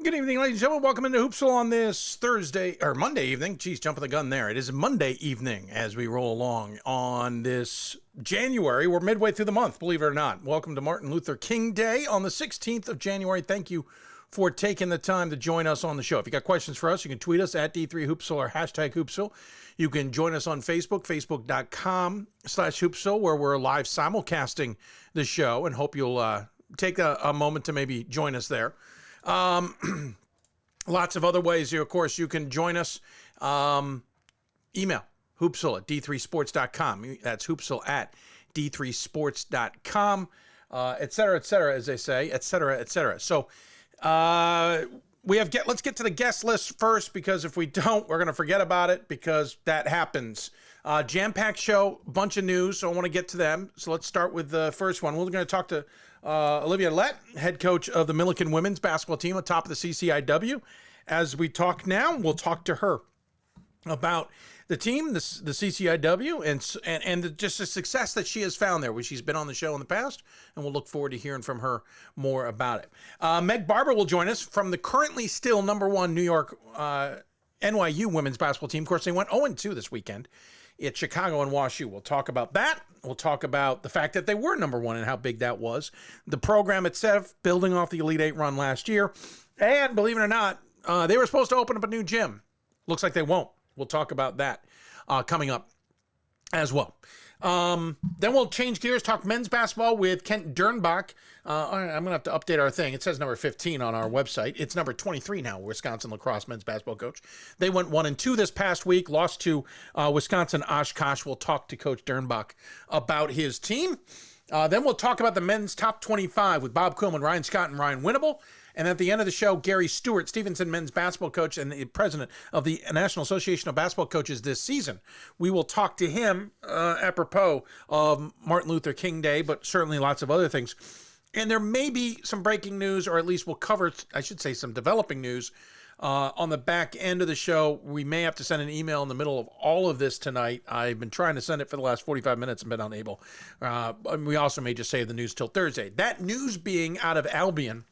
Good evening, ladies and gentlemen. Welcome into Hoopsville on this Thursday, or Monday evening. Geez, jumping the gun there. It is Monday evening as we roll along on this January. We're midway through the month, believe it or not. Welcome to Martin Luther King Day on the 16th of January. Thank you for taking the time to join us on the show. If you got questions for us, you can tweet us at D3Hoopsville or hashtag Hoopsville. You can join us on Facebook, facebook.com/Hoopsville, where we're live simulcasting the show, and hope you'll take a moment to maybe join us there. Lots of other ways. Of course, you can join us. Email hoopsville at d3sports.com. That's hoopsville at d3sports.com, et cetera, as they say, et cetera. So let's get to the guest list first, because if we don't, we're going to forget about it, because that happens. Jam-packed show, bunch of news, so I want to get to them. So let's start with the first one. We're going to talk to Olivia Lett, head coach of the Milliken women's basketball team on top of the CCIW. As we talk now, we'll talk to her about the team, the CCIW, and just the success that she has found there, where she's been on the show in the past, and we'll look forward to hearing from her more about it. Meg Barber will join us from the currently still #1 New York NYU women's basketball team. Of course, they went 0-2 this weekend at Chicago and WashU. We'll talk about that. We'll talk about the fact that they were #1 and how big that was. The program itself, building off the Elite Eight run last year. And believe it or not, they were supposed to open up a new gym. Looks like they won't. We'll talk about that coming up as well. Then we'll change gears, talk men's basketball with Kent Dernbach. I'm going to have to update our thing. It says number 15 on our website. It's number 23 now, Wisconsin lacrosse men's basketball coach. They went 1-2 this past week, lost to Wisconsin Oshkosh. We'll talk to Coach Dernbach about his team. Then we'll talk about the men's top 25 with Bob Quillman, Ryan Scott, and Ryan Winnable. And at the end of the show, Gary Stewart, Stevenson men's basketball coach and the president of the National Association of Basketball Coaches this season. We will talk to him apropos of Martin Luther King Day, but certainly lots of other things. And there may be some breaking news, or at least we'll cover, I should say, some developing news on the back end of the show. We may have to send an email in the middle of all of this tonight. I've been trying to send it for the last 45 minutes and been unable. And we also may just save the news till Thursday. That news being out of Albion,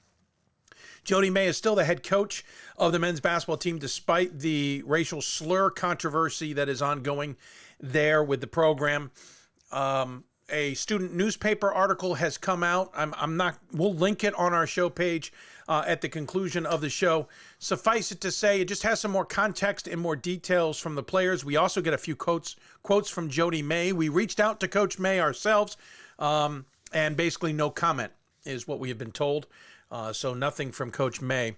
Jody May is still the head coach of the men's basketball team, despite the racial slur controversy that is ongoing there with the program. A student newspaper article has come out. We'll link it on our show page at the conclusion of the show. Suffice it to say, it just has some more context and more details from the players. We also get a few quotes from Jody May. We reached out to Coach May ourselves, and basically no comment is what we have been told. So nothing from Coach May.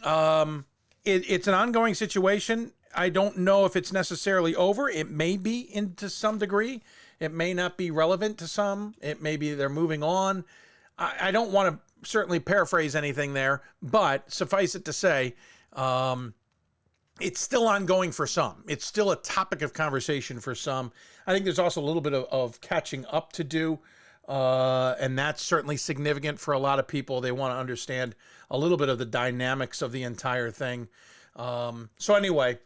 It's an ongoing situation. I don't know if it's necessarily over. It may be to some degree. It may not be relevant to some. It may be they're moving on. I don't want to certainly paraphrase anything there, but suffice it to say, it's still ongoing for some. It's still a topic of conversation for some. I think there's also a little bit of catching up to do. And that's certainly significant for a lot of people. They want to understand a little bit of the dynamics of the entire thing. So anyway,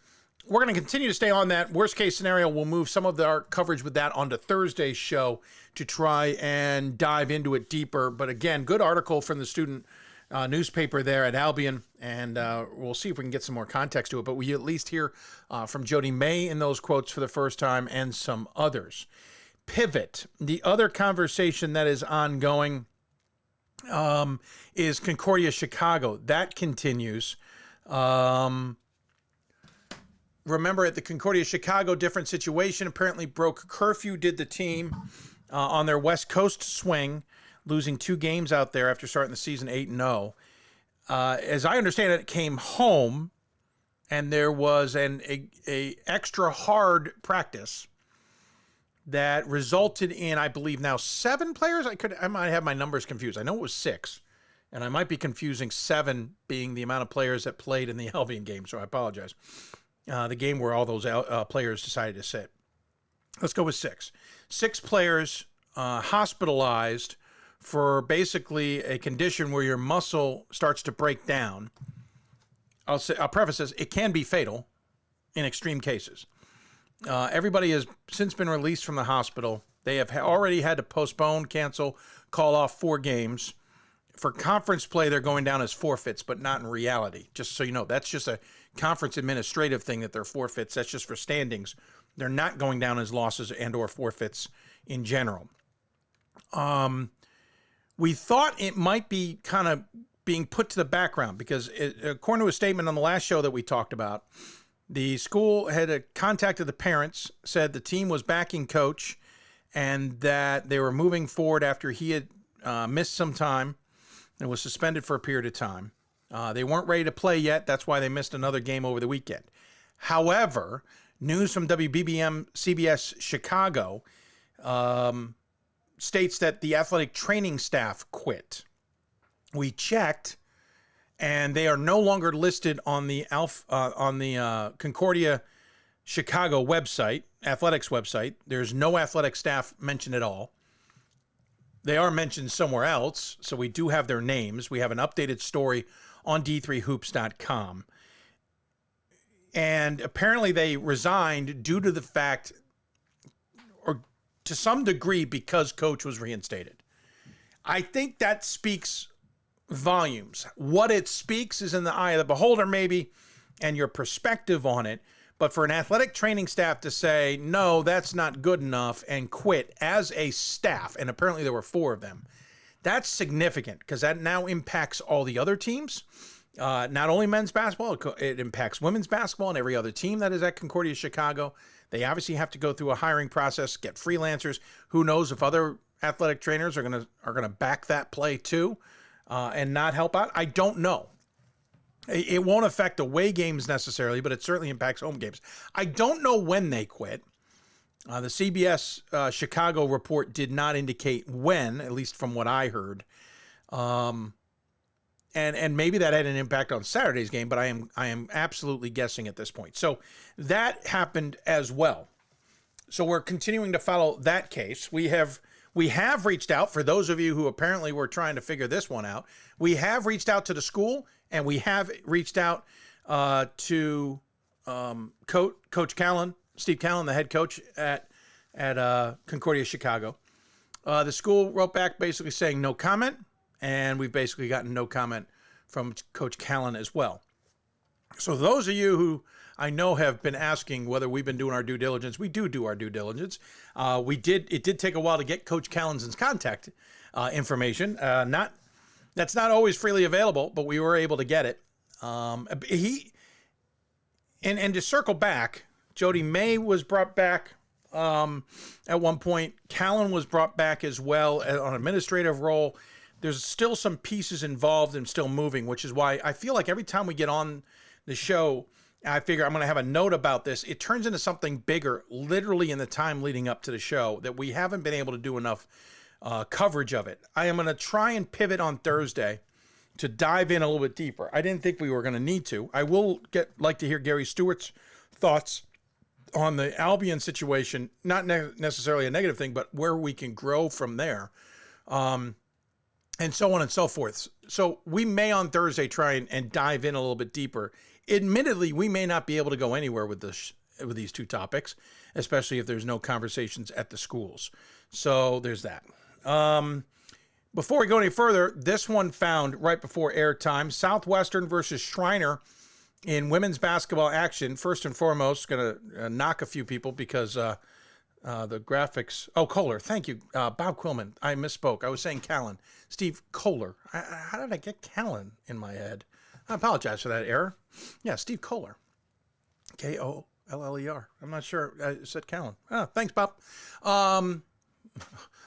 we're going to continue to stay on that. Worst case scenario, we'll move some of our coverage with that onto Thursday's show to try and dive into it deeper. But again, good article from the student newspaper there at Albion, and we'll see if we can get some more context to it. But we at least hear from Jody May in those quotes for the first time, and some others. Pivot. The other conversation that is ongoing is Concordia Chicago. That continues. Remember, at the Concordia Chicago, different situation. Apparently broke curfew, did the team on their West Coast swing, losing 2 games out there after starting the season 8-0. As I understand it, came home, and there was a extra hard practice that resulted in, I believe, now 7 players. I might have my numbers confused. I know it was 6, and I might be confusing 7 being the amount of players that played in the Albion game, so I apologize. The game where all those players decided to sit. Let's go with 6. 6 players hospitalized for basically a condition where your muscle starts to break down. I'll preface this, it can be fatal in extreme cases. Everybody has since been released from the hospital. They have already had to postpone, cancel, call off 4 games for conference play, they're going down as forfeits, but not in reality. Just so you know, that's just a conference administrative thing that they're forfeits. That's just for standings. They're not going down as losses and or forfeits in general. We thought it might be kind of being put to the background because according to a statement on the last show that we talked about, the school had contacted the parents, said the team was backing coach and that they were moving forward after he had missed some time and was suspended for a period of time. They weren't ready to play yet. That's why they missed another game over the weekend. However, news from WBBM CBS Chicago states that the athletic training staff quit. We checked, and they are no longer listed on the Concordia Chicago website, athletics website. There's no athletic staff mentioned at all. They are mentioned somewhere else, so we do have their names. We have an updated story on d3hoops.com. And apparently they resigned due to the fact, or to some degree, because coach was reinstated. I think that speaks volumes. What it speaks is in the eye of the beholder, maybe, and your perspective on it. But for an athletic training staff to say, no, that's not good enough, and quit as a staff, and apparently there were 4 of them, that's significant because that now impacts all the other teams. Not only men's basketball, it impacts women's basketball and every other team that is at Concordia Chicago. They obviously have to go through a hiring process, get freelancers. Who knows if other athletic trainers are gonna back that play too, and not help out? I don't know. It won't affect away games necessarily, but it certainly impacts home games. I don't know when they quit. The CBS Chicago report did not indicate when, at least from what I heard. And maybe that had an impact on Saturday's game, but I am absolutely guessing at this point. So that happened as well. So we're continuing to follow that case. We have reached out, for those of you who apparently were trying to figure this one out, we have reached out to the school, and we have reached out to Coach Callan, Steve Callan, the head coach at Concordia Chicago. The school wrote back basically saying no comment, and we've basically gotten no comment from Coach Callan as well. So those of you who I know have been asking whether we've been doing our due diligence, we do our due diligence. It did take a while to get Coach Callan's contact information. That's not always freely available, but we were able to get it. And to circle back, Jody May was brought back at one point. Callan was brought back as well on administrative role. There's still some pieces involved and still moving, which is why I feel like every time we get on the show, I figure I'm going to have a note about this. It turns into something bigger, literally in the time leading up to the show, that we haven't been able to do enough coverage of it. I am going to try and pivot on Thursday to dive in a little bit deeper. I didn't think we were going to need to. I will like to hear Gary Stewart's thoughts on the Albion situation, not necessarily a negative thing, but where we can grow from there, and so on and so forth. So we may on Thursday try and dive in a little bit deeper. Admittedly, we may not be able to go anywhere with these two topics, especially if there's no conversations at the schools. So there's that. Before we go any further, this one found right before airtime: Southwestern versus Shriner in women's basketball action. First and foremost, going to knock a few people because the graphics. Oh, Kohler. Thank you, Bob Quillman. I misspoke. I was saying Callan. Steve Kohler. How did I get Callan in my head? I apologize for that error. Yeah, Steve Kohler. Koller. I'm not sure. I said Callan. Oh, thanks, Bob.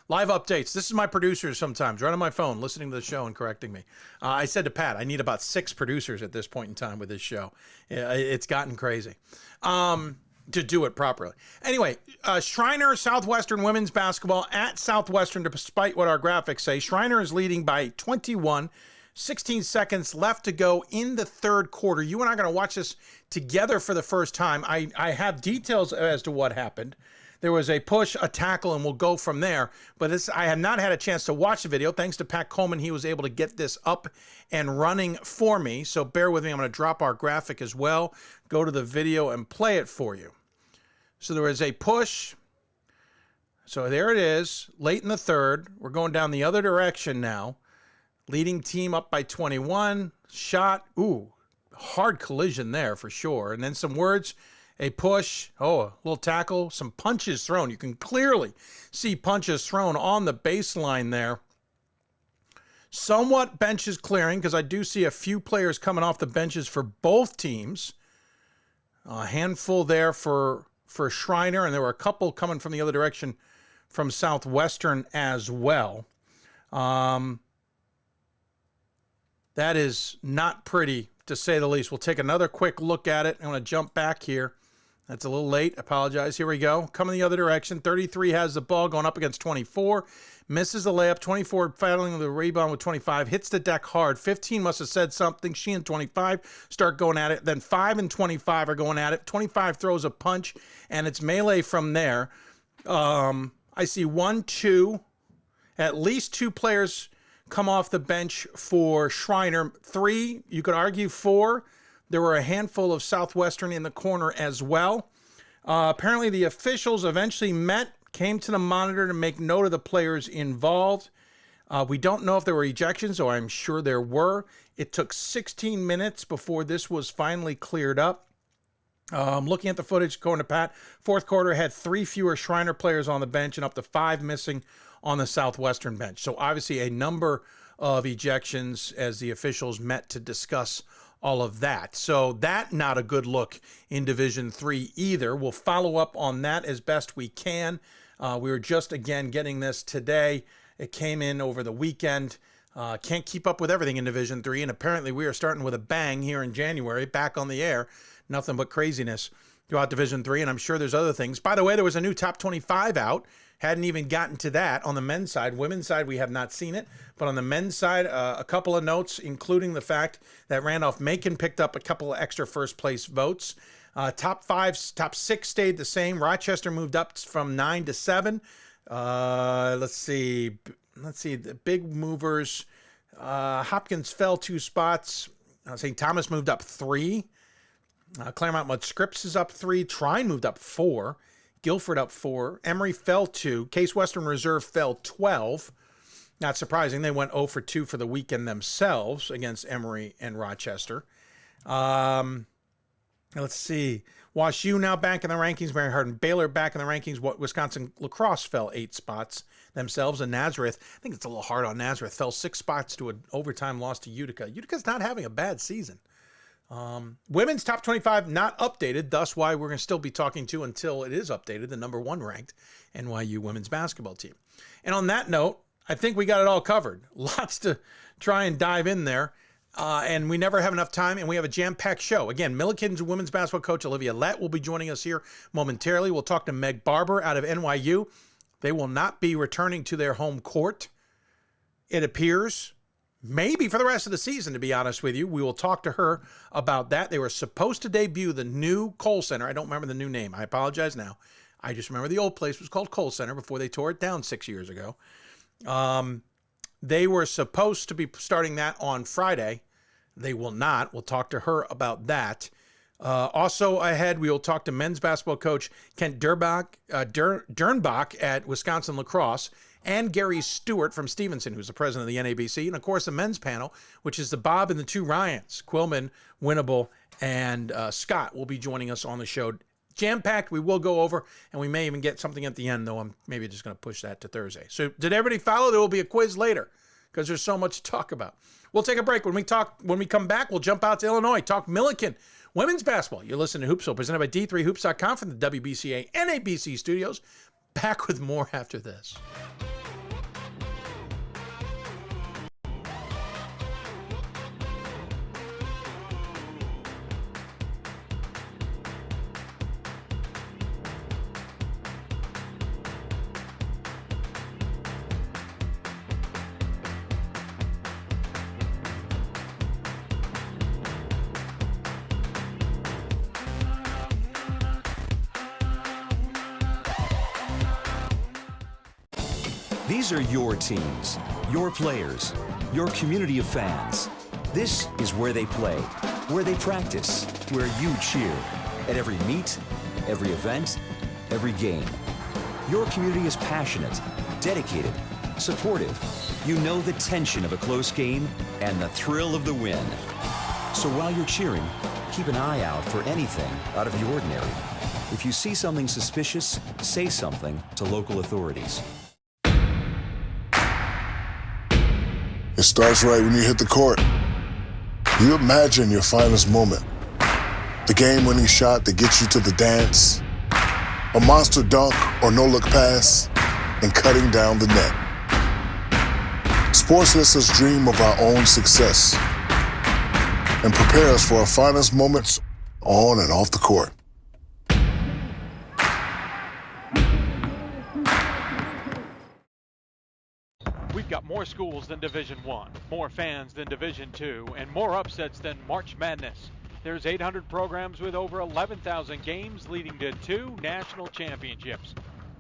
Live updates. This is my producers sometimes, right on my phone, listening to the show and correcting me. I said to Pat, I need about 6 producers at this point in time with this show. It's gotten crazy to do it properly. Anyway, Shriner Southwestern women's basketball at Southwestern, despite what our graphics say. Shriner is leading by 21. 16 seconds left to go in the third quarter. You and I are going to watch this together for the first time. I have details as to what happened. There was a push, a tackle, and we'll go from there. But I have not had a chance to watch the video. Thanks to Pat Coleman, he was able to get this up and running for me. So bear with me. I'm going to drop our graphic as well, go to the video, and play it for you. So there was a push. So there it is, late in the third. We're going down the other direction now. Leading team up by 21. Shot. Ooh, hard collision there for sure. And then some words. A push. Oh, a little tackle. Some punches thrown. You can clearly see punches thrown on the baseline there. Somewhat benches clearing, because I do see a few players coming off the benches for both teams. A handful there for Schreiner, and there were a couple coming from the other direction from Southwestern as well. That is not pretty, to say the least. We'll take another quick look at it. I'm going to jump back here. That's a little late. Apologize. Here we go. Coming the other direction. 33 has the ball going up against 24. Misses the layup. 24 battling the rebound with 25. Hits the deck hard. 15 must have said something. She and 25 start going at it. Then 5 and 25 are going at it. 25 throws a punch, and it's melee from there. I see 1, 2, at least 2 players come off the bench for Schreiner. 3, you could argue 4. There were a handful of Southwestern in the corner as well. Apparently the officials eventually met, came to the monitor to make note of the players involved. We don't know if there were ejections, or I'm sure there were. It took 16 minutes before this was finally cleared up. Looking at the footage, according to Pat, fourth quarter had 3 fewer Schreiner players on the bench and up to 5 missing on the Southwestern bench. So obviously a number of ejections as the officials met to discuss all of that. So that, not a good look in Division III either. We'll follow up on that as best we can. We were just, again, getting this today. It came in over the weekend. Can't keep up with everything in Division III, and apparently we are starting with a bang here in January, back on the air. Nothing but craziness throughout Division III, and I'm sure there's other things. By the way, there was a new top 25 out. Hadn't even gotten to that on the men's side. Women's side, we have not seen it. But on the men's side, a couple of notes, including the fact that Randolph-Macon picked up a couple of extra first-place votes. Top 6 stayed the same. Rochester moved up from 9 to 7. Let's see. The big movers. Hopkins fell 2 spots. St. Thomas moved up 3. Claremont Mudd Scripps is up 3. Trine moved up 4. Guilford up 4. Emory fell 2. Case Western Reserve fell 12. Not surprising. They went 0 for 2 for the weekend themselves against Emory and Rochester. Let's see. Wash U now back in the rankings. Mary Hardin Baylor back in the rankings. Wisconsin Lacrosse fell 8 spots themselves. And Nazareth, I think it's a little hard on Nazareth, fell 6 spots to an overtime loss to Utica. Utica's not having a bad season. Women's top 25 not updated, thus why we're going to still be talking to until it is updated, the number 1 ranked NYU women's basketball team. And on that note, I think we got it all covered. Lots to try and dive in there. And we never have enough time, and we have a jam-packed show. Again, Milliken's women's basketball coach Olivia Lett will be joining us here momentarily. We'll talk to Meg Barber out of NYU. They will not be returning to their home court, it appears. Maybe for the rest of the season, to be honest with you. We will talk to her about that. They were supposed to debut the new Kohl Center. I don't remember the new name. I apologize now. I just remember the old place was called Kohl Center before they tore it down 6 years ago. They were supposed to be starting that on Friday. They will not. We'll talk to her about that. Also ahead, we will talk to men's basketball coach Kent Dernbach at Wisconsin Lacrosse, and Gary Stewart from Stevenson, who's the president of the NABC, and of course the men's panel, which is the Bob and the 2 Ryans, Quillman, Winnable, and Scott will be joining us on the show. Jam-packed, we will go over, and we may even get something at the end, though I'm maybe just going to push that to Thursday. So did everybody follow? There will be a quiz later, because there's so much to talk about. We'll take a break. When we come back, we'll jump out to Illinois, talk Milliken women's basketball. You're listening to Hoopsville, presented by D3Hoops.com from the WBCA NABC studios. Back with more after this. These are your teams, your players, your community of fans. This is where they play, where they practice, where you cheer. At every meet, every event, every game. Your community is passionate, dedicated, supportive, You know the tension of a close game and the thrill of the win. So while you're cheering, keep an eye out for anything out of the ordinary. If you see something suspicious, say something to local authorities. It starts right when you hit the court. You imagine your finest moment. The game-winning shot that gets you to the dance, a monster dunk or no-look pass, and cutting down the net. Sports lets us dream of our own success and prepare us for our finest moments on and off the court. We've got more schools than Division I, more fans than Division II, and more upsets than March Madness. There's 800 programs with over 11,000 games leading to 2 national championships.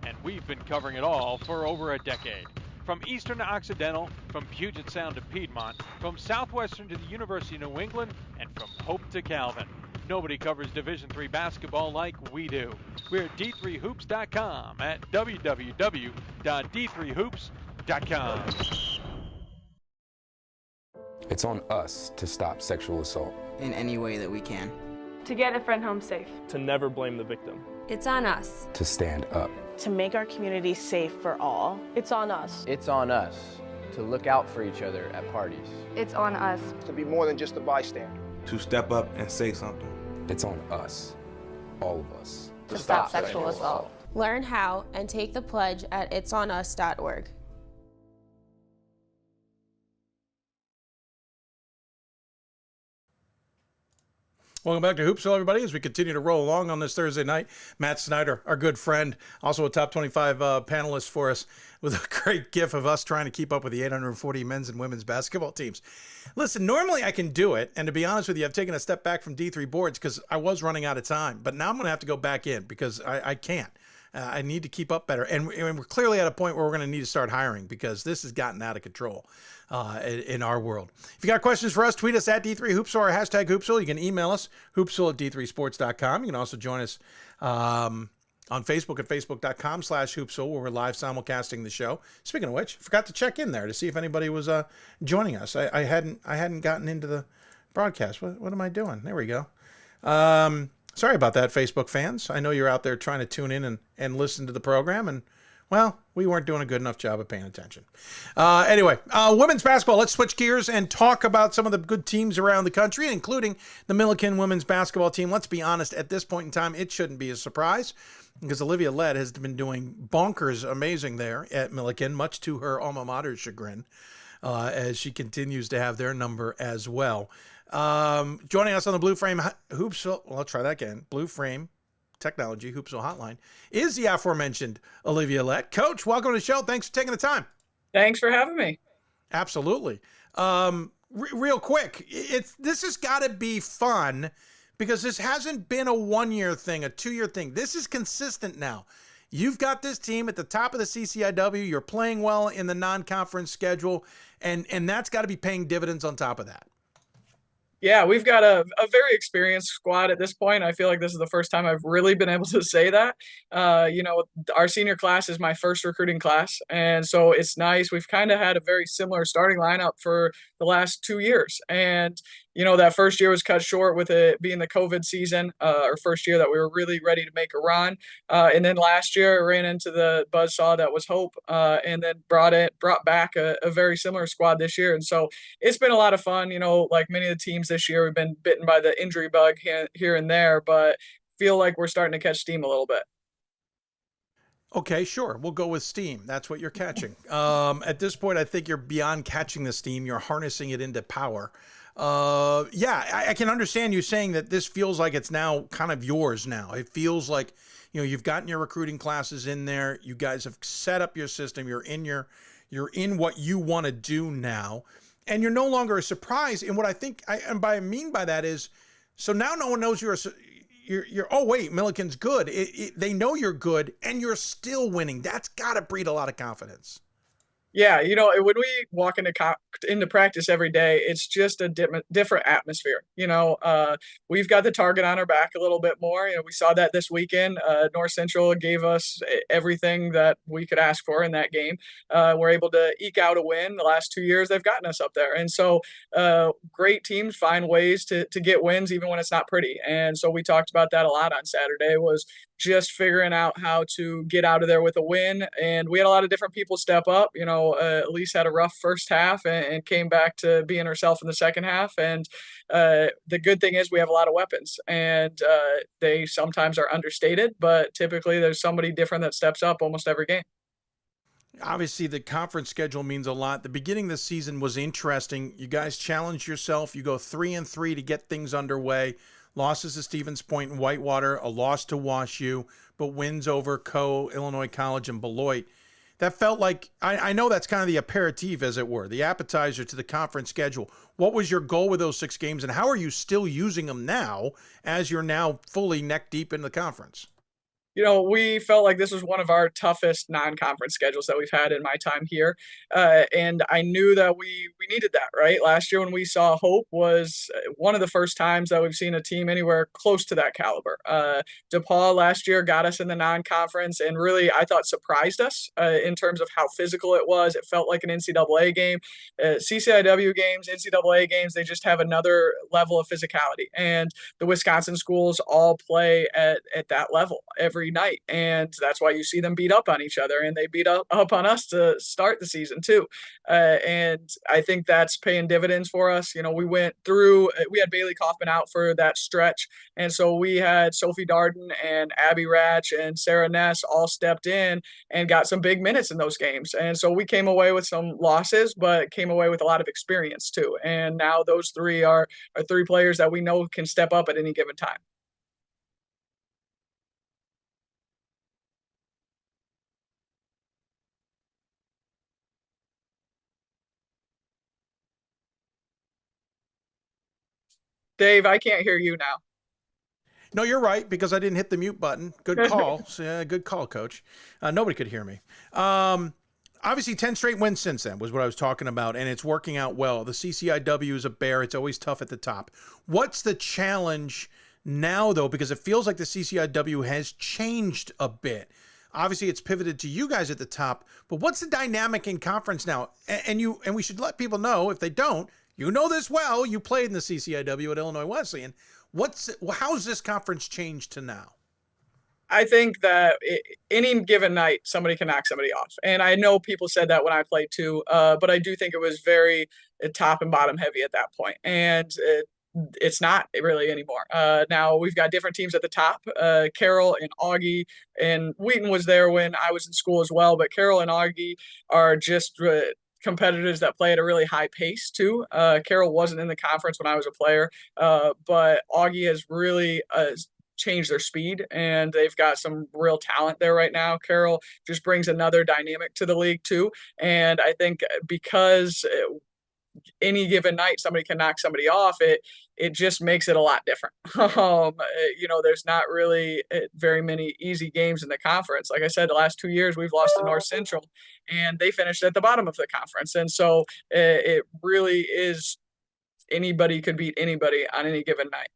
And we've been covering it all for over a decade. From Eastern to Occidental, from Puget Sound to Piedmont, from Southwestern to the University of New England, and from Hope to Calvin. Nobody covers Division III basketball like we do. We're at d3hoops.com at www.d3hoops.com. It's on us to stop sexual assault. In any way that we can. To get a friend home safe. To never blame the victim. It's on us. To stand up. To make our community safe for all. It's on us. It's on us to look out for each other at parties. It's on us. To be more than just a bystander. To step up and say something. It's on us. All of us. To stop sexual assault. Learn how and take the pledge at itsonus.org. Welcome back to Hoopsville, everybody, as we continue to roll along on this Thursday night. Matt Snyder, our good friend, also a top 25 panelist for us, with a great gif of us trying to keep up with the 840 men's and women's basketball teams. Listen, normally I can do it, and to be honest with you, I've taken a step back from D3 boards because I was running out of time, but now I'm going to have to go back in because I can't. I need to keep up better, and we're clearly at a point where we're going to need to start hiring because this has gotten out of control in our world. If you got questions for us, tweet us at D3Hoopsville or hashtag Hoopsville. You can email us, hoopsville at d3sports.com. You can also join us on Facebook at facebook.com/Hoopsville, where we're live simulcasting the show. Speaking of which, forgot to check in there to see if anybody was joining us. I hadn't gotten into the broadcast. What am I doing? There we go. Sorry about that, Facebook fans. I know you're out there trying to tune in and listen to the program, and, well, we weren't doing a good enough job of paying attention. Anyway, women's basketball. Let's switch gears and talk about some of the good teams around the country, including the Milliken women's basketball team. Let's be honest, at this point in time, it shouldn't be a surprise because Olivia Lett has been doing bonkers amazing there at Milliken, much to her alma mater's chagrin, as she continues to have their number as well. Joining us on the Blue Frame Hoopsville, well, I'll try that again. Blue Frame Technology Hoopsville Hotline is the aforementioned Olivia Lett. Coach, welcome to the show. Thanks for taking the time. Thanks for having me. Absolutely. Real quick, this has got to be fun because this hasn't been a 1-year thing, a 2-year thing. This is consistent now. You've got this team at the top of the CCIW. You're playing well in the non-conference schedule, and that's got to be paying dividends on top of that. Yeah, we've got a very experienced squad at this point. I feel like this is the first time I've really been able to say that. Our senior class is my first recruiting class, and so it's nice. We've kind of had a very similar starting lineup for the last 2 years, and that first year was cut short with it being the COVID season, our first year that we were really ready to make a run. And then last year I ran into the buzzsaw that was Hope, and then brought back a very similar squad this year. And so it's been a lot of fun. Like many of the teams this year, we've been bitten by the injury bug here and there, but feel like we're starting to catch steam a little bit. Okay, sure. We'll go with steam. That's what you're catching. At this point, I think you're beyond catching the steam. You're harnessing it into power. I can understand you saying that this feels like it's now kind of yours now. It feels like, you've gotten your recruiting classes in there. You guys have set up your system. You're in what you want to do now, and you're no longer a surprise. And what I mean by that is, so now no one knows you're oh wait, Milliken's good. They know you're good and you're still winning. That's got to breed a lot of confidence. Yeah, when we walk into practice every day, it's just a different atmosphere. We've got the target on our back a little bit more. We saw that this weekend. North Central gave us everything that we could ask for in that game. We're able to eke out a win. The last 2 years, they've gotten us up there, and so great teams find ways to get wins even when it's not pretty. And so we talked about that a lot on Saturday. Was just figuring out how to get out of there with a win. And we had a lot of different people step up. Elise had a rough first half and came back to being herself in the second half. And the good thing is we have a lot of weapons, and they sometimes are understated, but typically there's somebody different that steps up almost every game. Obviously, the conference schedule means a lot. The beginning of the season was interesting. You guys challenged yourself. You go 3-3 to get things underway. Losses to Stevens Point and Whitewater, a loss to WashU, but wins over Illinois College and Beloit. That felt like, I know that's kind of the aperitif, as it were, the appetizer to the conference schedule. What was your goal with those 6 games, and how are you still using them now as you're now fully neck deep in the conference? We felt like this was one of our toughest non-conference schedules that we've had in my time here. And I knew that we needed that, right? Last year when we saw Hope was one of the first times that we've seen a team anywhere close to that caliber. DePaul last year got us in the non-conference and really, I thought, surprised us in terms of how physical it was. It felt like an NCAA game. CCIW games, NCAA games, they just have another level of physicality. And the Wisconsin schools all play at that level every night, and that's why you see them beat up on each other, and they beat up on us to start the season too. And I think that's paying dividends for us. We had Bailey Kaufman out for that stretch, and so we had Sophie Darden and Abby Ratch and Sarah Ness all stepped in and got some big minutes in those games. And so we came away with some losses, but came away with a lot of experience too. And now those 3 are 3 players that we know can step up at any given time. Dave, I can't hear you now. No, you're right, because I didn't hit the mute button. Good call. Good call, Coach. Nobody could hear me. Obviously, 10 straight wins since then was what I was talking about, and it's working out well. The CCIW is a bear. It's always tough at the top. What's the challenge now, though? Because it feels like the CCIW has changed a bit. Obviously, it's pivoted to you guys at the top, but what's the dynamic in conference now? And we should let people know, if they don't, you know this well, you played in the CCIW at Illinois Wesleyan. How's this conference changed to now? I think that any given night, somebody can knock somebody off. And I know people said that when I played too, but I do think it was very top and bottom heavy at that point. And it's not really anymore. Now we've got different teams at the top. Carroll and Augie and Wheaton was there when I was in school as well, but Carroll and Augie are just competitors that play at a really high pace too. Carroll wasn't in the conference when I was a player, but Augie has really changed their speed, and they've got some real talent there right now. Carroll just brings another dynamic to the league too. And I think because any given night somebody can knock somebody off, it just makes it a lot different. There's not really very many easy games in the conference. Like I said, the last 2 years we've lost to North Central, and they finished at the bottom of the conference. And so it really is anybody could beat anybody on any given night.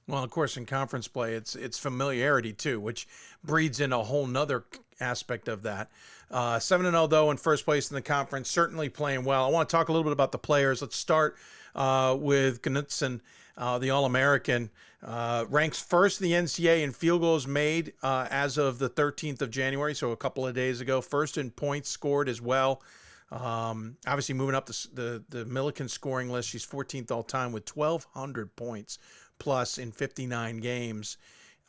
Well, of course, in conference play, it's familiarity too, which breeds in a whole nother aspect of that. 7-0 though in first place in the conference, certainly playing well. I want to talk a little bit about the players. Let's start with Knutson, the All-American, ranks first in the NCAA in field goals made as of the 13th of January, so a couple of days ago. First in points scored as well. Obviously moving up the Milliken scoring list. She's 14th all time with 1,200 points plus in 59 games.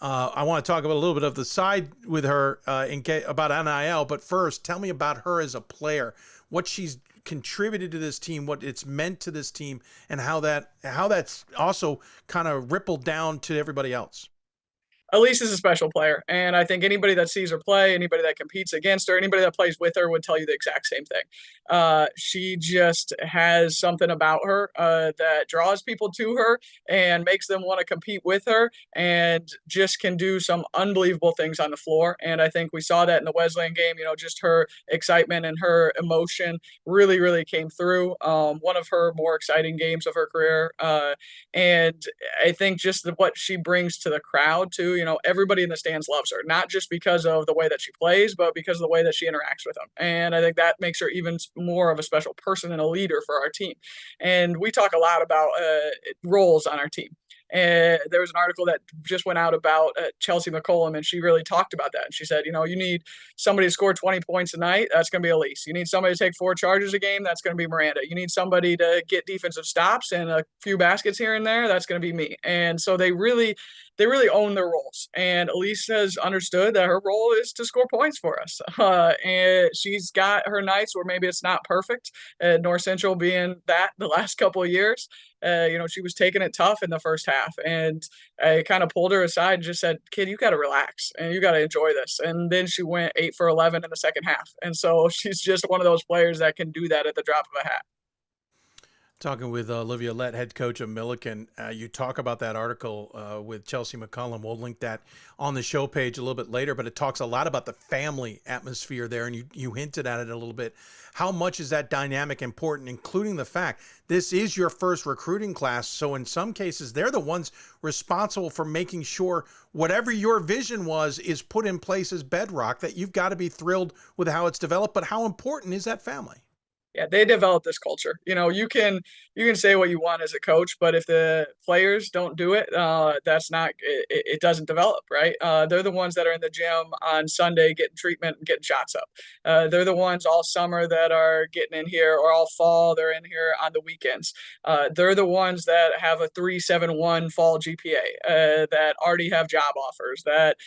I want to talk about a little bit of the side with her about NIL, but first, tell me about her as a player, what she's contributed to this team, what it's meant to this team, and how that's also kind of rippled down to everybody else. Elise is a special player, and I think anybody that sees her play, anybody that competes against her, anybody that plays with her would tell you the exact same thing. She just has something about her that draws people to her and makes them want to compete with her, and just can do some unbelievable things on the floor. And I think we saw that in the Wesleyan game. Just her excitement and her emotion really, really came through. One of her more exciting games of her career. And I think just what she brings to the crowd too. Everybody in the stands loves her, not just because of the way that she plays, but because of the way that she interacts with them. And I think that makes her even more of a special person and a leader for our team. And we talk a lot about roles on our team. And there was an article that just went out about Chelsea McCollum, and she really talked about that. And she said, you need somebody to score 20 points a night. That's going to be Elise. You need somebody to take 4 charges a game. That's going to be Miranda. You need somebody to get defensive stops and a few baskets here and there. That's going to be me. And so they really own their roles. And Elise has understood that her role is to score points for us. And she's got her nights where maybe it's not perfect. North Central being that the last couple of years. She was taking it tough in the first half, and I kind of pulled her aside and just said, kid, you got to relax and you got to enjoy this. And then she went 8 for 11 in the second half. And so she's just one of those players that can do that at the drop of a hat. Talking with Olivia Lett, head coach of Milliken. You talk about that article with Chelsea McCollum. We'll link that on the show page a little bit later, but it talks a lot about the family atmosphere there, and you hinted at it a little bit. How much is that dynamic important, including the fact this is your first recruiting class, so in some cases they're the ones responsible for making sure whatever your vision was is put in place as bedrock, that you've got to be thrilled with how it's developed, but how important is that family? Yeah, they develop this culture. You can say what you want as a coach, but if the players don't do it, that's not it doesn't develop, right? They're the ones that are in the gym on Sunday getting treatment and getting shots up. They're the ones all summer that are getting in here, or all fall they're in here on the weekends. They're the ones that have a 3.71 fall GPA, that already have job offers, that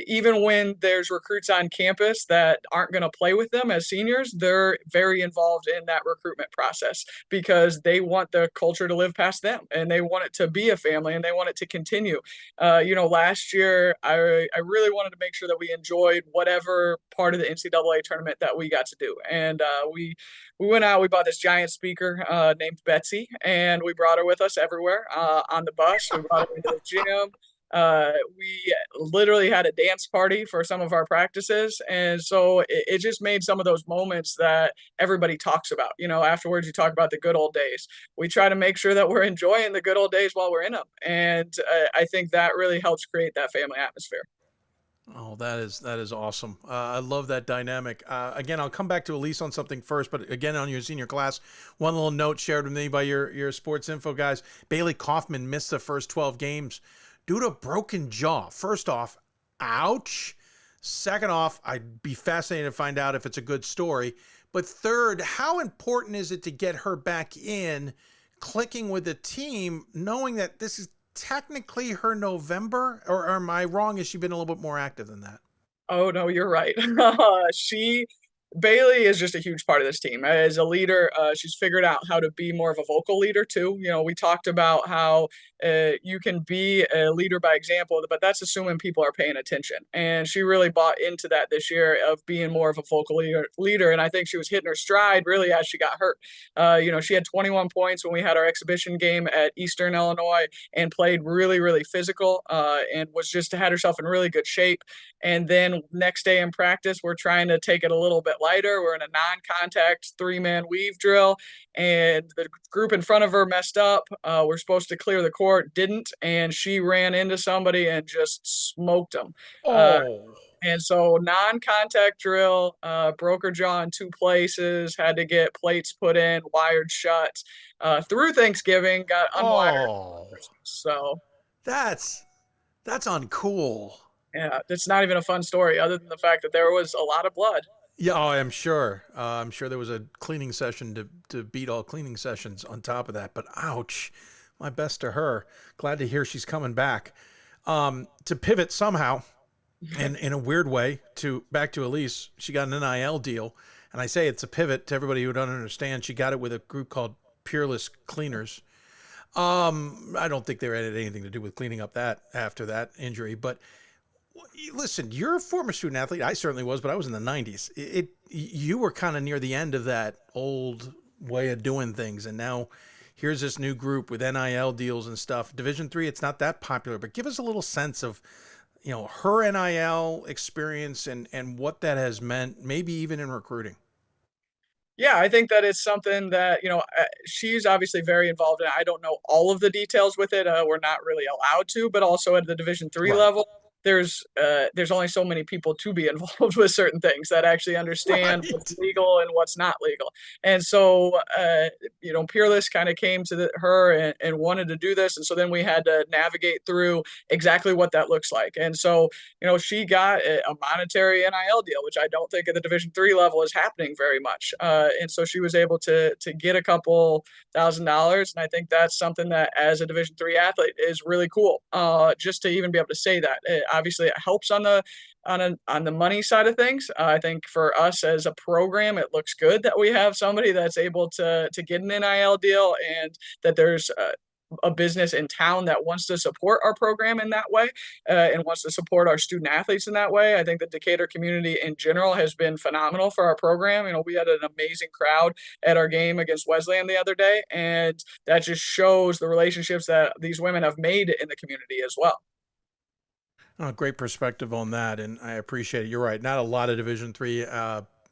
even when there's recruits on campus that aren't going to play with them as seniors, they're very involved in that recruitment process because they want the culture to live past them, and they want it to be a family, and they want it to continue. Last year, I really wanted to make sure that we enjoyed whatever part of the NCAA tournament that we got to do. And we went out, we bought this giant speaker named Betsy, and we brought her with us everywhere on the bus. We brought her into the gym. We literally had a dance party for some of our practices. And so it just made some of those moments that everybody talks about. Afterwards, you talk about the good old days. We try to make sure that we're enjoying the good old days while we're in them. And I think that really helps create that family atmosphere. Oh, that is awesome. I love that dynamic. Again, I'll come back to Elise on something first, but again, on your senior class, one little note shared with me by your sports info guys. Bailey Kaufman missed the first 12 games due to a broken jaw. First off, ouch. Second off, I'd be fascinated to find out if it's a good story. But third, how important is it to get her back in, clicking with the team, knowing that this is technically her November? Or am I wrong? Has she been a little bit more active than that? Oh, no, you're right. Bailey is just a huge part of this team. As a leader, she's figured out how to be more of a vocal leader too. We talked about how you can be a leader by example, but that's assuming people are paying attention. And she really bought into that this year of being more of a vocal leader. And I think she was hitting her stride really as she got hurt. She had 21 points when we had our exhibition game at Eastern Illinois, and played really, really physical, and had herself in really good shape. And then next day in practice, we're trying to take it a little bit lighter. We're in a non-contact 3-man weave drill, and the group in front of her messed up. We're supposed to clear the court, didn't, and she ran into somebody and just smoked them. And so non-contact drill, broke her jaw in 2 places, had to get plates put in, wired shut through Thanksgiving, got unwired. So that's uncool. Yeah, it's not even a fun story other than the fact that there was a lot of blood. Yeah, I'm sure. I'm sure there was a cleaning session to beat all cleaning sessions on top of that. But ouch, my best to her. Glad to hear she's coming back. To pivot somehow, and in a weird way, back to Elise, she got an NIL deal. And I say it's a pivot to everybody who don't understand. She got it with a group called Peerless Cleaners. I don't think they had anything to do with cleaning up that after that injury. But Listen, you're a former student athlete. I certainly was, but I was in the 90s. You were kind of near the end of that old way of doing things, and now here's this new group with NIL deals and stuff. Division III, it's not that popular, but give us a little sense of, her NIL experience and what that has meant, maybe even in recruiting. Yeah, I think that it's something that, she's obviously very involved in. I don't know all of the details with it. We're not really allowed to, but also at the Division III level, there's only so many people to be involved with certain things that actually understand what's legal and what's not legal. And so, Peerless kind of came to her and wanted to do this. And so then we had to navigate through exactly what that looks like. And so, she got a monetary NIL deal, which I don't think at the Division III level is happening very much. And so she was able to get a couple $1,000s. And I think that's something that as a Division III athlete is really cool. Just to even be able to say that. Obviously, it helps on the money side of things. I think for us as a program, it looks good that we have somebody that's able to get an NIL deal, and that there's a business in town that wants to support our program in that way, and wants to support our student athletes in that way. I think the Decatur community in general has been phenomenal for our program. We had an amazing crowd at our game against Wesleyan the other day, and that just shows the relationships that these women have made in the community as well. Oh, great perspective on that, and I appreciate it. You're right. Not a lot of Division III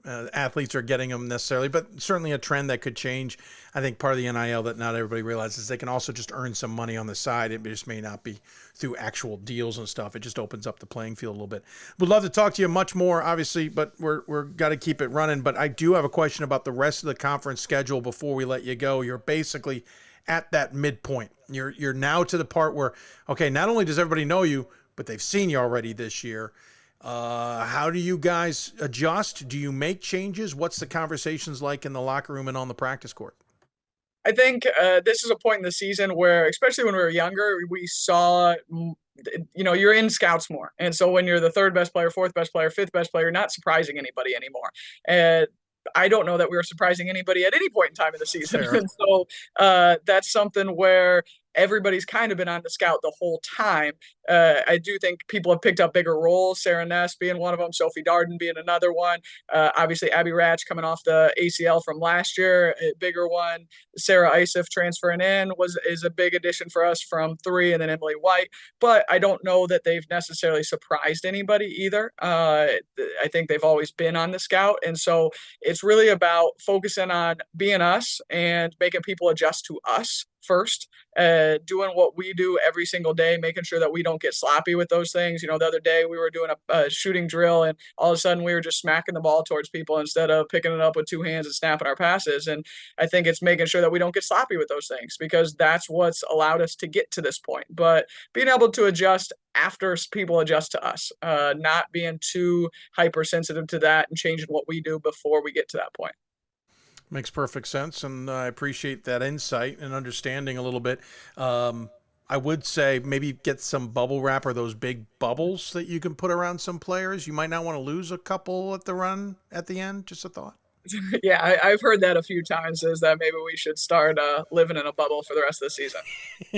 athletes are getting them necessarily, but certainly a trend that could change. I think part of the NIL that not everybody realizes, they can also just earn some money on the side. It just may not be through actual deals and stuff. It just opens up the playing field a little bit. Would love to talk to you much more, obviously, but we're got to keep it running. But I do have a question about the rest of the conference schedule before we let you go. You're basically at that midpoint. You're now to the part where, okay, not only does everybody know you, but they've seen you already this year. How do you guys adjust? Do you make changes? What's the conversations like in the locker room and on the practice court? I think this is a point in the season where, especially when we were younger, we saw, you're in scouts more. And so when you're the third best player, fourth best player, fifth best player, you're not surprising anybody anymore. And I don't know that we were surprising anybody at any point in time in the season. And so that's something where everybody's kind of been on the scout the whole time. I do think people have picked up bigger roles, Sarah Ness being one of them, Sophie Darden being another one. Obviously, Abby Ratch coming off the ACL from last year, a bigger one. Sarah Isif transferring in is a big addition for us from 3, and then Emily White. But I don't know that they've necessarily surprised anybody either. I think they've always been on the scout. And so it's really about focusing on being us and making people adjust to us first, doing what we do every single day, making sure that we don't get sloppy with those things. The other day we were doing a shooting drill, and all of a sudden we were just smacking the ball towards people instead of picking it up with 2 hands and snapping our passes. And I think it's making sure that we don't get sloppy with those things, because that's what's allowed us to get to this point. But being able to adjust after people adjust to us, not being too hypersensitive to that and changing what we do before we get to that point. Makes perfect sense, and I appreciate that insight and understanding a little bit. I would say maybe get some bubble wrap, or those big bubbles that you can put around some players. You might not want to lose a couple at the run at the end. Just a thought. Yeah, I've heard that a few times, is that maybe we should start living in a bubble for the rest of the season.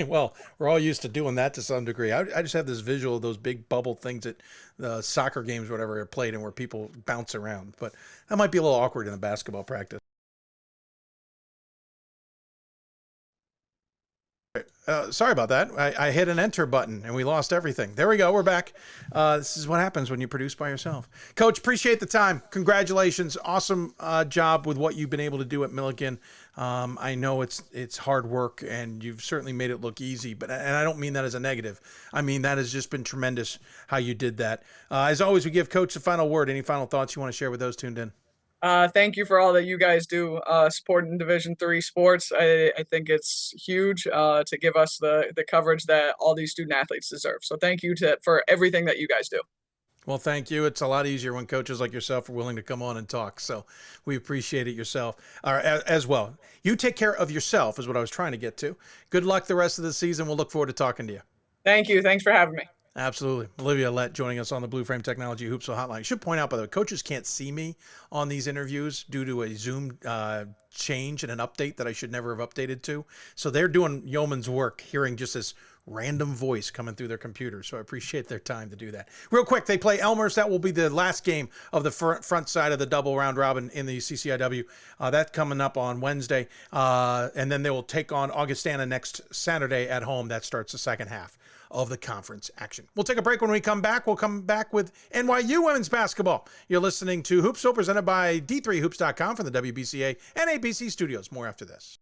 Well, we're all used to doing that to some degree. I just have this visual of those big bubble things at the soccer games, whatever, are played, and where people bounce around. But that might be a little awkward in a basketball practice. Sorry about that. I hit an enter button and we lost everything. There we go. We're back. This is what happens when you produce by yourself. Coach, appreciate the time. Congratulations. Awesome job with what you've been able to do at Millikin. I know it's hard work, and you've certainly made it look easy, and I don't mean that as a negative. I mean, that has just been tremendous how you did that. As always, we give Coach the final word. Any final thoughts you want to share with those tuned in? Thank you for all that you guys do supporting Division III sports. I think it's huge to give us the coverage that all these student athletes deserve. So thank you for everything that you guys do. Well, thank you. It's a lot easier when coaches like yourself are willing to come on and talk. So we appreciate it as well. You take care of yourself is what I was trying to get to. Good luck the rest of the season. We'll look forward to talking to you. Thank you. Thanks for having me. Absolutely. Olivia Lett joining us on the Blue Frame Technology Hoopsville Hotline. I should point out, by the way, coaches can't see me on these interviews due to a Zoom change and an update that I should never have updated to. So they're doing yeoman's work, hearing just this random voice coming through their computer. So I appreciate their time to do that. Real quick, they play Elmer's. That will be the last game of the front side of the double round robin in the CCIW. That's coming up on Wednesday. And then they will take on Augustana next Saturday at home. That starts the second half of the conference action. We'll take a break. When we come back, we'll come back with NYU women's basketball. You're listening to Hoopsville, presented by D3Hoops.com from the WBCA and ABC studios. More after this.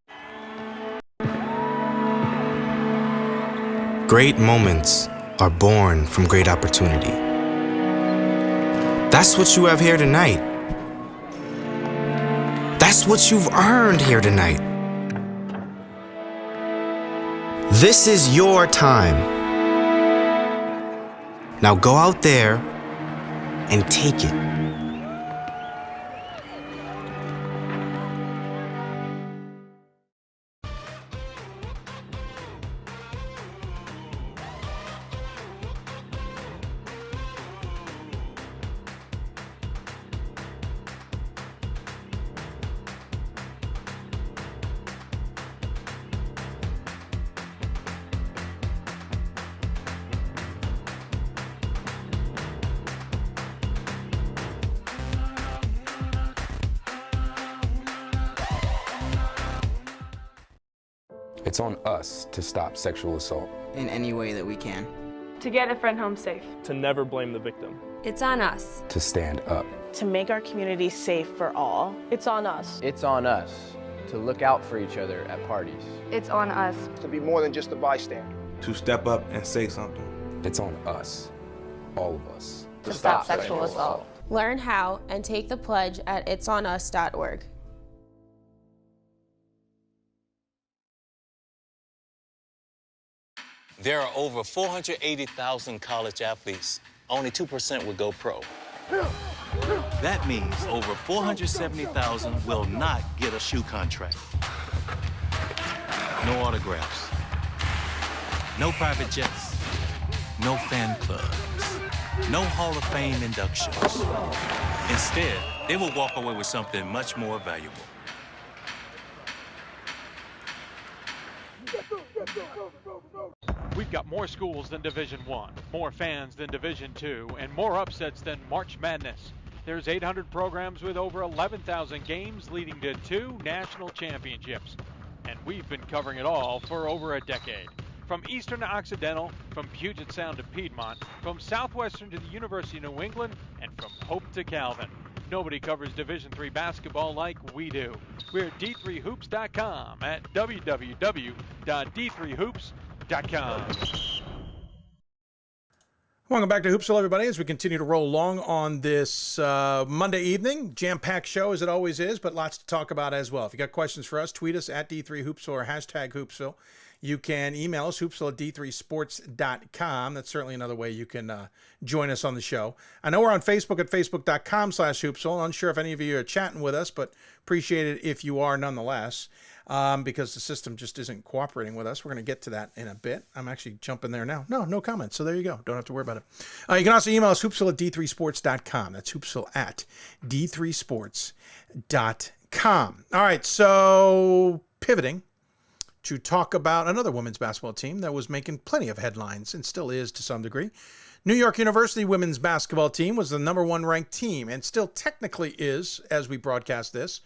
Great moments are born from great opportunity. That's what you have here tonight. That's what you've earned here tonight. This is your time. Now go out there and take it. It's on us to stop sexual assault. In any way that we can. To get a friend home safe. To never blame the victim. It's on us. To stand up. To make our community safe for all. It's on us. It's on us to look out for each other at parties. It's on us. To be more than just a bystander. To step up and say something. It's on us, all of us. To stop sexual assault. Learn how and take the pledge at itsonus.org. There are over 480,000 college athletes. Only 2% will go pro. That means over 470,000 will not get a shoe contract. No autographs. No private jets. No fan clubs. No Hall of Fame inductions. Instead, they will walk away with something much more valuable. We've got more schools than Division I, more fans than Division II, and more upsets than March Madness. There's 800 programs with over 11,000 games leading to 2 national championships. And we've been covering it all for over a decade. From Eastern to Occidental, from Puget Sound to Piedmont, from Southwestern to the University of New England, and from Hope to Calvin. Nobody covers Division III basketball like we do. We're at D3Hoops.com at www.d3hoops.com. Welcome back to Hoopsville, everybody, as we continue to roll along on this Monday evening. Jam-packed show, as it always is, but lots to talk about as well. If you got questions for us, tweet us at D3Hoopsville or hashtag Hoopsville. You can email us, hoopsville at d3sports.com. That's certainly another way you can join us on the show. I know we're on Facebook at facebook.com/Hoopsville. Unsure if any of you are chatting with us, but appreciate it if you are nonetheless, because the system just isn't cooperating with us. We're going to get to that in a bit. I'm actually jumping there now. No comments. So there you go. Don't have to worry about it. You can also email us, hoopsville at d3sports.com. That's hoopsville at d3sports.com. All right, so pivoting to talk about another women's basketball team that was making plenty of headlines and still is to some degree. New York University women's basketball team was the #1 ranked team and still technically is as we broadcast this,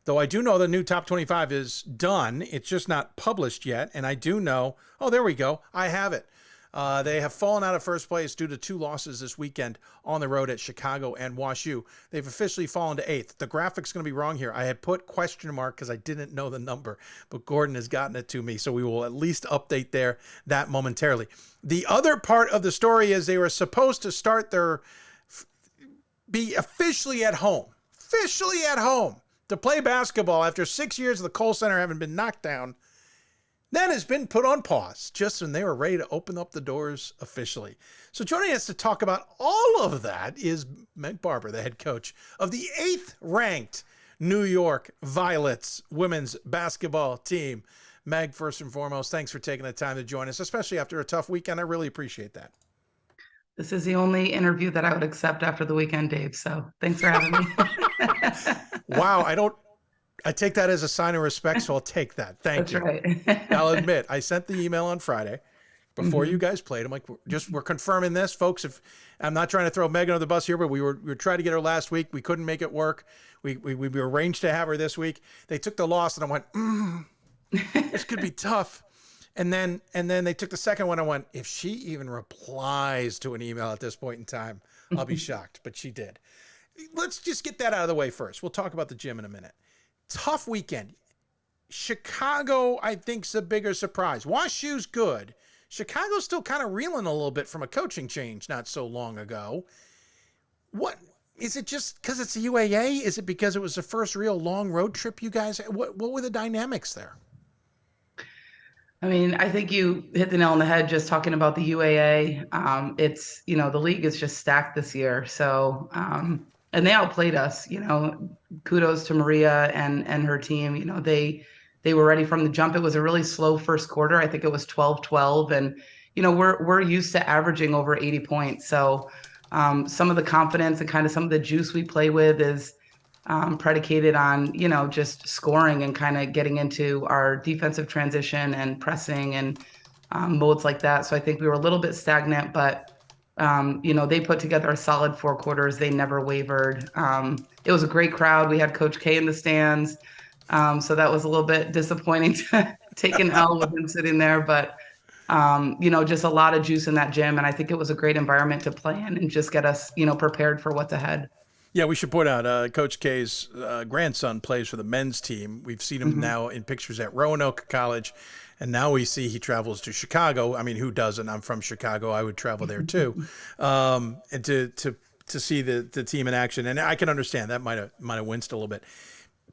though I do know the new top 25 is done. It's just not published yet. And I do know, oh, there we go. I have it. They have fallen out of first place due to 2 losses this weekend on the road at Chicago and WashU. They've officially fallen to 8th. The graphic's going to be wrong here. I had put question mark because I didn't know the number, but Gordon has gotten it to me, so we will at least update that momentarily. The other part of the story is they were supposed to start be officially at home to play basketball after 6 years of the Kohl Center having been knocked down. That has been put on pause just when they were ready to open up the doors officially. So joining us to talk about all of that is Meg Barber, the head coach of the 8th ranked New York Violets women's basketball team. Meg, first and foremost, thanks for taking the time to join us, especially after a tough weekend. I really appreciate that. This is the only interview that I would accept after the weekend, Dave. So thanks for having me. Wow. I take that as a sign of respect, so I'll take that. Thank you. That's right. I'll admit, I sent the email on Friday, before you guys played. I'm like, we're confirming this, folks. If I'm not trying to throw Megan under the bus here, but we were trying to get her last week. We couldn't make it work. We arranged to have her this week. They took the loss, and I went, this could be tough. And then they took the second one. I went, if she even replies to an email at this point in time, I'll be shocked. But she did. Let's just get that out of the way first. We'll talk about the gym in a minute. Tough weekend. Chicago, I think, is a bigger surprise. WashU's good. Chicago's still kind of reeling a little bit from a coaching change not so long ago. What is it? Just because it's the UAA? Is it because it was the first real long road trip you guys? What were the dynamics there? I mean, I think you hit the nail on the head just talking about the UAA. It's, the league is just stacked this year. So, and they outplayed us, kudos to Maria and her team. They were ready from the jump. It was a really slow first quarter. I think it was 12-12. And, we're used to averaging over 80 points. So some of the confidence and kind of some of the juice we play with is predicated on, just scoring and kind of getting into our defensive transition and pressing and modes like that. So I think we were a little bit stagnant, but, they put together a solid 4 quarters. They never wavered. It was a great crowd. We had Coach K in the stands. So that was a little bit disappointing to take an L with him sitting there, but, just a lot of juice in that gym. And I think it was a great environment to play in and just get us, prepared for what's ahead. Yeah, we should point out Coach K's grandson plays for the men's team. We've seen him now in pictures at Roanoke College, and now we see he travels to Chicago. I mean, who doesn't? I'm from Chicago. I would travel there too, and to see the team in action. And I can understand that might have winced a little bit.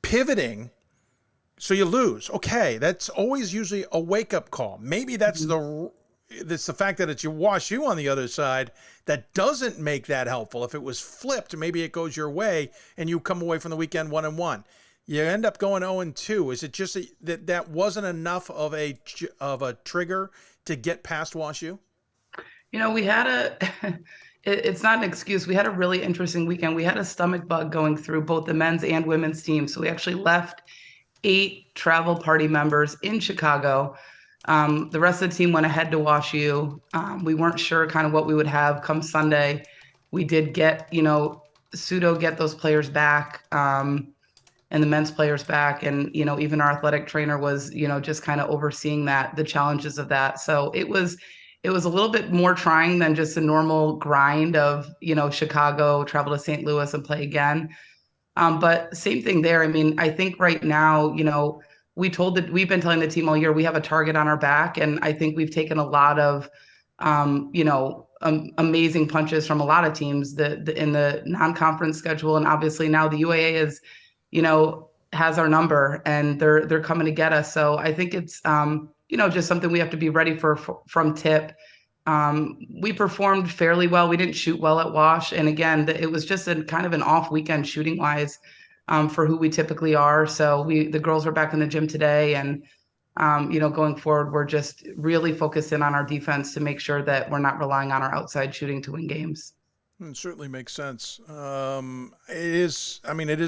Pivoting, so you lose. Okay, that's always usually a wake up call. Maybe that's the fact that it's your WashU on the other side that doesn't make that helpful. If it was flipped, maybe it goes your way and you come away from the weekend 1-1. You end up going 0-2. Is it just that wasn't enough of a trigger to get past WashU? We had it's not an excuse. We had a really interesting weekend. We had a stomach bug going through both the men's and women's teams. So we actually left 8 travel party members in Chicago. The rest of the team went ahead to WashU. We weren't sure kind of what we would have come Sunday. We did get, get those players back, and the men's players back. And, even our athletic trainer was, just kind of overseeing the challenges of that. So it was a little bit more trying than just a normal grind of, Chicago, travel to St. Louis and play again. But same thing there. I mean, I think right now, we've been telling the team all year, we have a target on our back. And I think we've taken a lot of, amazing punches from a lot of teams in the non-conference schedule. And obviously now the UAA is, has our number and they're coming to get us. So I think it's, just something we have to be ready for from tip. We performed fairly well. We didn't shoot well at Wash. And again, it was just a kind of an off weekend shooting wise. For who we typically are. So the girls are back in the gym today and, going forward, we're just really focused in on our defense to make sure that we're not relying on our outside shooting to win games. It certainly makes sense. It is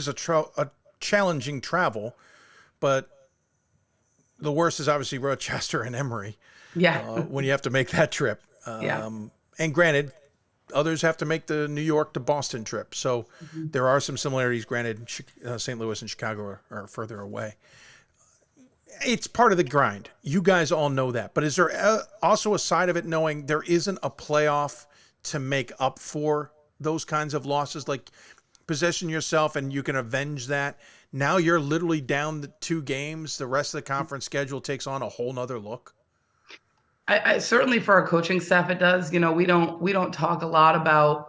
a challenging travel, but the worst is obviously Rochester and Emory. Yeah. When you have to make that trip. And granted, others have to make the New York to Boston trip. So there are some similarities. Granted, St. Louis and Chicago are further away. It's part of the grind. You guys all know that. But is there also a side of it knowing there isn't a playoff to make up for those kinds of losses? Like position yourself and you can avenge that. Now you're literally down the 2 games. The rest of the conference schedule takes on a whole nother look. I certainly for our coaching staff, it does. We don't talk a lot about,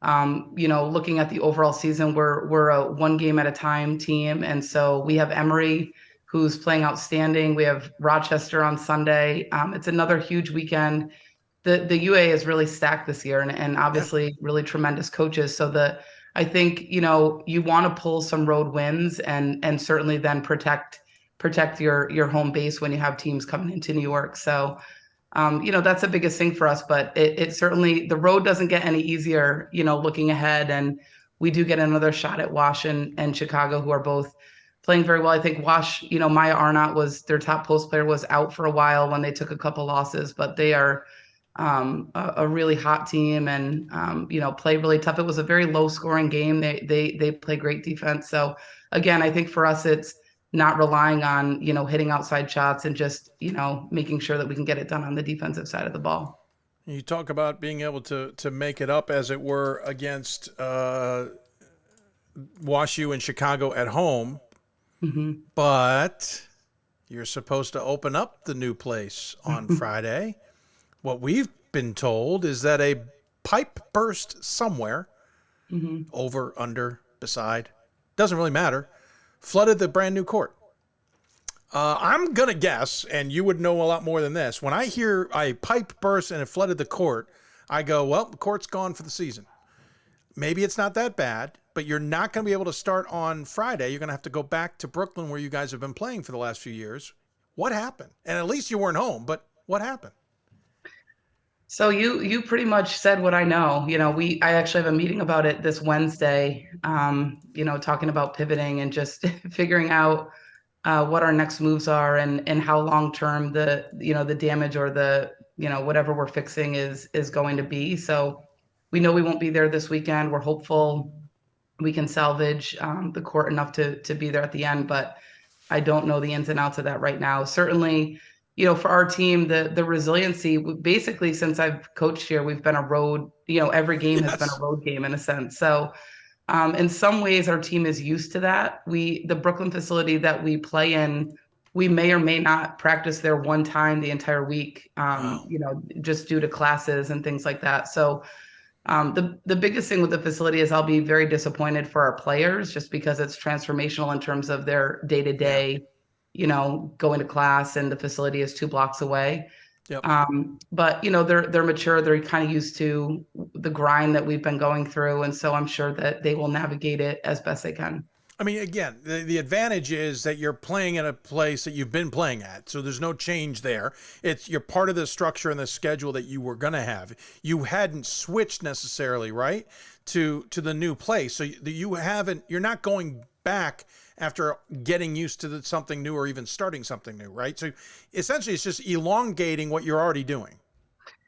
looking at the overall season. We're a 1 game at a time team. And so we have Emory who's playing outstanding. We have Rochester on Sunday. It's another huge weekend. The UA is really stacked this year and obviously really tremendous coaches. So I think, you want to pull some road wins and certainly then protect your home base when you have teams coming into New York. So, that's the biggest thing for us, but it certainly, the road doesn't get any easier, looking ahead. And we do get another shot at Wash and Chicago, who are both playing very well. I think Wash, Maya Arnott was their top post player, was out for a while when they took a couple losses, but they are a really hot team and, play really tough. It was a very low scoring game. They play great defense. So again, I think for us, it's not relying on, hitting outside shots and just, making sure that we can get it done on the defensive side of the ball. You talk about being able to make it up, as it were, against Wash U in Chicago at home. Mm-hmm. But you're supposed to open up the new place on Friday. What we've been told is that a pipe burst somewhere, over, under, beside, doesn't really matter, flooded the brand new court. I'm going to guess, and you would know a lot more than this, when I hear a pipe burst and it flooded the court, I go, well, the court's gone for the season. Maybe it's not that bad, but you're not going to be able to start on Friday. You're going to have to go back to Brooklyn, where you guys have been playing for the last few years. What happened? And at least you weren't home, but what happened? So you pretty much said what I know. I actually have a meeting about it this Wednesday, talking about pivoting and just figuring out what our next moves are and how long-term the damage or the, whatever we're fixing is going to be. So we know we won't be there this weekend. We're hopeful we can salvage the court enough to be there at the end, but I don't know the ins and outs of that right now. Certainly, for our team, the resiliency, basically since I've coached here, we've been a road, every game has been a road game in a sense. So in some ways our team is used to that. The Brooklyn facility that we play in, we may or may not practice there one time the entire week, just due to classes and things like that. So the biggest thing with the facility is I'll be very disappointed for our players, just because it's transformational in terms of their day-to-day, going to class, and the facility is 2 blocks away. Yep. But they're mature. They're kind of used to the grind that we've been going through. And so I'm sure that they will navigate it as best they can. I mean, again, the advantage is that you're playing in a place that you've been playing at, so there's no change there. You're part of the structure and the schedule that you were going to have. You hadn't switched necessarily, right, to the new place. So you're not going back after getting used to something new or even starting something new, right? So essentially it's just elongating what you're already doing.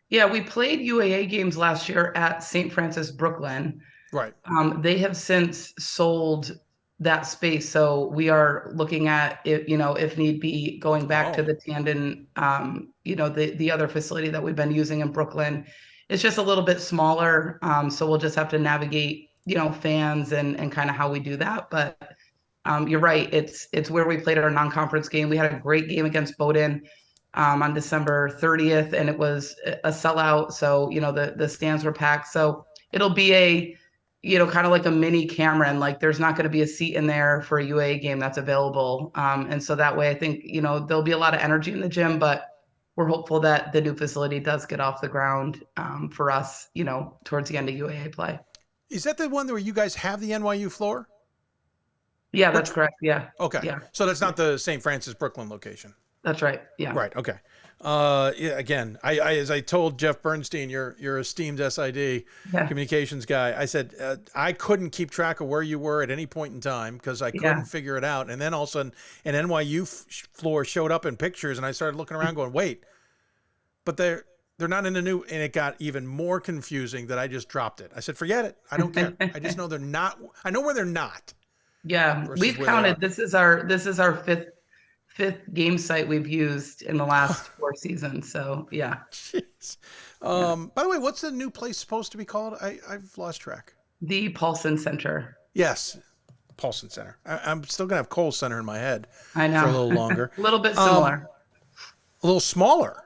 Yeah, we played UAA games last year at St. Francis, Brooklyn. Right. They have since sold that space. So we are looking at it, if need be, going back to the Tandon, the other facility that we've been using in Brooklyn. It's just a little bit smaller. So we'll just have to navigate, fans and kind of how we do that. But you're right. It's where we played our non-conference game. We had a great game against Bowdoin on December 30th, and it was a sellout. So, the stands were packed. So it'll be kind of like a mini Cameron. Like, there's not going to be a seat in there for a UAA game that's available. And so that way I think, there'll be a lot of energy in the gym, but we're hopeful that the new facility does get off the ground for us, towards the end of UAA play. Is that the one where you guys have the NYU floor? Yeah, that's correct. Yeah. Okay. Yeah. So that's not the St. Francis Brooklyn location. That's right. Yeah. Right. Okay. Again, as I told Jeff Bernstein, your esteemed SID communications guy, I said I couldn't keep track of where you were at any point in time because I couldn't figure it out. And then all of a sudden, an NYU floor showed up in pictures, and I started looking around, going, "Wait, but they're not in the new." And it got even more confusing that I just dropped it. I said, "Forget it. I don't care. I just know they're not. I know where they're not." Yeah, we've counted. This is our fifth game site we've used in the last 4 seasons. So yeah. Jeez. By the way, what's the new place supposed to be called? I've lost track. The Paulson Center. Yes, Paulson Center. I'm still gonna have Cole Center in my head. I know. For a little longer. A little bit similar. A little smaller.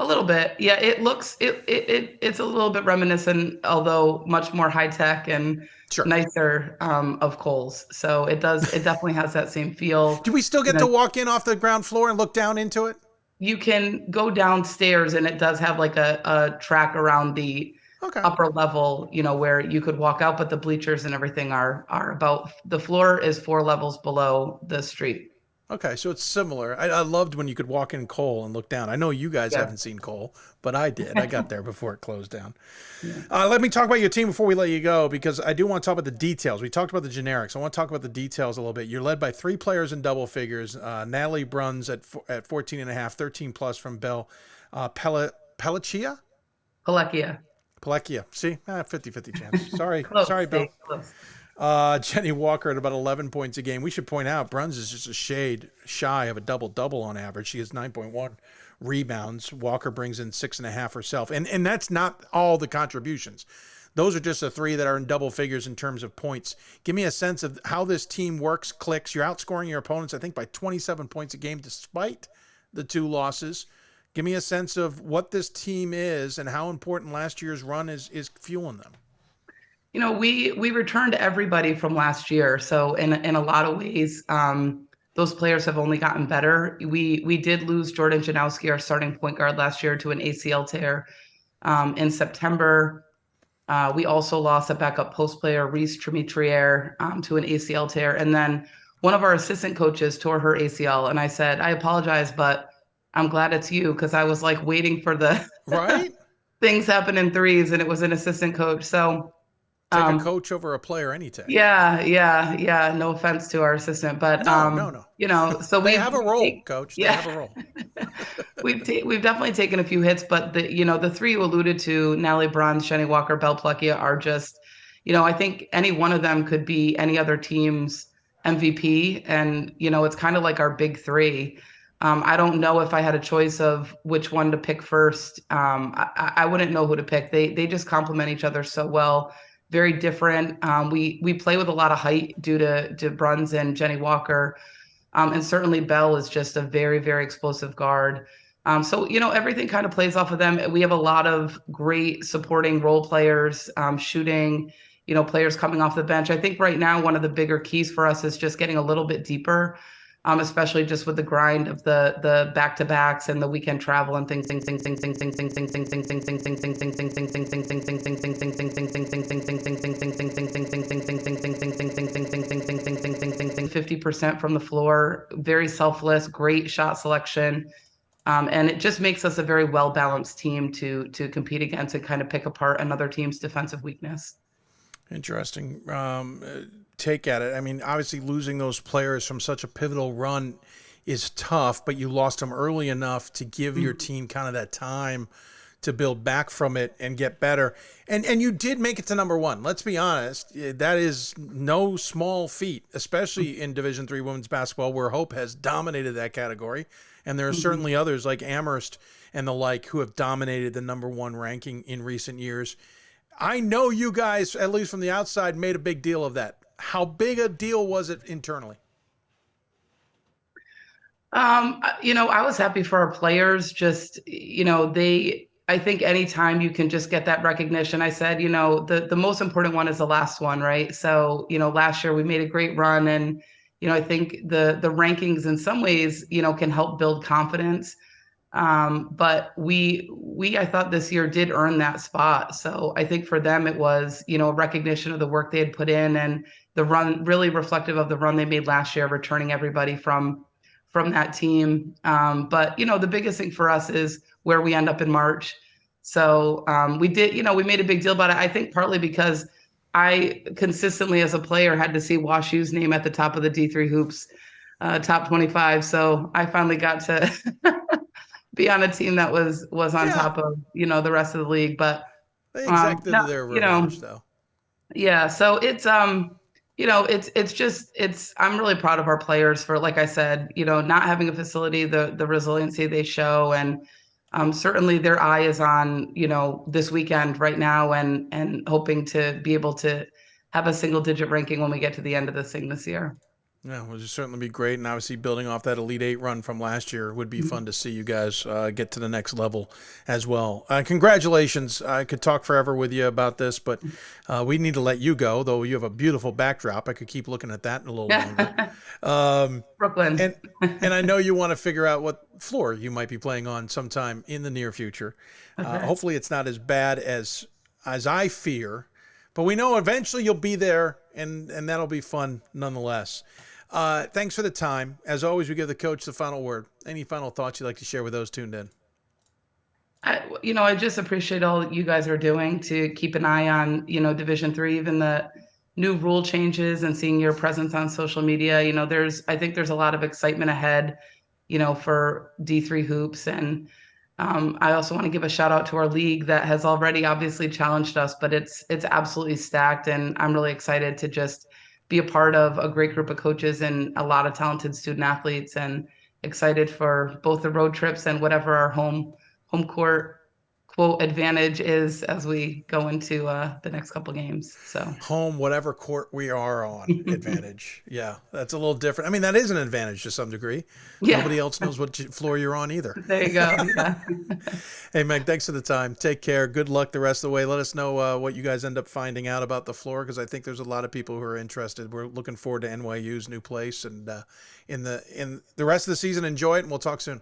A little bit. Yeah, it looks it's a little bit reminiscent, although much more high tech and nicer of Kohl's. So it definitely has that same feel. Do we still get to walk in off the ground floor and look down into it? You can go downstairs, and it does have like a track around the upper level, where you could walk out, but the bleachers and everything are about, the floor is 4 levels below the street. Okay, so it's similar. I loved when you could walk in Cole and look down. I know you guys haven't seen Cole, but I did. I got there before it closed down. Let me talk about your team before we let you go, because I do want to talk about the details. We talked about the generics. I want to talk about the details a little bit. You're led by 3 players in double figures. Natalie Bruns at 14.5, 13 plus from Bell. Pellechia? Palekia. See? 50-50 chance. Sorry. Sorry, Bell. Jenny Walker at about 11 points a game. We should point out Bruns is just a shade shy of a double-double on average. She has 9.1 rebounds. Walker brings in 6.5 herself. And that's not all the contributions. Those are just the 3 that are in double figures in terms of points. Give me a sense of how this team works, clicks. You're outscoring your opponents, I think, by 27 points a game despite the 2 losses. Give me a sense of what this team is and how important last year's run is fueling them. You know, we returned everybody from last year. So in a lot of ways, those players have only gotten better. We did lose Jordan Janowski, our starting point guard, last year to an ACL tear in September. We also lost a backup post player, Reese Tremitriere, to an ACL tear. And then one of our assistant coaches tore her ACL. And I said, I apologize, but I'm glad it's you, because I was like waiting for the things happen in threes, and it was an assistant coach. So take a coach over a player anytime. Yeah. No offense to our assistant, but no. You know, so they have a role, coach. They have a role. We've definitely taken a few hits, but the 3 you alluded to, Natalie Bruns, Jenny Walker, Bell Palekia, are just, I think any one of them could be any other team's MVP, and it's kind of like our big 3. I don't know if I had a choice of which one to pick first. I wouldn't know who to pick. They just complement each other so well. Very different. We play with a lot of height due to Bruns and Jenny Walker. And certainly Bell is just a very, very explosive guard. So, everything kind of plays off of them. We have a lot of great supporting role players, shooting, players coming off the bench. I think right now, one of the bigger keys for us is just getting a little bit deeper, especially just with the grind of the back-to-backs and the weekend travel and things. 50% from the floor, very selfless, great shot selection. And it just makes us a very well-balanced team to compete against and kind of pick apart another team's defensive weakness. Interesting take at it. I mean, obviously losing those players from such a pivotal run is tough, but you lost them early enough to give your team kind of that time to build back from it and get better. And you did make it to number 1. Let's be honest. That is no small feat, especially in Division III women's basketball, where Hope has dominated that category. And there are certainly others like Amherst and the like who have dominated the number 1 ranking in recent years. I know you guys, at least from the outside, made a big deal of that. How big a deal was it internally? I was happy for our players. Just, I think anytime you can just get that recognition, I said, the most important one is the last one, right? So, last year we made a great run, and, I think the rankings in some ways, can help build confidence. But I thought this year did earn that spot. So I think for them, it was, a recognition of the work they had put in, and the run really reflective of the run they made last year, returning everybody from that team. But, the biggest thing for us is where we end up in March. So we did, we made a big deal about it. I think partly because I consistently as a player had to see WashU's name at the top of the D3 Hoops top 25. So I finally got to be on a team that was on top of, the rest of the league. But they exacted their revenge, though. Yeah. So it's, I'm really proud of our players for, like I said, not having a facility, the resiliency they show. And certainly their eye is on, this weekend right now, and hoping to be able to have a single-digit ranking when we get to the end of this thing this year. Yeah, it would certainly be great. And obviously building off that Elite 8 run from last year would be fun to see you guys get to the next level as well. Congratulations. I could talk forever with you about this, but we need to let you go, though you have a beautiful backdrop. I could keep looking at that a little longer. Brooklyn. And I know you want to figure out what floor you might be playing on sometime in the near future. Okay. Hopefully it's not as bad as I fear, but we know eventually you'll be there, and that'll be fun nonetheless. Thanks for the time. As always, we give the coach the final word. Any final thoughts you'd like to share with those tuned in? I just appreciate all that you guys are doing to keep an eye on, Division III, even the new rule changes and seeing your presence on social media. I think there's a lot of excitement ahead, for D3 hoops. And I also want to give a shout out to our league that has already obviously challenged us, but it's absolutely stacked. And I'm really excited to just be a part of a great group of coaches and a lot of talented student athletes, and excited for both the road trips and whatever our home court quote advantage is as we go into the next couple games. So home, whatever court we are on, advantage. Yeah, that's a little different. I mean, that is an advantage to some degree. Yeah. Nobody else knows what floor you're on either. There you go. Yeah. Hey, Meg, thanks for the time. Take care. Good luck the rest of the way. Let us know what you guys end up finding out about the floor, because I think there's a lot of people who are interested. We're looking forward to NYU's new place, and in the rest of the season, enjoy it, and we'll talk soon.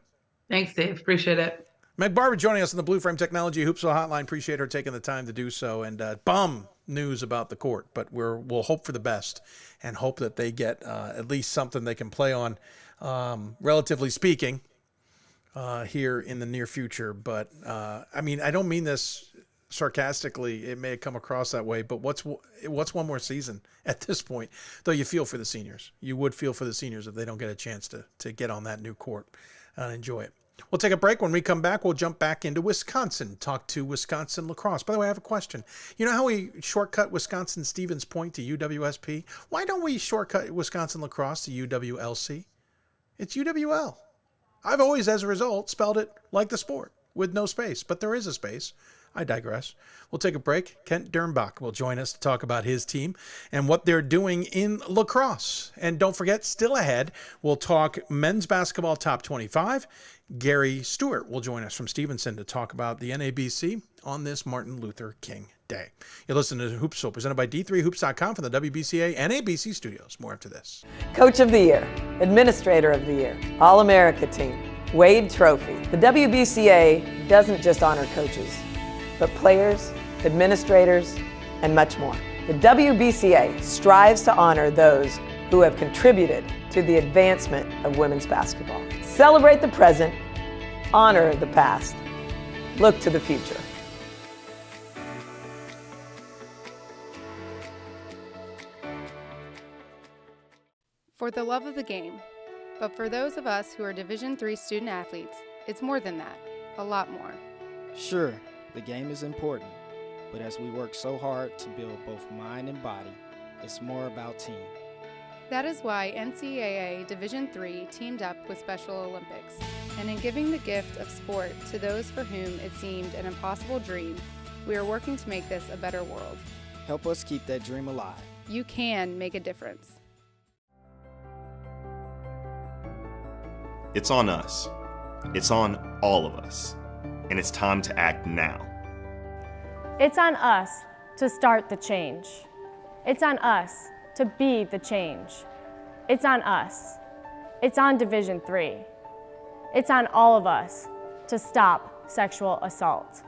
Thanks, Dave. Appreciate it. Meg Barber joining us on the Blue Frame Technology Hoopsville Hotline. Appreciate her taking the time to do so. And bum news about the court, but we'll hope for the best and hope that they get at least something they can play on, relatively speaking, here in the near future. But I mean, I don't mean this sarcastically. It may have come across that way, but what's one more season at this point? Though you feel for the seniors. You would feel for the seniors if they don't get a chance to get on that new court and enjoy it. We'll take a break. When we come back, we'll jump back into Wisconsin, talk to Wisconsin lacrosse. By the way, I have a question. You know how we shortcut Wisconsin Stevens Point to UWSP? Why don't we shortcut Wisconsin lacrosse to UWLC? It's UWL. I've always, as a result, spelled it like the sport, with no space, but there is a space. I digress. We'll take a break. Kent Dernbach will join us to talk about his team and what they're doing in lacrosse. And don't forget, still ahead, we'll talk men's basketball top 25. Gary Stewart will join us from Stevenson to talk about the NABC on this Martin Luther King Day. You're listening to Hoopsville, presented by D3Hoops.com from the WBCA and ABC studios. More after this. Coach of the Year, Administrator of the Year, All-America Team, Wade Trophy. The WBCA doesn't just honor coaches, but players, administrators, and much more. The WBCA strives to honor those who have contributed to the advancement of women's basketball. Celebrate the present, honor the past, look to the future. For the love of the game, but for those of us who are Division III student athletes, it's more than that, a lot more. Sure, the game is important, but as we work so hard to build both mind and body, it's more about team. That is why NCAA Division III teamed up with Special Olympics, and in giving the gift of sport to those for whom it seemed an impossible dream, we are working to make this a better world. Help us keep that dream alive. You can make a difference. It's on us. It's on all of us. And it's time to act now. It's on us to start the change. It's on us to be the change. It's on us. It's on Division III. It's on all of us to stop sexual assault.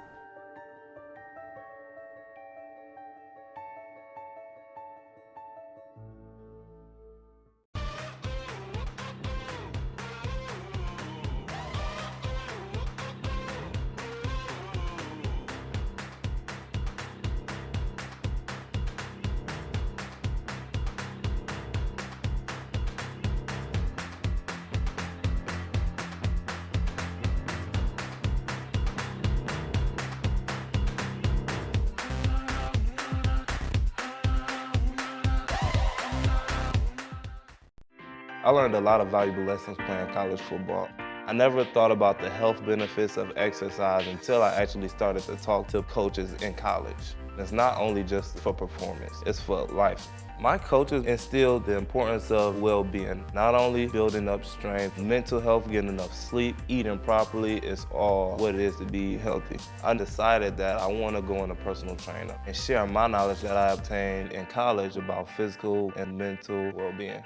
I learned a lot of valuable lessons playing college football. I never thought about the health benefits of exercise until I actually started to talk to coaches in college. It's not only just for performance, it's for life. My coaches instilled the importance of well-being, not only building up strength, mental health, getting enough sleep, eating properly is all what it is to be healthy. I decided that I want to go into personal trainer and share my knowledge that I obtained in college about physical and mental well-being.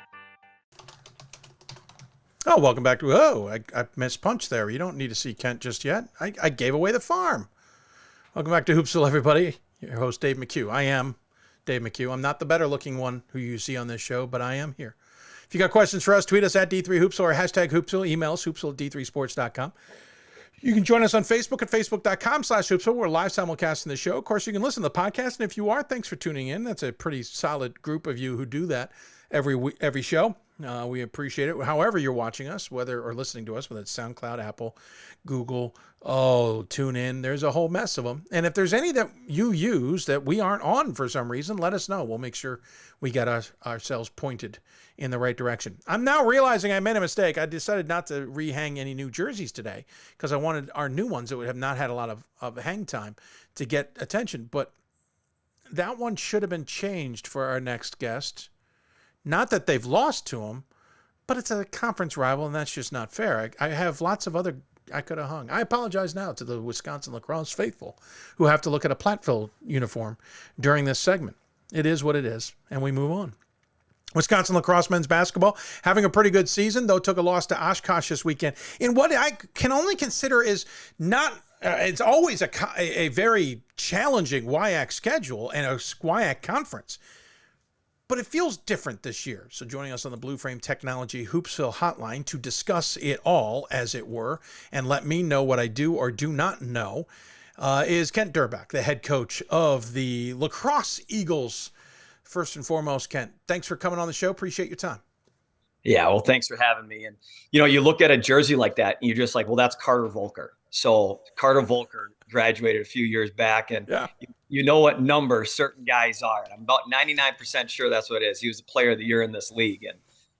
Oh, welcome back to, I missed punch there. You don't need to see Kent just yet. I gave away the farm. Welcome back to Hoopsville, everybody. Your host, Dave McHugh. I am Dave McHugh. I'm not the better looking one who you see on this show, but I am here. If you got questions for us, tweet us at D3Hoopsville or hashtag Hoopsville. Email us, hoopsville@d3sports.com. You can join us on Facebook at facebook.com/Hoopsville. We're live simulcasting the show. Of course, you can listen to the podcast. And if you are, thanks for tuning in. That's a pretty solid group of you who do that every show. We appreciate it. However you're watching us, or listening to us, whether it's SoundCloud, Apple, Google, tune in. There's a whole mess of them. And if there's any that you use that we aren't on for some reason, let us know. We'll make sure we get ourselves pointed in the right direction. I'm now realizing I made a mistake. I decided not to rehang any new jerseys today because I wanted our new ones that would have not had a lot of hang time to get attention. But that one should have been changed for our next guest. Not that they've lost to him, but it's a conference rival, and that's just not fair. I have lots of other I could have hung. I apologize now to the Wisconsin lacrosse faithful who have to look at a Platteville uniform during this segment. It is what it is, and we move on. Wisconsin lacrosse men's basketball having a pretty good season, though took a loss to Oshkosh this weekend in what I can only consider is not it's always a very challenging WIAC schedule and a WIAC conference. But it feels different this year. So joining us on the Blue Frame Technology Hoopsville hotline to discuss it all, as it were, and let me know what I do or do not know, is Kent Durbach, the head coach of the Lacrosse Eagles. First and foremost, Kent, thanks for coming on the show. Appreciate your time. Yeah, well, thanks for having me. And, you look at a jersey like that, and you're just like, well, that's Carter Volker. So Carter Volker graduated a few years back, and you know what number certain guys are. And I'm about 99% sure that's what it is. He was the player of the year in this league.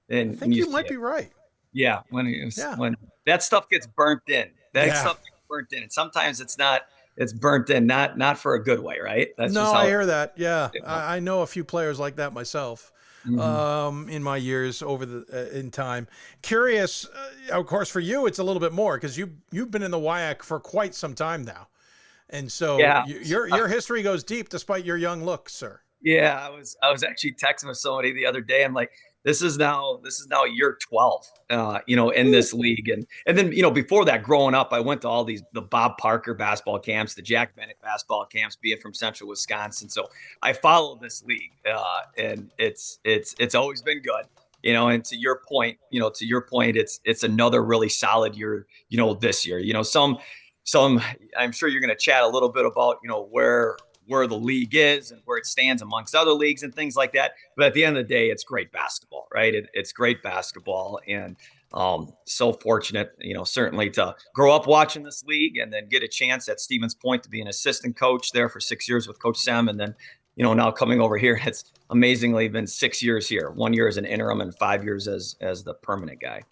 And I think you might be right. Yeah, when that stuff gets burnt in. Stuff gets burnt in. And sometimes it's burnt in, not for a good way, right? That's no, just how I hear that. Yeah. I know a few players like that myself. In my years in time. Curious, of course, for you, it's a little bit more because you've been in the WIAC for quite some time now. And so your history goes deep despite your young look, sir. Yeah, I was actually texting with somebody the other day. I'm like, this is now year 12, in this league. And then, before that, growing up, I went to the Bob Parker basketball camps, the Jack Bennett basketball camps, being from Central Wisconsin. So I follow this league, and it's always been good. And to your point, it's another really solid year, this year. Some I'm sure you're going to chat a little bit about, where the league is and where it stands amongst other leagues and things like that. But at the end of the day, it's great basketball, right? It's great basketball. And so fortunate, certainly to grow up watching this league and then get a chance at Stevens Point to be an assistant coach there for 6 years with Coach Sem. And then, now coming over here, it's amazingly been 6 years here, 1 year as an interim and 5 years as the permanent guy.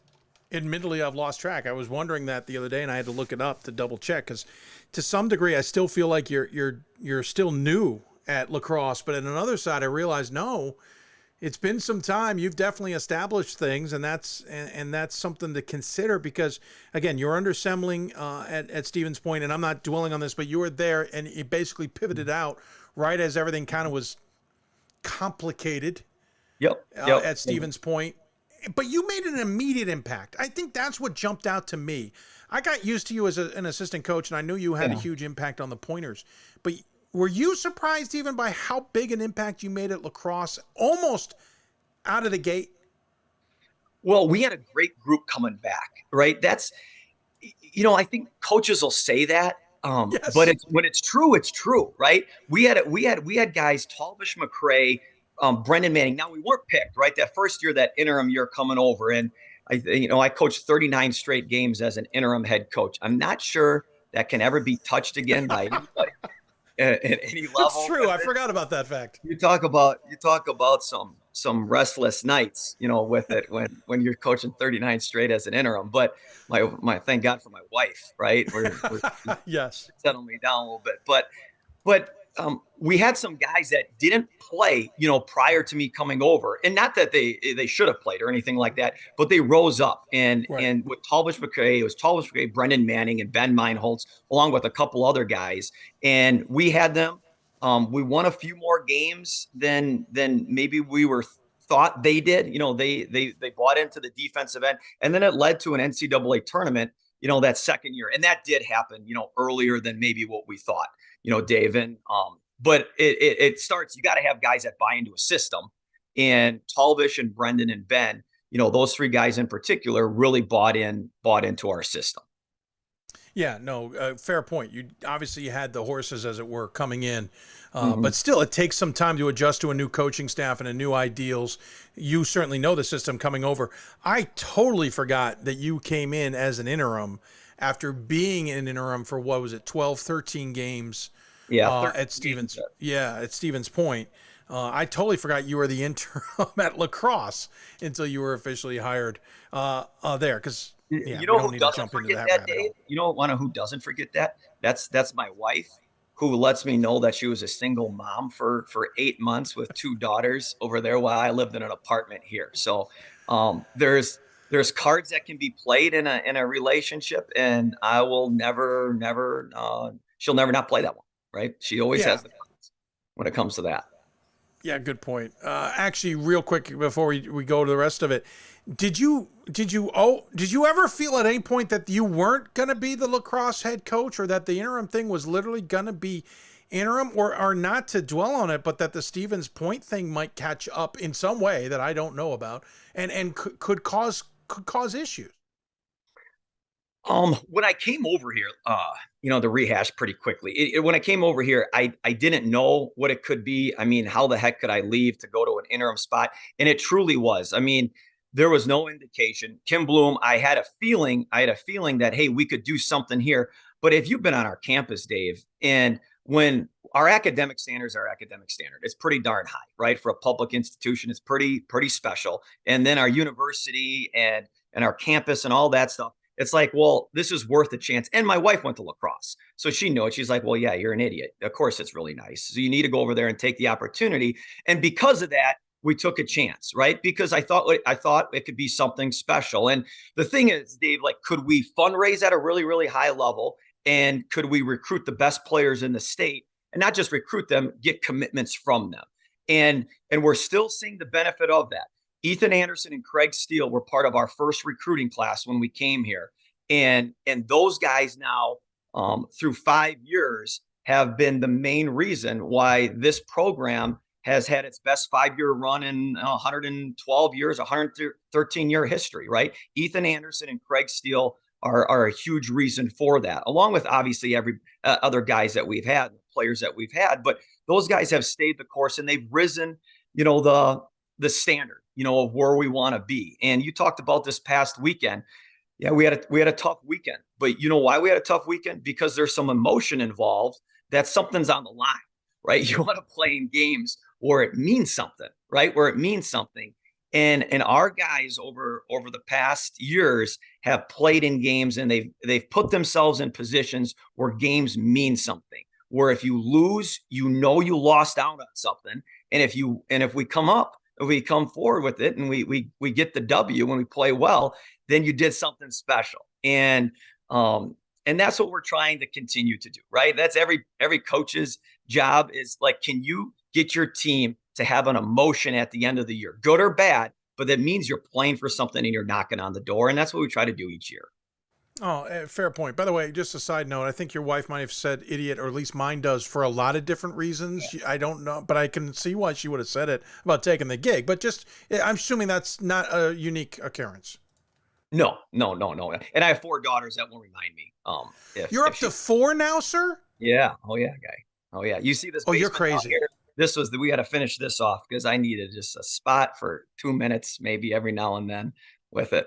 Admittedly, I've lost track. I was wondering that the other day, and I had to look it up to double check because, to some degree, I still feel like you're still new at lacrosse. But on another side, I realized no, it's been some time. You've definitely established things, and that's something to consider because, again, you're under Semling at Stevens Point, and I'm not dwelling on this, but you were there, and it basically pivoted out right as everything kind of was complicated. At Stevens Point. But you made an immediate impact. I think that's what jumped out to me. I got used to you as an assistant coach, and I knew you had a huge impact on the Pointers. But were you surprised even by how big an impact you made at lacrosse almost out of the gate? Well, we had a great group coming back, right? That's, I think coaches will say that, but when it's true, right? We had guys, Talbish McCray, Brendan Manning. Now we weren't picked, right? That first year, that interim year coming over, and I coached 39 straight games as an interim head coach. I'm not sure that can ever be touched again by anybody at any level. It's true. I forgot about that fact. You talk about some restless nights, with it when you're coaching 39 straight as an interim. But my thank God for my wife, right? We're yes, settling me down a little bit, but. We had some guys that didn't play, prior to me coming over, and not that they should have played or anything like that, but they rose up. And with Talbish McCray, it was Talbish McCray, Brendan Manning, and Ben Meinholz, along with a couple other guys. And we had them. We won a few more games than maybe we thought they did. They bought into the defensive end, and then it led to an NCAA tournament. That second year, and that did happen. Earlier than maybe what we thought. Dave, and but it starts. You got to have guys that buy into a system, and Talbish and Brendan and Ben, those three guys in particular really bought into our system. Yeah, no, fair point. You obviously had the horses, as it were, coming in, but still, it takes some time to adjust to a new coaching staff and a new ideals. You certainly know the system coming over. I totally forgot that you came in as an interim after being an interim for, 12, 13 games at Stevens. Yeah, at Stevens Point. I totally forgot you were the interim at lacrosse until you were officially hired there. Because who doesn't forget that, Dave? Who doesn't forget that? That's my wife, who lets me know that she was a single mom for 8 months with 2 daughters over there while I lived in an apartment here. So there's cards that can be played in a relationship, and I will never she'll never not play that one, right? She always has the cards when it comes to that. Yeah, good point. Actually, real quick before we go to the rest of it, did you ever feel at any point that you weren't going to be the lacrosse head coach, or that the interim thing was literally going to be interim, or not to dwell on it, but that the Stevens Point thing might catch up in some way that I don't know about, and could cause issues? When I came over here, to rehash pretty quickly, when I came over here, I didn't know what it could be. I mean, how the heck could I leave to go to an interim spot? And it truly was. I mean, there was no indication. Kim Bloom, I had a feeling that, hey, we could do something here. But if you've been on our campus, Dave, and when our academic standards are academic standard, it's pretty darn high, right? For a public institution, it's pretty special. And then our university and our campus and all that stuff, it's like, well, this is worth a chance. And my wife went to lacrosse, so she knows. She's like, well, yeah, you're an idiot. Of course, it's really nice. So you need to go over there and take the opportunity. And because of that, we took a chance, right? Because I thought it could be something special. And the thing is, Dave, like, could we fundraise at a really, really high level? And could we recruit the best players in the state, and not just recruit them, get commitments from them? And we're still seeing the benefit of that. Ethan Anderson and Craig Steele were part of our first recruiting class when we came here. And those guys now, through 5 years, have been the main reason why this program has had its best 5-year run in 112 years, 113-year history, right? Ethan Anderson and Craig Steele are a huge reason for that, along with obviously every other guys that we've had, players that we've had. But those guys have stayed the course, and they've risen, the standard, of where we want to be. And you talked about this past weekend. Yeah, we had a tough weekend. But you know why we had a tough weekend? Because there's some emotion involved, that something's on the line, right? You want to play in games where it means something, right? Where it means something. And our guys over the past years have played in games, and they've put themselves in positions where games mean something. Where if you lose, you lost out on something. And if we come forward with it and we get the W when we play well, then you did something special. And that's what we're trying to continue to do, right? That's every coach's job, is like, can you get your team to have an emotion at the end of the year, good or bad, but that means you're playing for something and you're knocking on the door. And that's what we try to do each year. Oh, fair point. By the way, just a side note, I think your wife might have said idiot, or at least mine does, for a lot of different reasons. Yeah. I don't know, but I can see why she would have said it about taking the gig. But I'm assuming that's not a unique occurrence. No. And I have 4 daughters that will remind me. You're up to 4 now, sir? Yeah. Oh, yeah, guy. Oh, yeah. You see this? Oh, you're crazy. We had to finish this off because I needed just a spot for 2 minutes, maybe every now and then with it.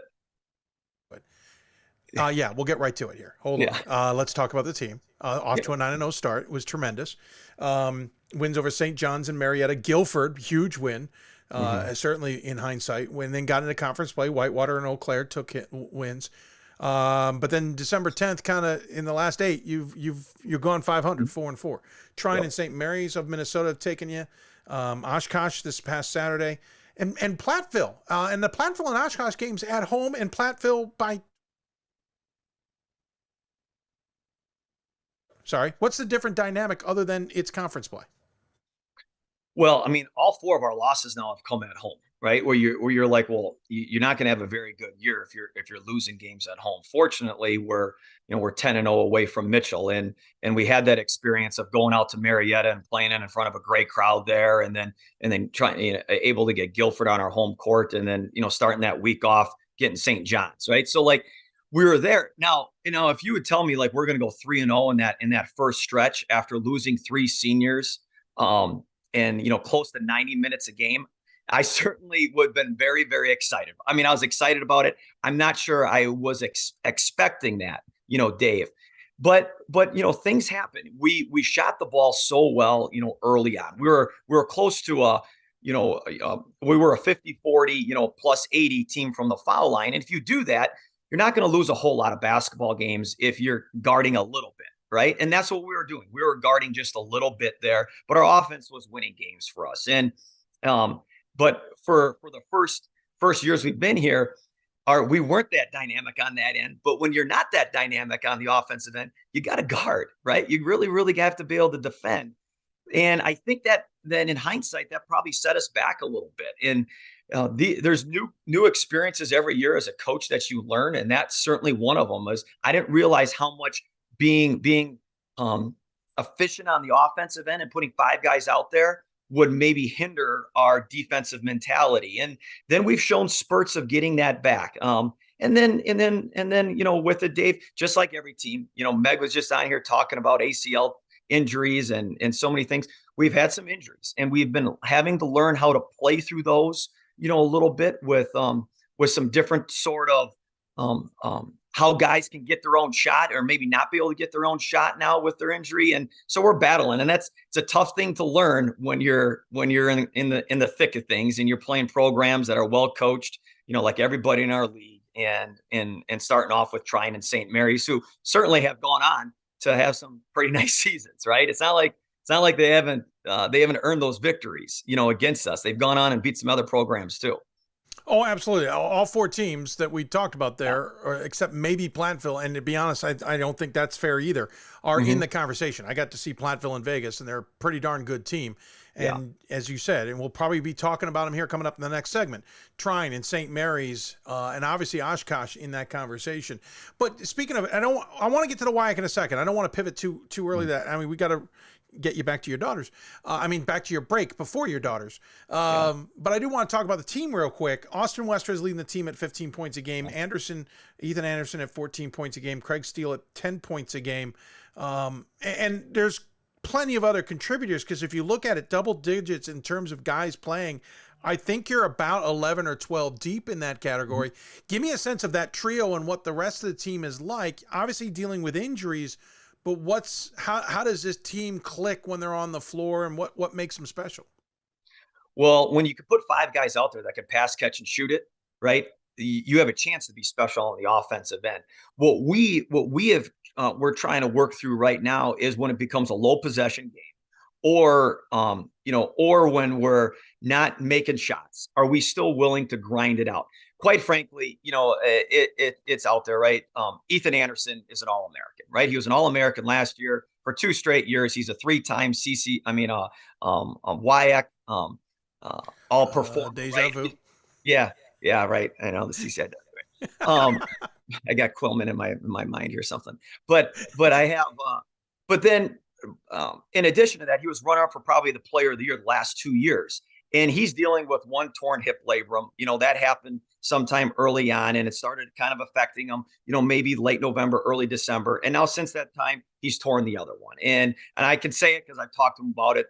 Yeah, we'll get right to it here. Hold on. Let's talk about the team. Off to a 9-0 start. It was tremendous. Wins over St. John's and Marietta. Guilford, huge win. Certainly in hindsight. When then got into conference play, Whitewater and Eau Claire took wins. But then December 10th, kind of in the last 8, you're gone 500, 4-4. Trine and St. Mary's of Minnesota have taken you. Oshkosh this past Saturday, and Platteville. And the Platteville and Oshkosh games at home, and Platteville by. Sorry, what's the different dynamic other than it's conference play? Well, I mean, all 4 of our losses now have come at home, right? Where you're like, well, you're not going to have a very good year if you're losing games at home. Fortunately, we're 10-0 away from Mitchell, and we had that experience of going out to Marietta and playing in front of a great crowd there, and then trying, able to get Guilford on our home court, and then starting that week off getting St. John's, right? So like we were there. Now, if you would tell me like we're going to go 3-0 in that first stretch after losing 3 seniors, and close to 90 minutes a game, I certainly would have been very, very excited. I mean, I was excited about it. I'm not sure I was expecting that, Dave. But things happen. We shot the ball so well, early on. We were close to we were a 50-40, plus 80 team from the foul line. And if you do that, you're not going to lose a whole lot of basketball games if you're guarding a little bit, right? And that's what we were doing. We were guarding just a little bit there, but our offense was winning games for us. And but for the first years we've been here, we weren't that dynamic on that end. But when you're not that dynamic on the offensive end, you got to guard, right? You really, really have to be able to defend. And I think that then in hindsight, that probably set us back a little bit. And there's new experiences every year as a coach that you learn, and that's certainly one of them. Is I didn't realize how much being efficient on the offensive end and putting 5 guys out there would maybe hinder our defensive mentality. And then we've shown spurts of getting that back. And then, with it, Dave, just like every team, Meg was just on here talking about ACL injuries and so many things. We've had some injuries, and we've been having to learn how to play through those, a little bit with some different sort of how guys can get their own shot or maybe not be able to get their own shot now with their injury. And so we're battling, and it's a tough thing to learn when you're in the thick of things and you're playing programs that are well coached, like everybody in our league, and starting off with Trine and St. Mary's, who certainly have gone on to have some pretty nice seasons, right? It's not like they haven't earned those victories, against us. They've gone on and beat some other programs too. Oh, absolutely. All 4 teams that we talked about there, except maybe Platteville, and to be honest, I don't think that's fair either, are in the conversation. I got to see Platteville in Vegas, and they're a pretty darn good team. And as you said, and we'll probably be talking about them here coming up in the next segment, Trine and St. Mary's, and obviously Oshkosh in that conversation. But speaking of it, I want to get to the WIAC in a second. I don't want to pivot too early. We got to get you back to your daughters. Back to your break before your daughters. But I do want to talk about the team real quick. Austin Westra is leading the team at 15 points a game. Ethan Anderson at 14 points a game. Craig Steele at 10 points a game. And there's plenty of other contributors, because if you look at it, double digits in terms of guys playing, I think you're about 11 or 12 deep in that category. Give me a sense of that trio and what the rest of the team is like. Obviously dealing with injuries, but how does this team click when they're on the floor, and what makes them special? Well, when you can put 5 guys out there that can pass, catch, and shoot it, right, you have a chance to be special on the offensive end. What we're trying to work through right now is when it becomes a low possession game, or when we're not making shots, are we still willing to grind it out? Quite frankly, it's out there, right? Ethan Anderson is an All-American, right? He was an All-American last year for 2 straight years. He's a 3-time WIAC all-performer. Deja vu. Yeah, right. I know the CC. I got Quillman in my mind here, something. But I have. But then, in addition to that, he was runner-up for probably the Player of the Year the last 2 years, and he's dealing with 1 torn hip labrum. That happened sometime early on, and it started kind of affecting him, maybe late November, early December. And now since that time, he's torn the other one. And I can say it because I've talked to him about it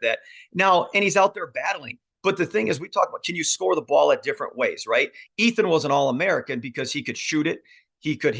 and he's out there battling. But the thing is, we talk about, can you score the ball at different ways, right? Ethan was an All-American because he could shoot it. He could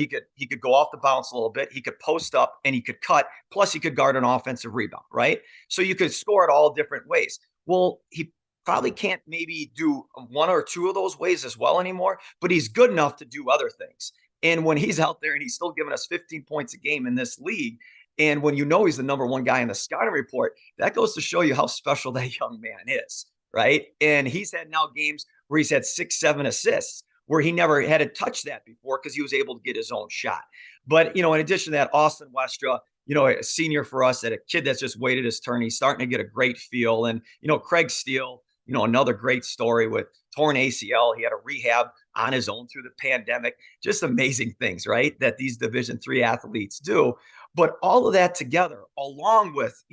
go off the bounce a little bit. He could post up and he could cut. Plus he could guard an offensive rebound, right? So you could score it all different ways. Well, he probably can't maybe do 1 or 2 of those ways as well anymore, but he's good enough to do other things. And when he's out there and he's still giving us 15 points a game in this league, and when he's the number 1 guy in the scouting report, that goes to show you how special that young man is, right? And he's had now games where he's had 6-7 assists, where he never had to touch that before because he was able to get his own shot. But, in addition to that, Austin Westra, a senior for us, that a kid that's just waited his turn. He's starting to get a great feel. And, Craig Steele, another great story with torn ACL. He had a rehab on his own through the pandemic. Just amazing things, right? That these Division III athletes do. But all of that together, along with,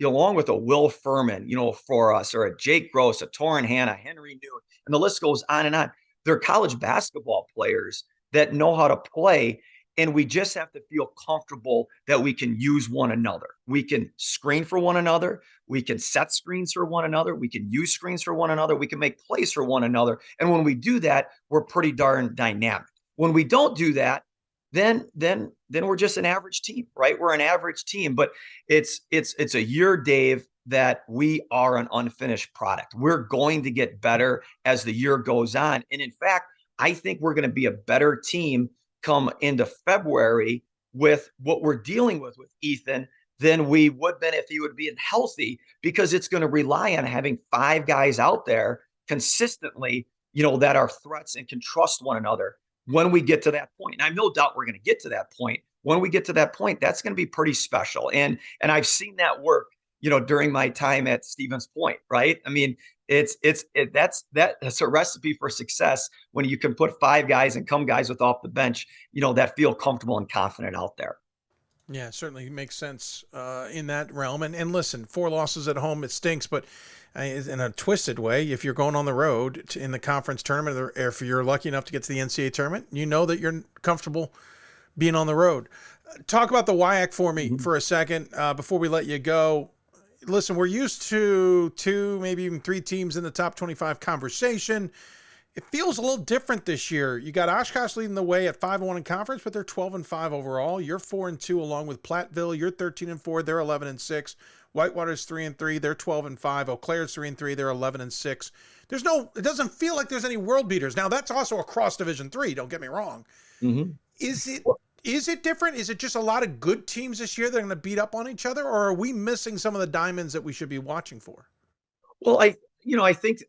along with a Will Furman, for us, or a Jake Gross, a Torrin Hanna, Henry Newt, and the list goes on and on. They're college basketball players that know how to play. And we just have to feel comfortable that we can use one another. We can screen for one another. We can set screens for one another. We can use screens for one another. We can make plays for one another. And when we do that, we're pretty darn dynamic. When we don't do that, then we're just an average team, right? We're an average team, but it's a year, Dave, that we are an unfinished product. We're going to get better as the year goes on. And in fact, I think we're going to be a better team come into February with what we're dealing with Ethan than we would have been if he would be healthy, because it's going to rely on having 5 guys out there consistently, that are threats and can trust one another when we get to that point. And I have no doubt we're going to get to that point. When we get to that point, that's going to be pretty special. And I've seen that work, during my time at Stevens Point, right? I mean, that's a recipe for success when you can put 5 guys and come guys with off the bench, that feel comfortable and confident out there. Yeah, it certainly makes sense in that realm. And listen, 4 losses at home, it stinks, but in a twisted way, if you're going on the road in the conference tournament, or if you're lucky enough to get to the NCAA tournament, you know that you're comfortable being on the road. Talk about the WIAC for me for a second before we let you go. Listen, we're used to 2, maybe even 3 teams in the top 25 conversation. It feels a little different this year. You got Oshkosh leading the way at 5-1 in conference, but they're 12-5 overall. You're 4-2 along with Platteville. You're 13-4. They're 11-6. Whitewater's 3-3. They're 12-5. Eau Claire's 3-3. They're 11-6. It doesn't feel like there's any world beaters. Now that's also across Division III. Don't get me wrong. Mm-hmm. Is it different? Is it just a lot of good teams this year that are going to beat up on each other, or are we missing some of the diamonds that we should be watching for? Well, I think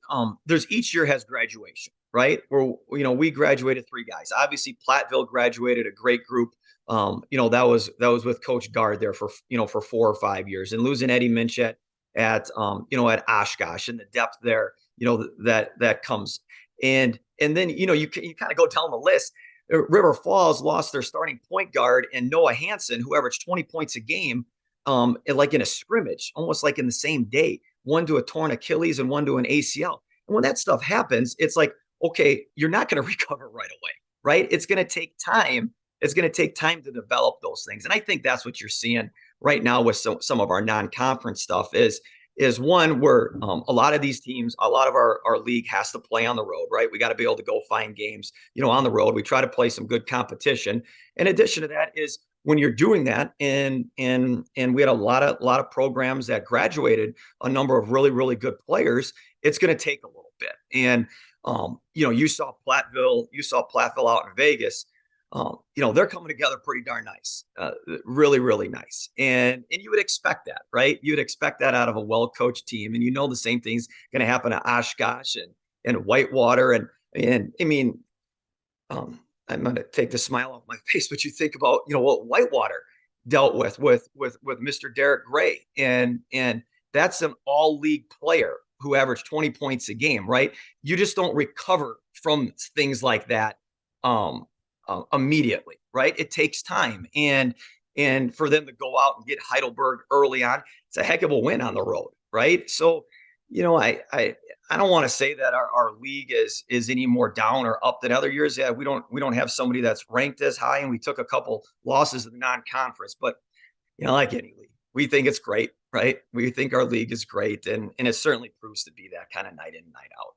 there's each year has graduation, right? Where, we graduated 3 guys. Obviously, Platteville graduated a great group. That was with Coach Gard there for 4 or 5 years, and losing Eddie Minchet at Oshkosh, and the depth there, that comes. And then, you kind of go down the list. River Falls lost their starting point guard and Noah Hansen, who averaged 20 points a game, like in a scrimmage, almost like in the same day, one to a torn Achilles and one to an ACL. And when that stuff happens, it's like, okay, you're not going to recover right away, right? It's going to take time. It's going to take time to develop those things. And I think that's what you're seeing right now with some of our non-conference stuff is one where a lot of these teams, a lot of our league has to play on the road, right? We got to be able to go find games, on the road. We try to play some good competition. In addition to that is when you're doing that, and we had a lot of programs that graduated a number of really, really good players, it's going to take a little bit. And you saw Platteville out in Vegas. They're coming together pretty darn nice, really, really nice. And you would expect that, right? You'd expect that out of a well-coached team. And the same thing's going to happen at Oshkosh and Whitewater. And I mean, I'm going to take the smile off my face, but you think about, what Whitewater dealt with Mr. Derek Gray. And that's an all-league player who averaged 20 points a game, right? You just don't recover from things like that immediately, right? It takes time. And for them to go out and get Heidelberg early on, it's a heck of a win on the road, right? So, I don't want to say that our league is any more down or up than other years. Yeah, we don't have somebody that's ranked as high, and we took a couple losses in the non-conference, but like any league, we think it's great, right? We think our league is great, and it certainly proves to be that kind of night in, night out.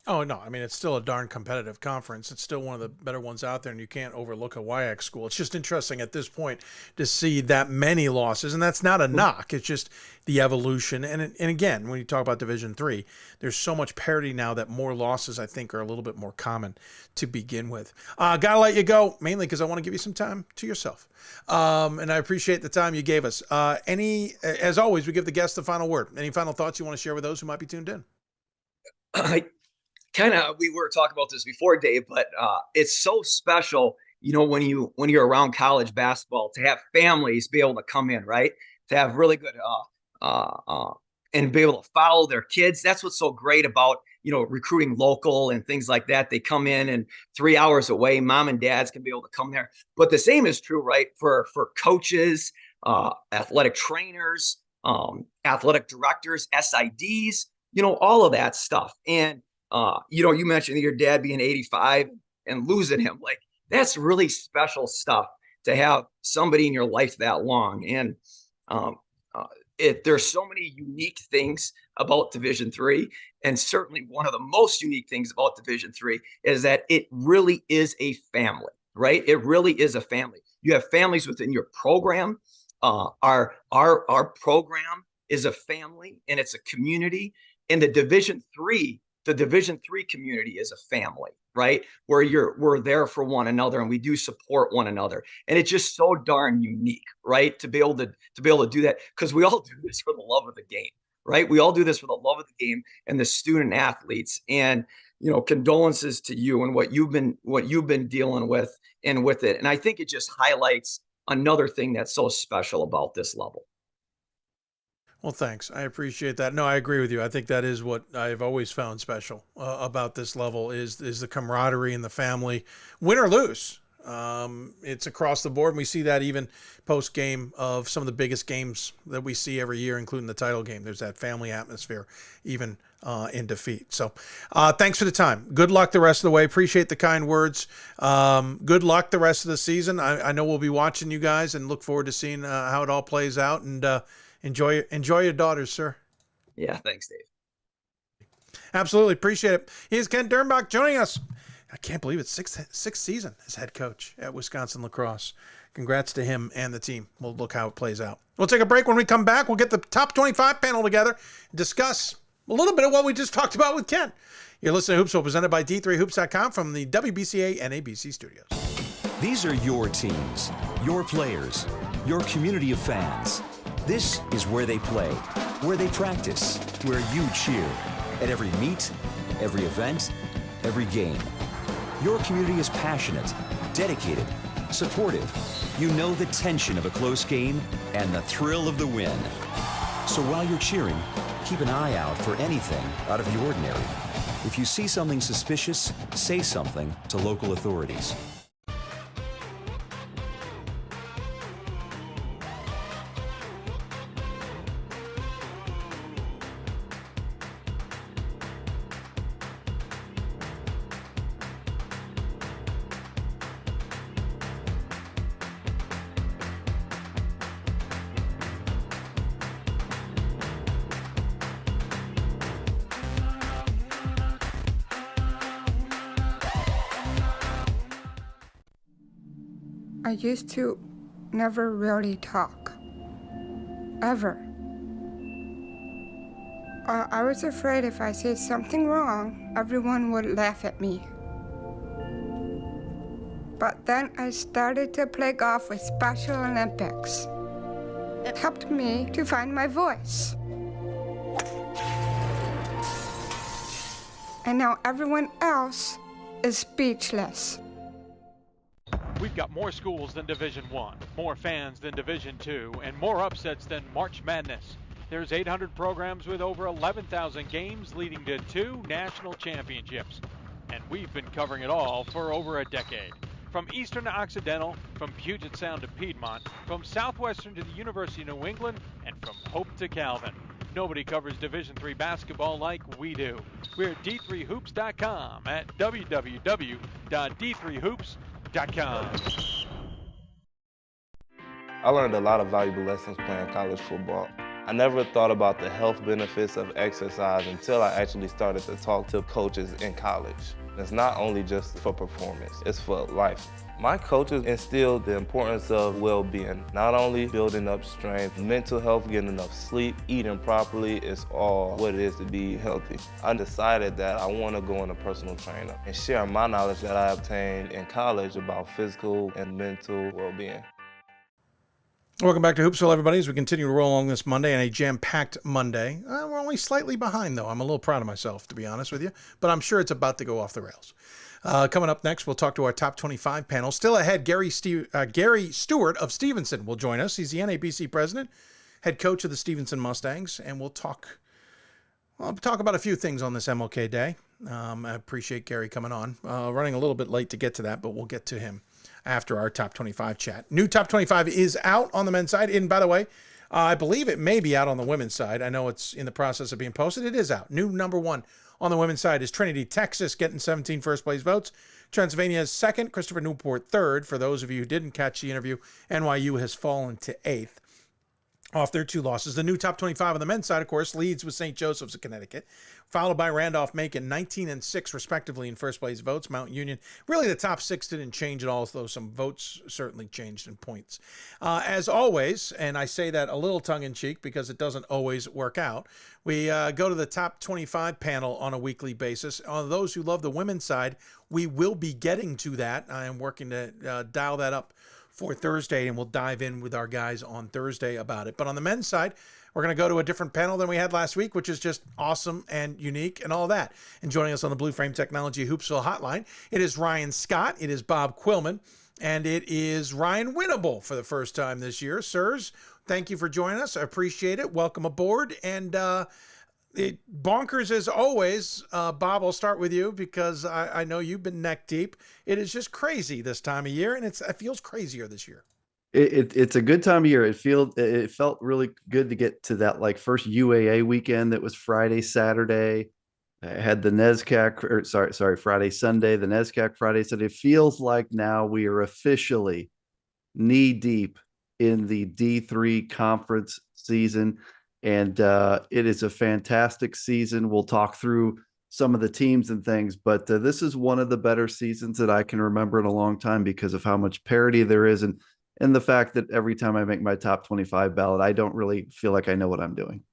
Oh, no. I mean, it's still a darn competitive conference. It's still one of the better ones out there, and you can't overlook a WIAC school. It's just interesting at this point to see that many losses, and that's not a knock. It's just the evolution. And again, when you talk about Division III, there's so much parity now that more losses, I think, are a little bit more common to begin with. Gotta let you go, mainly because I want to give you some time to yourself. And I appreciate the time you gave us. As always, we give the guests the final word. Any final thoughts you want to share with those who might be tuned in? We were talking about this before, Dave, but it's so special, when you're around college basketball, to have families be able to come in, right? To have really good and be able to follow their kids. That's what's so great about, recruiting local and things like that. They come in and 3 hours away, mom and dads can be able to come there. But the same is true, right? For coaches, athletic trainers, athletic directors, SIDs, all of that stuff. And, you mentioned your dad being 85 and losing him. Like, that's really special stuff to have somebody in your life that long. And there's so many unique things about Division III, and certainly one of the most unique things about Division III is that it really is a family, right? It really is a family. You have families within your program. Our program is a family, and it's a community. And the Division III community is a family, right? Where we're there for one another, and we do support one another. And it's just so darn unique, right? To be able to do that, because we all do this for the love of the game, right? We all do this for the love of the game and the student athletes. And, condolences to you and what you've been dealing with and with it. And I think it just highlights another thing that's so special about this level. Well, thanks. I appreciate that. No, I agree with you. I think that is what I've always found special about this level is the camaraderie and the family, win or lose. It's across the board. And we see that even post game of some of the biggest games that we see every year, including the title game. There's that family atmosphere, even in defeat. So thanks for the time. Good luck the rest of the way. Appreciate the kind words. Good luck the rest of the season. I know we'll be watching you guys and look forward to seeing how it all plays out. And enjoy your daughters, sir. Yeah, thanks, Dave. Absolutely. Appreciate it. Here's Ken Dernbach joining us. I can't believe it's sixth season as head coach at Wisconsin Lacrosse. Congrats to him and the team. We'll look how it plays out. We'll take a break. When we come back, we'll get the top 25 panel together and discuss a little bit of what we just talked about with Ken. You're listening to Hoopsville, presented by D3Hoops.com from the WBCA and ABC studios. These are your teams, your players, your community of fans. This is where they play, where they practice, where you cheer. At every meet, every event, every game. Your community is passionate, dedicated, supportive. You know the tension of a close game and the thrill of the win. So while you're cheering, keep an eye out for anything out of the ordinary. If you see something suspicious, say something to local authorities. I used to never really talk, ever. I was afraid if I said something wrong, everyone would laugh at me. But then I started to play golf with Special Olympics. It helped me to find my voice. And now everyone else is speechless. We've got more schools than Division I, more fans than Division II, and more upsets than March Madness. There's 800 programs with over 11,000 games leading to 2 national championships. And we've been covering it all for over a decade. From Eastern to Occidental, from Puget Sound to Piedmont, from Southwestern to the University of New England, and from Hope to Calvin. Nobody covers Division III basketball like we do. We're at D3Hoops.com at www.d3hoops.com. I learned a lot of valuable lessons playing college football. I never thought about the health benefits of exercise until I actually started to talk to coaches in college. It's not only just for performance, it's for life. My coaches instilled the importance of well-being, not only building up strength, mental health, getting enough sleep, eating properly is all what it is to be healthy. I decided that I want to go into personal trainer and share my knowledge that I obtained in college about physical and mental well-being. Welcome back to Hoopsville, everybody, as we continue to roll along this Monday, and a jam-packed Monday. We're only slightly behind, though. I'm a little proud of myself, to be honest with you, but I'm sure it's about to go off the rails. Coming up next, we'll talk to our top 25 panel. Still ahead, Gary Stewart of Stevenson will join us. He's the NABC president, head coach of the Stevenson Mustangs, and we'll talk I'll talk about a few things on this MLK Day. I appreciate Gary coming on. Running a little bit late to get to that, but we'll get to him after our top 25 chat. New top 25 is out on the men's side. And by the way, I believe it may be out on the women's side. I know it's in the process of being posted. It is out. New number 1 on the women's side is Trinity, Texas, getting 17 first place votes. Transylvania is 2nd. Christopher Newport 3rd. For those of you who didn't catch the interview, NYU has fallen to 8th. Off their 2 losses. The new top 25 on the men's side, of course, leads with St. Joseph's of Connecticut, followed by Randolph-Macon, 19 and 6, respectively, in first place votes. Mount Union, really the top 6 didn't change at all, though some votes certainly changed in points. As always, and I say that a little tongue-in-cheek because it doesn't always work out, we go to the top 25 panel on a weekly basis. On those who love the women's side, we will be getting to that. I am working to dial that up for Thursday, and we'll dive in with our guys on Thursday about it. But on the men's side, we're going to go to a different panel than we had last week, which is just awesome and unique and all that. And joining us on the Blue Frame Technology Hoopsville hotline, it is Ryan Scott, it is Bob Quillman, and it is Ryan Winnable for the first time this year. Sirs, thank you for joining us. I appreciate it. Welcome aboard. And bonkers as always. Bob, I'll start with you because I know you've been neck deep. It is just crazy this time of year, and it feels crazier this year. It's a good time of year. It felt really good to get to that like first UAA weekend that was Friday, Saturday. I had the NESCAC, or Friday, Sunday, the NESCAC Friday, Sunday. It feels like now we are officially knee deep in the D3 conference season. And it is a fantastic season. We'll talk through some of the teams and things, but this is one of the better seasons that I can remember in a long time because of how much parity there is and the fact that every time I make my top 25 ballot, I don't really feel like I know what I'm doing.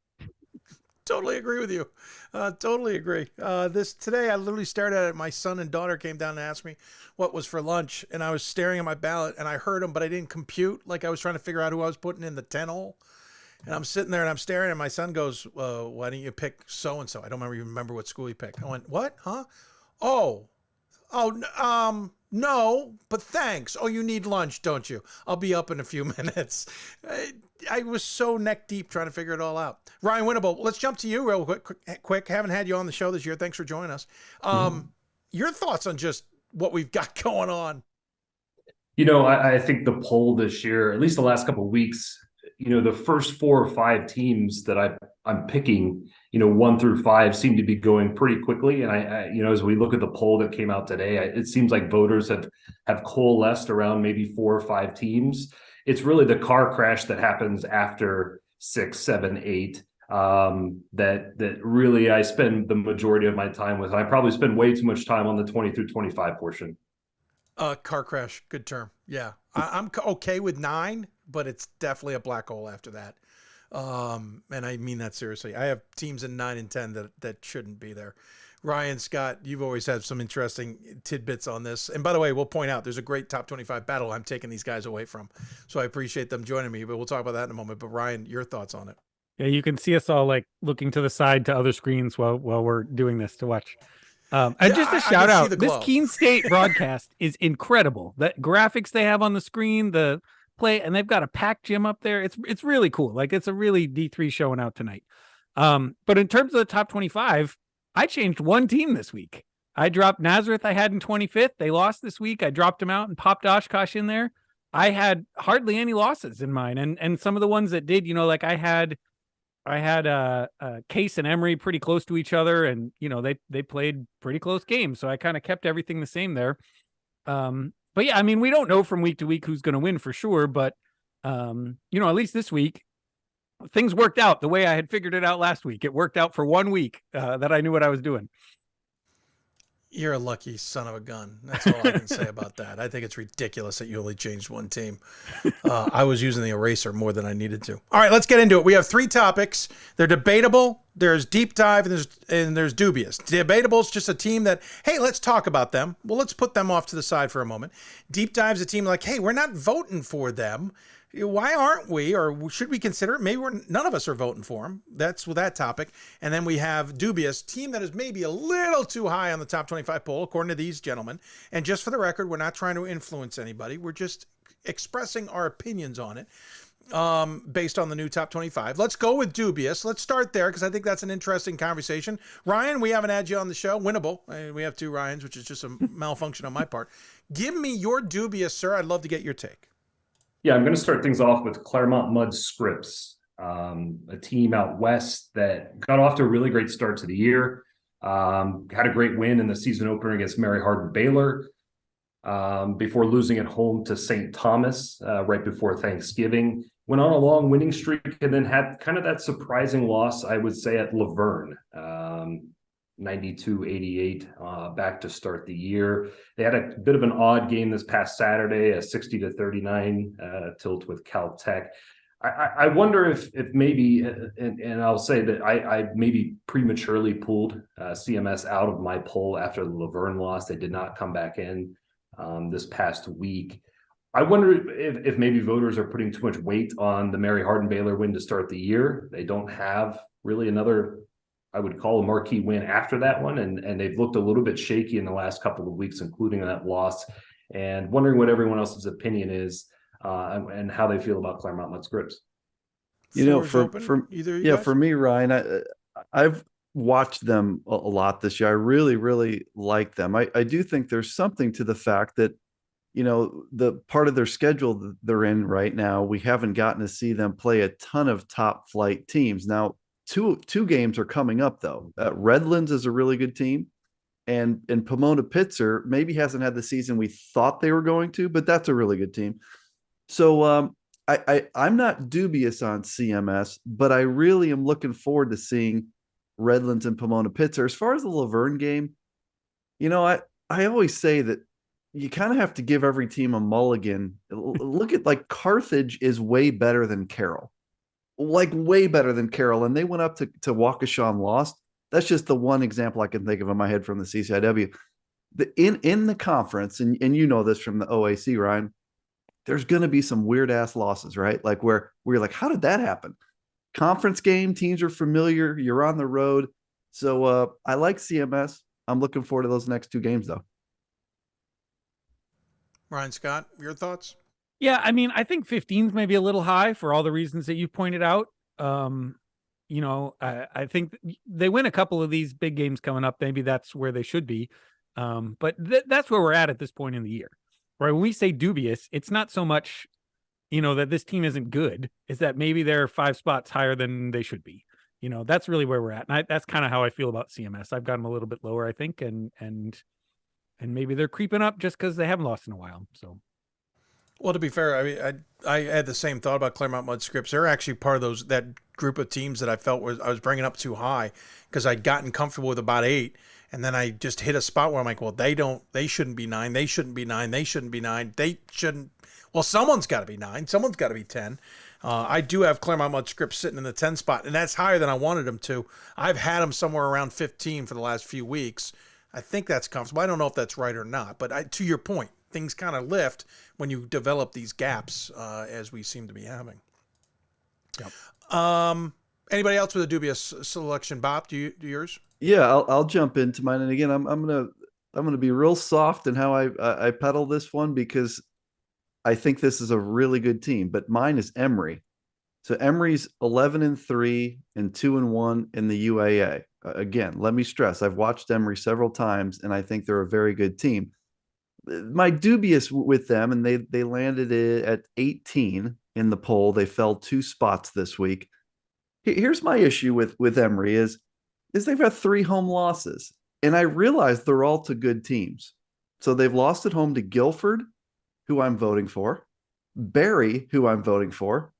Totally agree with you. Totally agree. Today, I literally stared at it. My son and daughter came down and asked me what was for lunch, and I was staring at my ballot, and I heard them, but I didn't compute. Like I was trying to figure out who I was putting in the 10 hole. And I'm sitting there and I'm staring, and my son goes, why don't you pick so-and-so? I don't remember what school he picked. I went, what? Huh? No, but thanks. Oh, you need lunch, don't you? I'll be up in a few minutes. I was so neck deep trying to figure it all out. Ryan Winnable, let's jump to you real quick. Haven't had you on the show this year. Thanks for joining us. Your thoughts on just what we've got going on? You know, I think the poll this year, at least the last couple of weeks, you know, the first 4 or 5 teams that I'm picking, you know, 1 through 5 seem to be going pretty quickly. And I you know, as we look at the poll that came out today, it seems like voters have coalesced around maybe 4 or 5 teams. It's really the car crash that happens after 6, 7, 8 that really I spend the majority of my time with. I probably spend way too much time on the 20 through 25 portion. Car crash, good term. Yeah, I'm okay with 9, but it's definitely a black hole after that. And I mean that seriously. I have teams in 9 and 10 that shouldn't be there. Ryan Scott, you've always had some interesting tidbits on this. And by the way, we'll point out there's a great top 25 battle I'm taking these guys away from. So I appreciate them joining me, but we'll talk about that in a moment. But Ryan, your thoughts on it? Yeah, you can see us all like looking to the side to other screens while we're doing this to watch. And just a shout out, this Keene State broadcast is incredible. The graphics they have on the screen, the play, and they've got a packed gym up there. It's really cool. Like it's a really D3 showing out tonight. But in terms of the top 25, I changed one team this week. I dropped Nazareth. I had in 25th. They lost this week. I dropped them out and popped Oshkosh in there. I had hardly any losses in mine. And some of the ones that did, you know, like I had Case and Emory pretty close to each other, and you know they played pretty close games, so I kind of kept everything the same there. But yeah, I mean, we don't know from week to week who's going to win for sure, but you know, at least this week things worked out the way I had figured it out last week. It worked out for 1 week that I knew what I was doing. You're a lucky son of a gun. That's all I can say about that. I think it's ridiculous that you only changed one team. I was using the eraser more than I needed to. All right, let's get into it. We have 3 topics. They're debatable, there's deep dive, and there's dubious. Debatable is just a team that, hey, let's talk about them. Well, let's put them off to the side for a moment. Deep dive is a team like, hey, we're not voting for them. Why aren't we, or should we consider it? Maybe none of us are voting for them. That's with that topic. And then we have dubious, team that is maybe a little too high on the top 25 poll, according to these gentlemen. And just for the record, we're not trying to influence anybody. We're just expressing our opinions on it. based on the new top 25. Let's go with dubious. Let's start there because I think that's an interesting conversation. Ryan, we haven't had you on the show. Winnable. We have 2 Ryans, which is just a malfunction on my part. Give me your dubious, sir. I'd love to get your take. Yeah, I'm going to start things off with Claremont Mud Scripps, a team out west that got off to a really great start to the year. Had a great win in the season opener against Mary Hardin Baylor before losing at home to St. Thomas right before Thanksgiving. Went on a long winning streak and then had kind of that surprising loss, I would say, at Laverne, 92-88 back to start the year. They had a bit of an odd game this past Saturday, a 60-39 tilt with Caltech. I wonder if maybe, and I'll say that I maybe prematurely pulled CMS out of my poll after the Laverne loss. They did not come back in this past week. I wonder if maybe voters are putting too much weight on the Mary Hardin Baylor win to start the year. They don't have really another, I would call a marquee win after that one. And they've looked a little bit shaky in the last couple of weeks, including that loss, and wondering what everyone else's opinion is and how they feel about Claremont Mud Scripps. You know, for me, Ryan, I've watched them a lot this year. I really, really like them. I do think there's something to the fact that, you know, the part of their schedule that they're in right now, we haven't gotten to see them play a ton of top flight teams. Now, two games are coming up though. Redlands is a really good team, and Pomona Pitzer maybe hasn't had the season we thought they were going to, but that's a really good team. So I'm not dubious on CMS, but I really am looking forward to seeing Redlands and Pomona Pitzer. As far as the Laverne game, you know, I always say that you kind of have to give every team a mulligan. Look at, like, Carthage is way better than Carroll, like way better than Carroll. And they went up to Waukesha and lost. That's just the one example I can think of in my head from the CCIW. In the conference, and you know this from the OAC, Ryan, there's going to be some weird ass losses, right? Like where we're like, how did that happen? Conference game, teams are familiar. You're on the road. So I like CMS. I'm looking forward to those next 2 games though. Ryan Scott, your thoughts? Yeah, I mean, I think 15 is maybe a little high for all the reasons that you've pointed out. You know, I think they win a couple of these big games coming up. Maybe that's where they should be. But that's where we're at this point in the year, right? When we say dubious, it's not so much, you know, that this team isn't good. It's that maybe they're 5 spots higher than they should be. You know, that's really where we're at. And that's kind of how I feel about CMS. I've got them a little bit lower, I think, and maybe they're creeping up just because they haven't lost in a while. So, well, to be fair, I mean, I had the same thought about Claremont Mud Scripps. They're actually part of that group of teams that I felt I was bringing up too high because I'd gotten comfortable with about 8, and then I just hit a spot where I'm like, well, they shouldn't be 9, they shouldn't be 9, they shouldn't be 9, they shouldn't. Well, someone's got to be 9, someone's got to be 10. I do have Claremont Mud Scripps sitting in the 10 spot, and that's higher than I wanted them to. I've had them somewhere around 15 for the last few weeks. I think that's comfortable. I don't know if that's right or not, but to your point, things kind of lift when you develop these gaps, as we seem to be having. Yep. Anybody else with a dubious selection? Bob, do yours? Yeah, I'll jump into mine. And again, I'm gonna be real soft in how I pedal this one because I think this is a really good team. But mine is Emory. So Emory's 11-3 and 2-1 in the UAA. Again, let me stress, I've watched Emory several times, and I think they're a very good team. My dubious with them, and they landed it at 18 in the poll. They fell 2 spots this week. Here's my issue with Emory is they've had 3 home losses, and I realize they're all to good teams. So they've lost at home to Guilford, who I'm voting for, Barry, who I'm voting for,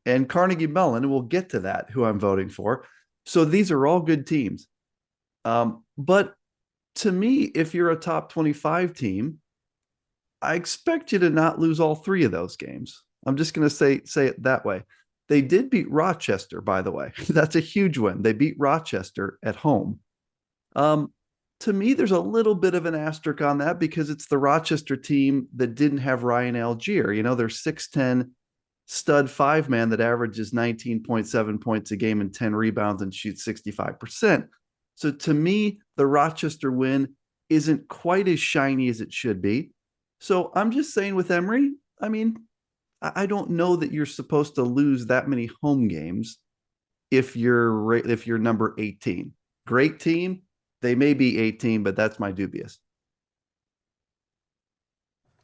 and Carnegie Mellon, and we'll get to that, who I'm voting for. So these are all good teams. But to me, if you're a top 25 team, I expect you to not lose all 3 of those games. I'm just going to say it that way. They did beat Rochester, by the way. That's a huge win. They beat Rochester at home. To me, there's a little bit of an asterisk on that because it's the Rochester team that didn't have Ryan Algier. You know, they're 6'10", stud 5-man that averages 19.7 points a game and 10 rebounds and shoots 65%. So to me, the Rochester win isn't quite as shiny as it should be. So I'm just saying with Emory, I mean, I don't know that you're supposed to lose that many home games if you're number 18. Great team, they may be 18, but that's my dubious.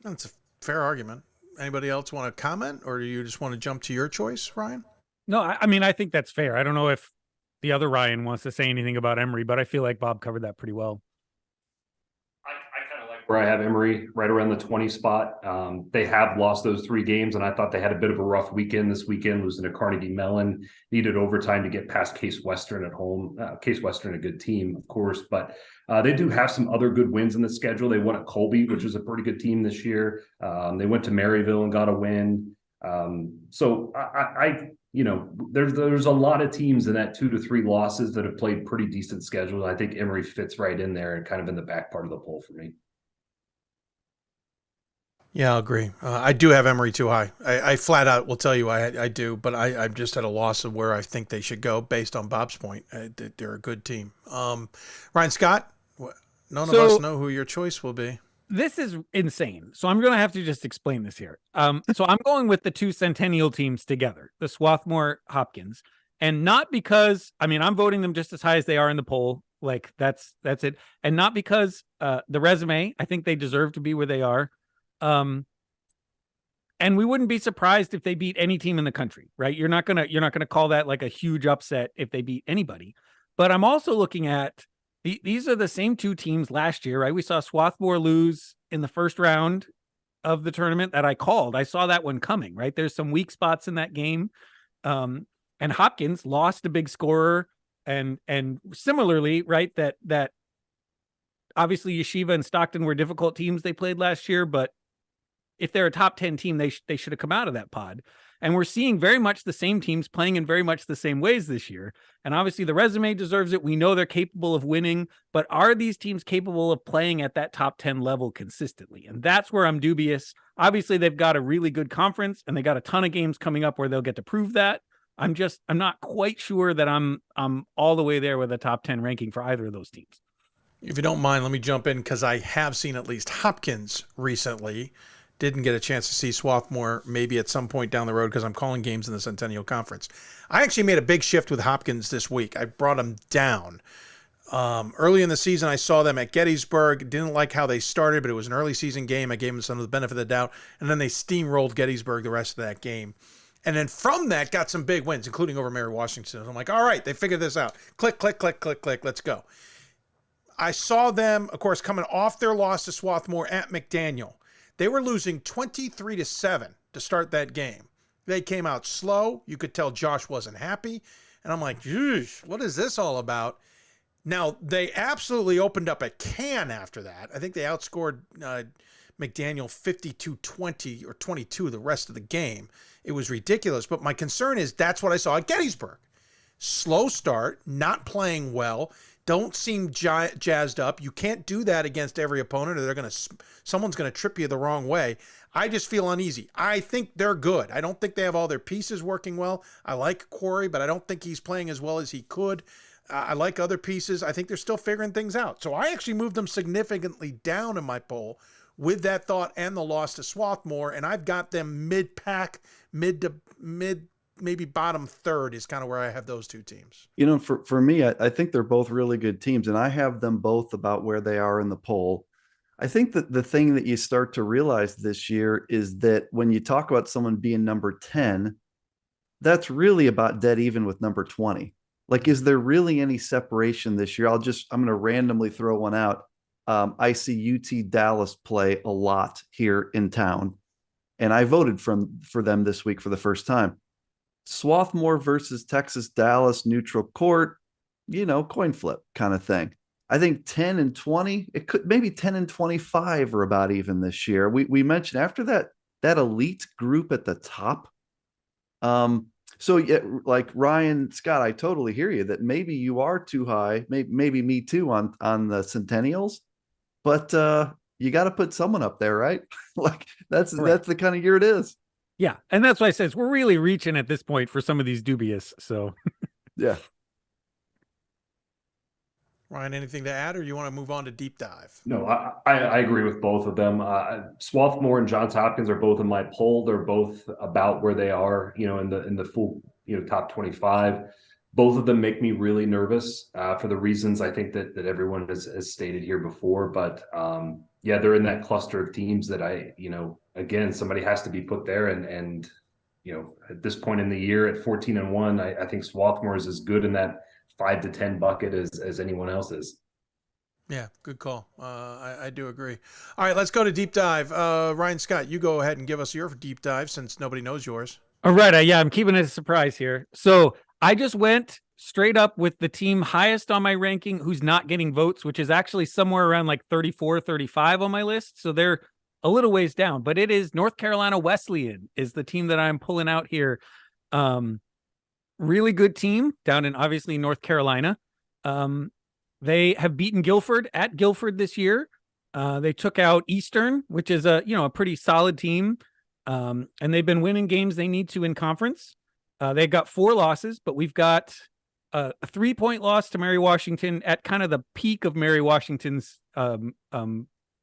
That's a fair argument. Anybody else want to comment, or do you just want to jump to your choice, Ryan? No, I mean, I think that's fair. I don't know if the other Ryan wants to say anything about Emory, but I feel like Bob covered that pretty well. Where I have Emory right around the 20 spot. They have lost those 3 games, and I thought they had a bit of a rough weekend this weekend, losing to Carnegie Mellon, needed overtime to get past Case Western at home. Case Western, a good team, of course, but they do have some other good wins in the schedule. They won at Colby, which is a pretty good team this year. They went to Maryville and got a win. So there's a lot of teams in that 2 to 3 losses that have played pretty decent schedules. I think Emory fits right in there and kind of in the back part of the poll for me. Yeah, I'll agree. I do have Emory too high. I flat out will tell you I do, but I'm just at a loss of where I think they should go based on Bob's point. They're a good team. Ryan Scott, none of us know who your choice will be. This is insane. So I'm going to have to just explain this here. So I'm going with the 2 Centennial teams together, the Swarthmore Hopkins, and not because, I mean, I'm voting them just as high as they are in the poll. Like that's it. And not because the resume, I think they deserve to be where they are. And we wouldn't be surprised if they beat any team in the country, right? You're not gonna call that like a huge upset if they beat anybody. But I'm also looking at these are the same 2 teams last year, right? We saw Swarthmore lose in the first round of the tournament that I called. I saw that one coming, right? There's some weak spots in that game. And Hopkins lost a big scorer, and similarly, right, that obviously Yeshiva and Stockton were difficult teams they played last year, but if they're a top 10 team, they should have come out of that pod. And we're seeing very much the same teams playing in very much the same ways this year. And obviously the resume deserves it. We know they're capable of winning, but are these teams capable of playing at that top 10 level consistently? And that's where I'm dubious. Obviously they've got a really good conference and they got a ton of games coming up where they'll get to prove that. I'm not quite sure that I'm all the way there with a top 10 ranking for either of those teams. If you don't mind, let me jump in because I have seen at least Hopkins recently. Didn't get a chance to see Swarthmore maybe at some point down the road because I'm calling games in the Centennial Conference. I actually made a big shift with Hopkins this week. I brought them down. Early in the season, I saw them at Gettysburg. Didn't like how they started, but it was an early season game. I gave them some of the benefit of the doubt. And then they steamrolled Gettysburg the rest of that game. And then from that, got some big wins, including over Mary Washington. I'm like, all right, they figured this out. Click, click, click, click, click. Let's go. I saw them, of course, coming off their loss to Swarthmore at McDaniel. They were losing 23-7 to start that game. They came out slow. You could tell Josh wasn't happy. And I'm like, what is this all about? Now, they absolutely opened up a can after that. I think they outscored McDaniel 52-20 or 22 the rest of the game. It was ridiculous. But my concern is that's what I saw at Gettysburg. Slow start, not playing well, don't seem jazzed up. You can't do that against every opponent, or someone's going to trip you the wrong way. I just feel uneasy. I think they're good. I don't think they have all their pieces working well. I like Corey, but I don't think he's playing as well as he could. I like other pieces. I think they're still figuring things out. So I actually moved them significantly down in my poll with that thought and the loss to Swarthmore, and I've got them mid-pack, mid, maybe bottom third is kind of where I have those 2 teams. You know, for me, I think they're both really good teams, and I have them both about where they are in the poll. I think that the thing that you start to realize this year is that when you talk about someone being number 10, that's really about dead even with number 20. Like, is there really any separation this year? I'm going to randomly throw one out. I see UT Dallas play a lot here in town, and I voted for them this week for the first time. Swarthmore versus Texas Dallas neutral court, coin flip kind of thing. I think 10 and 20, it could maybe 10 and 25 are about even this year. We mentioned after that elite group at the top. So yeah, like Ryan Scott, I totally hear you that maybe you are too high, maybe me too on the Centennials, but you got to put someone up there, right? Like that's the kind of year it is. Yeah, and that's why I says we're really reaching at this point for some of these dubious. So, Ryan, Ryan, anything to add, or you want to move on to deep dive? No, I agree with both of them. Swarthmore and Johns Hopkins are both in my poll. They're both about where they are, in the full, top 25. Both of them make me really nervous for the reasons I think that everyone has stated here before. But yeah, they're in that cluster of teams that again, somebody has to be put there. And at this point in the year at 14-1, I think Swarthmore is as good in that 5 to 10 bucket as anyone else is. Yeah, good call. I do agree. All right, let's go to deep dive. Ryan Scott, you go ahead and give us your deep dive since nobody knows yours. All right. Yeah, I'm keeping it a surprise here. So I just went straight up with the team highest on my ranking who's not getting votes, which is actually somewhere around like 34, 35 on my list. So they're a little ways down, but it is North Carolina Wesleyan is the team that I'm pulling out here. Really good team down in obviously North Carolina. They have beaten Guilford at Guilford this year. They took out Eastern, which is a pretty solid team. And they've been winning games they need to in conference. They've got 4 losses, but we've got a 3-point loss to Mary Washington at kind of the peak of Mary Washington's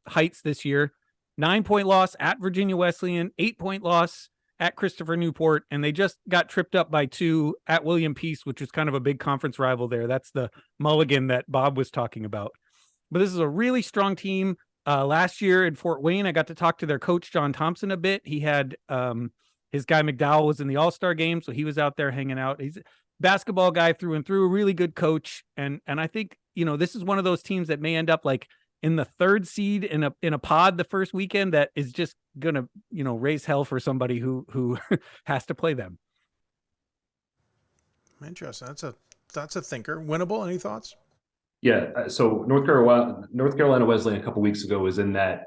heights this year. 9-point loss at Virginia Wesleyan, 8-point loss at Christopher Newport, and they just got tripped up by 2 at William Peace, which was kind of a big conference rival there. That's the Mulligan that Bob was talking about. But this is a really strong team. Last year in Fort Wayne, I got to talk to their coach, John Thompson, a bit. He had his guy McDowell was in the All-Star game, so he was out there hanging out. He's a basketball guy through and through, a really good coach. And I think, this is one of those teams that may end up like in the 3rd seed in a pod the first weekend that is just gonna raise hell for somebody who has to play them. Interesting. That's a thinker. Winnable. Any thoughts? Yeah. So North Carolina Wesleyan a couple weeks ago was in that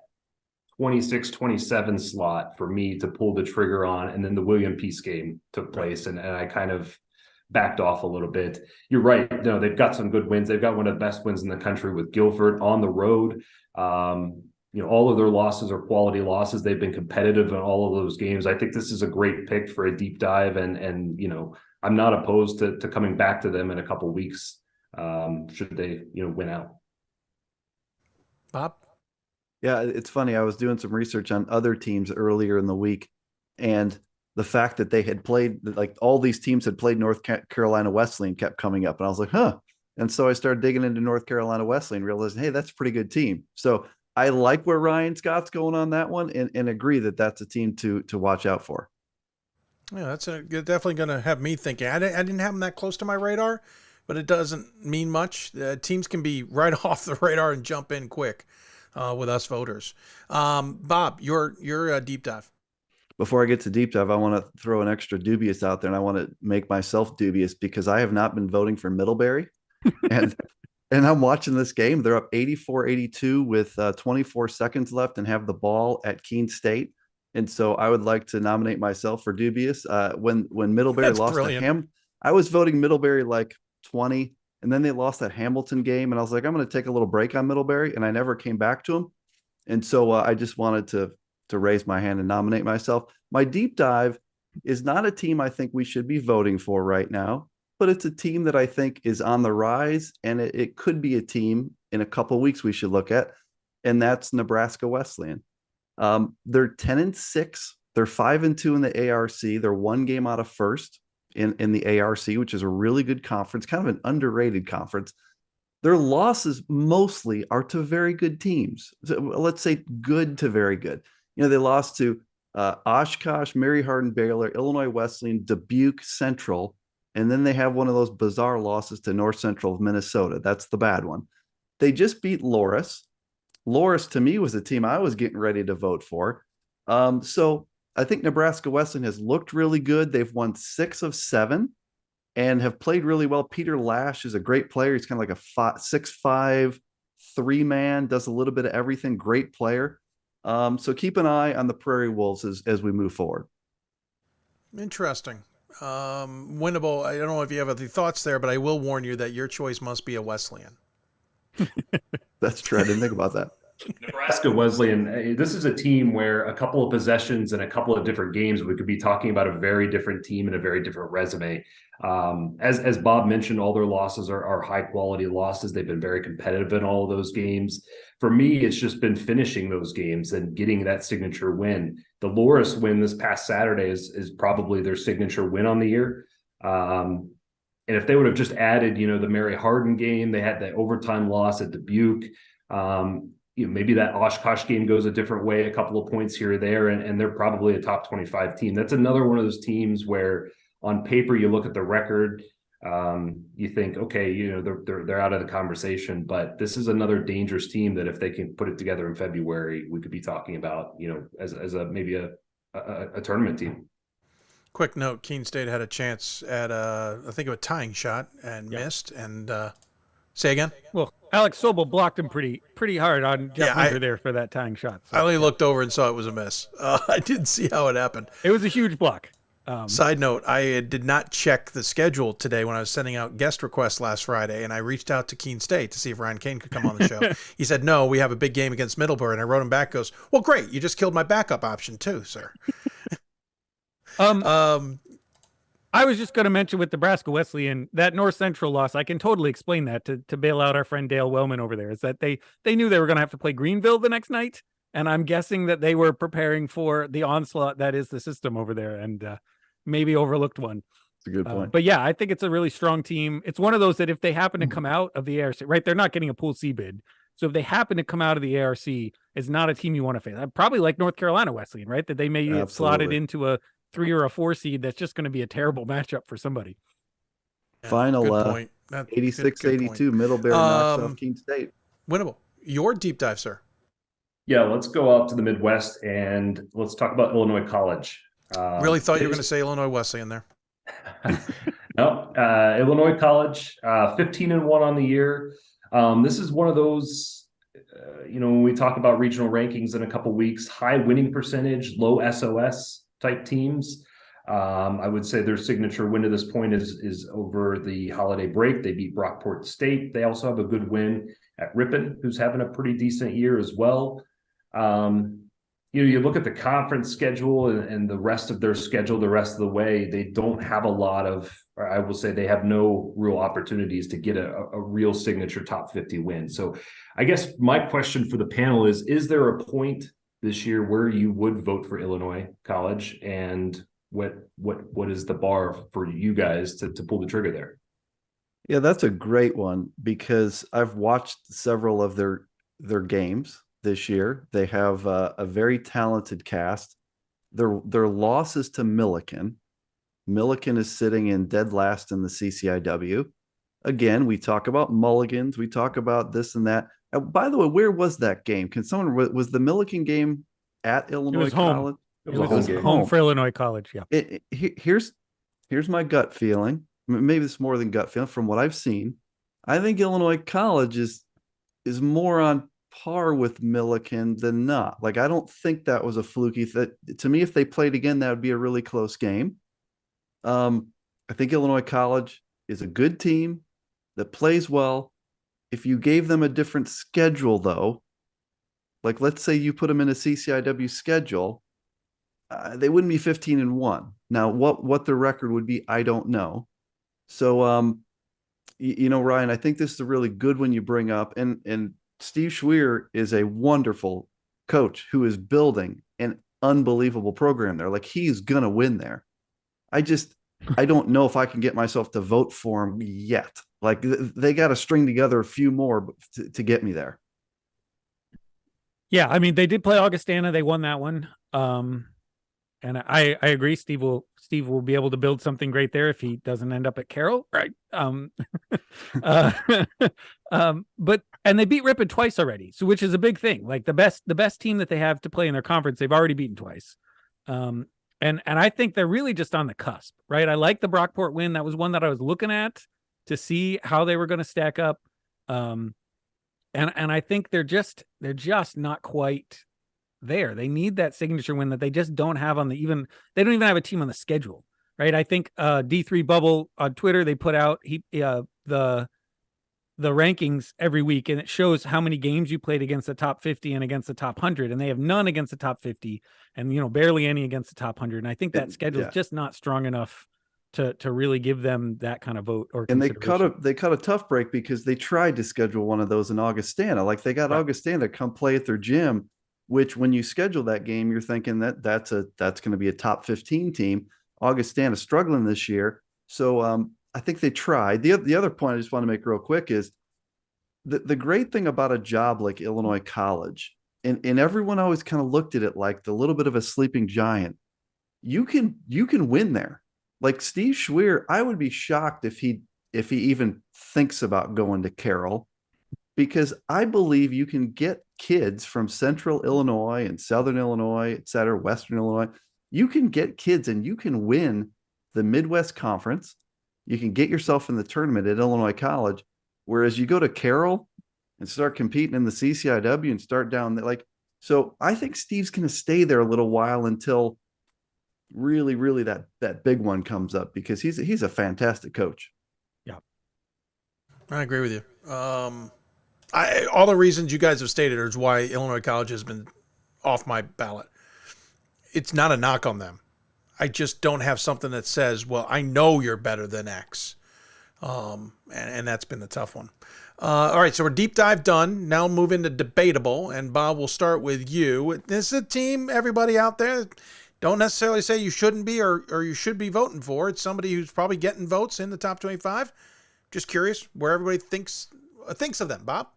26-27 slot for me to pull the trigger on, and then the William Peace game took place, and I kind of backed off a little bit. You're right. No, they've got some good wins. They've got one of the best wins in the country with Guilford on the road. All of their losses are quality losses. They've been competitive in all of those games. I think this is a great pick for a deep dive, and I'm not opposed to coming back to them in a couple weeks should they win out. Bob? Yeah, it's funny. I was doing some research on other teams earlier in the week, and the fact that they had played, like all these teams had played North Carolina Wesleyan kept coming up. And I was like, huh. And so I started digging into North Carolina Wesleyan, realizing, hey, that's a pretty good team. So I like where Ryan Scott's going on that one, and agree that that's a team to watch out for. Yeah, that's definitely going to have me thinking. I didn't have them that close to my radar, but it doesn't mean much. Teams can be right off the radar and jump in quick with us voters. Bob, your deep dive. Before I get to deep dive, I want to throw an extra dubious out there, and I want to make myself dubious because I have not been voting for Middlebury. and I'm watching this game. They're up 84-82 with 24 seconds left and have the ball at Keene State. And so I would like to nominate myself for dubious. When Middlebury lost to I was voting Middlebury like 20, and then they lost that Hamilton game, and I was like, I'm going to take a little break on Middlebury, and I never came back to them. And so I just wanted to raise my hand and nominate myself. My deep dive is not a team I think we should be voting for right now, but it's a team that I think is on the rise, and it could be a team in a couple of weeks we should look at, and that's Nebraska Wesleyan. They're 10-6. They're 5-2 in the ARC. They're 1 game out of first in the ARC, which is a really good conference, kind of an underrated conference. Their losses mostly are to very good teams. So let's say good to very good. They lost to Oshkosh, Mary Hardin Baylor, Illinois Wesleyan, Dubuque Central, and then they have one of those bizarre losses to North Central of Minnesota. That's the bad one. They just beat Loras. Loras, to me, was the team I was getting ready to vote for. So I think Nebraska Wesleyan has looked really good. They've won 6 of 7 and have played really well. Peter Lash is a great player. He's kind of like a 6'5", 3-man, does a little bit of everything. Great player. So keep an eye on the Prairie Wolves as we move forward. Interesting. Winnable. I don't know if you have any thoughts there, but I will warn you that your choice must be a Wesleyan. That's true. I didn't think about that. Nebraska Wesleyan, this is a team where a couple of possessions and a couple of different games, we could be talking about a very different team and a very different resume. As Bob mentioned, all their losses are high quality losses. They've been very competitive in all of those games. For me, it's just been finishing those games and getting that signature win. The Loras win this past Saturday is probably their signature win on the year. And if they would have just added, the Mary Hardin game, they had that overtime loss at Dubuque. Maybe that Oshkosh game goes a different way, a couple of points here or there, and they're probably a top 25 team. That's another one of those teams where on paper, you look at the record, you think, okay, they're out of the conversation, but this is another dangerous team that if they can put it together in February, we could be talking about, as maybe a tournament team. Quick note: Keene State had a chance at I think a tying shot and missed. And say again. Well, Alex Sobel blocked him pretty hard on Jeff Hunter there for that tying shot. So. I only looked over and saw it was a miss. I didn't see how it happened. It was a huge block. Side note, I did not check the schedule today when I was sending out guest requests last Friday, and I reached out to Keene State to see if Ryan Kane could come on the show. He said, no, we have a big game against Middlebury, and I wrote him back, goes, well, great, you just killed my backup option too, sir. I was just going to mention with Nebraska Wesleyan, that North Central loss, I can totally explain that to bail out our friend Dale Wellman over there, is that they knew they were going to have to play Greenville the next night, and I'm guessing that they were preparing for the onslaught that is the system over there, and maybe overlooked one. That's a good point. But yeah, I think it's a really strong team. It's one of those that if they happen to come out of the ARC, right, they're not getting a Pool C bid. So if they happen to come out of the ARC, it's not a team you want to face. Probably like North Carolina Wesleyan, right? That they may get slotted into a 3 or a 4 seed. That's just going to be a terrible matchup for somebody. Yeah, Final 86-82, Middlebury knocks off Keene State. Winnable. Your deep dive, sir. Yeah, let's go out to the Midwest and let's talk about Illinois College. Really thought you were going to say Illinois Wesleyan there. No, Illinois College, 15-1 on the year. This is one of those, when we talk about regional rankings in a couple weeks, high winning percentage, low SOS type teams. I would say their signature win to this point is over the holiday break. They beat Brockport State. They also have a good win at Ripon, who's having a pretty decent year as well. You look at the conference schedule and the rest of their schedule the rest of the way, they don't have a lot of, or I will say they have no real opportunities to get a real signature top 50 win. So I guess my question for the panel is there a point this year where you would vote for Illinois College, and what is the bar for you guys to pull the trigger there? Yeah, that's a great one because I've watched several of their games this year. They have a very talented cast. Their losses to Millikan. Millikan is sitting in dead last in the CCIW. Again, we talk about mulligans. We talk about this and that. By the way, where was that game? Can someone was the Millikan game at Illinois College? It was home for Illinois College. Yeah. Here's my gut feeling. Maybe it's more than gut feeling. From what I've seen, I think Illinois College is more on par with Millikan than not. Like, I don't think that was a fluky thing. To me, if they played again, that would be a really close game. I think Illinois College is a good team that plays well. If you gave them a different schedule, though, like let's say you put them in a CCIW schedule, they wouldn't be 15-1. Now, what the record would be, I don't know. So, Ryan, I think this is a really good one you bring up, and Steve Schweer is a wonderful coach who is building an unbelievable program there. Like, he's gonna win there. I don't know if I can get myself to vote for him yet. Like, they got to string together a few more to get me there. Yeah, I mean, they did play Augustana. They won that one. And I agree. Steve will be able to build something great there if he doesn't end up at Carroll, right? But they beat Ripon twice already, so which is a big thing. Like the best team that they have to play in their conference, they've already beaten twice. And I think they're really just on the cusp, right? I like the Brockport win. That was one that I was looking at to see how they were going to stack up. And I think they're just not quite there. They need that signature win that they just don't have they don't even have a team on the schedule, right? I think D3 Bubble on Twitter, they put out the the rankings every week, and it shows how many games you played against the top 50 and against the top 100, and they have none against the top 50 and, barely any against the top 100. And I think that schedule is just not strong enough to really give them that kind of vote or consideration. And they cut a tough break because they tried to schedule one of those in Augustana. Like they got Augustana come play at their gym, which when you schedule that game, you're thinking that's going to be a top 15 team. Augustana struggling this year. So I think they tried. The other point I just want to make real quick is the great thing about a job like Illinois College, and everyone always kind of looked at it like the little bit of a sleeping giant. You can win there. Like Steve Schweer, I would be shocked if he even thinks about going to Carroll, because I believe you can get kids from Central Illinois and Southern Illinois, et cetera, Western Illinois. You can get kids and you can win the Midwest Conference. You can get yourself in the tournament at Illinois College. Whereas you go to Carroll and start competing in the CCIW and start down there. So I think Steve's going to stay there a little while until really that big one comes up, because he's a fantastic coach. Yeah, I agree with you. All the reasons you guys have stated is why Illinois College has been off my ballot. It's not a knock on them. I just don't have something that says, well, I know you're better than X. And that's been the tough one. All right, so we're deep dive done. Now move into debatable, and Bob, we'll start with you. This is a team, everybody out there, don't necessarily say you shouldn't be or you should be voting for. It's somebody who's probably getting votes in the top 25. Just curious where everybody thinks of them. Bob?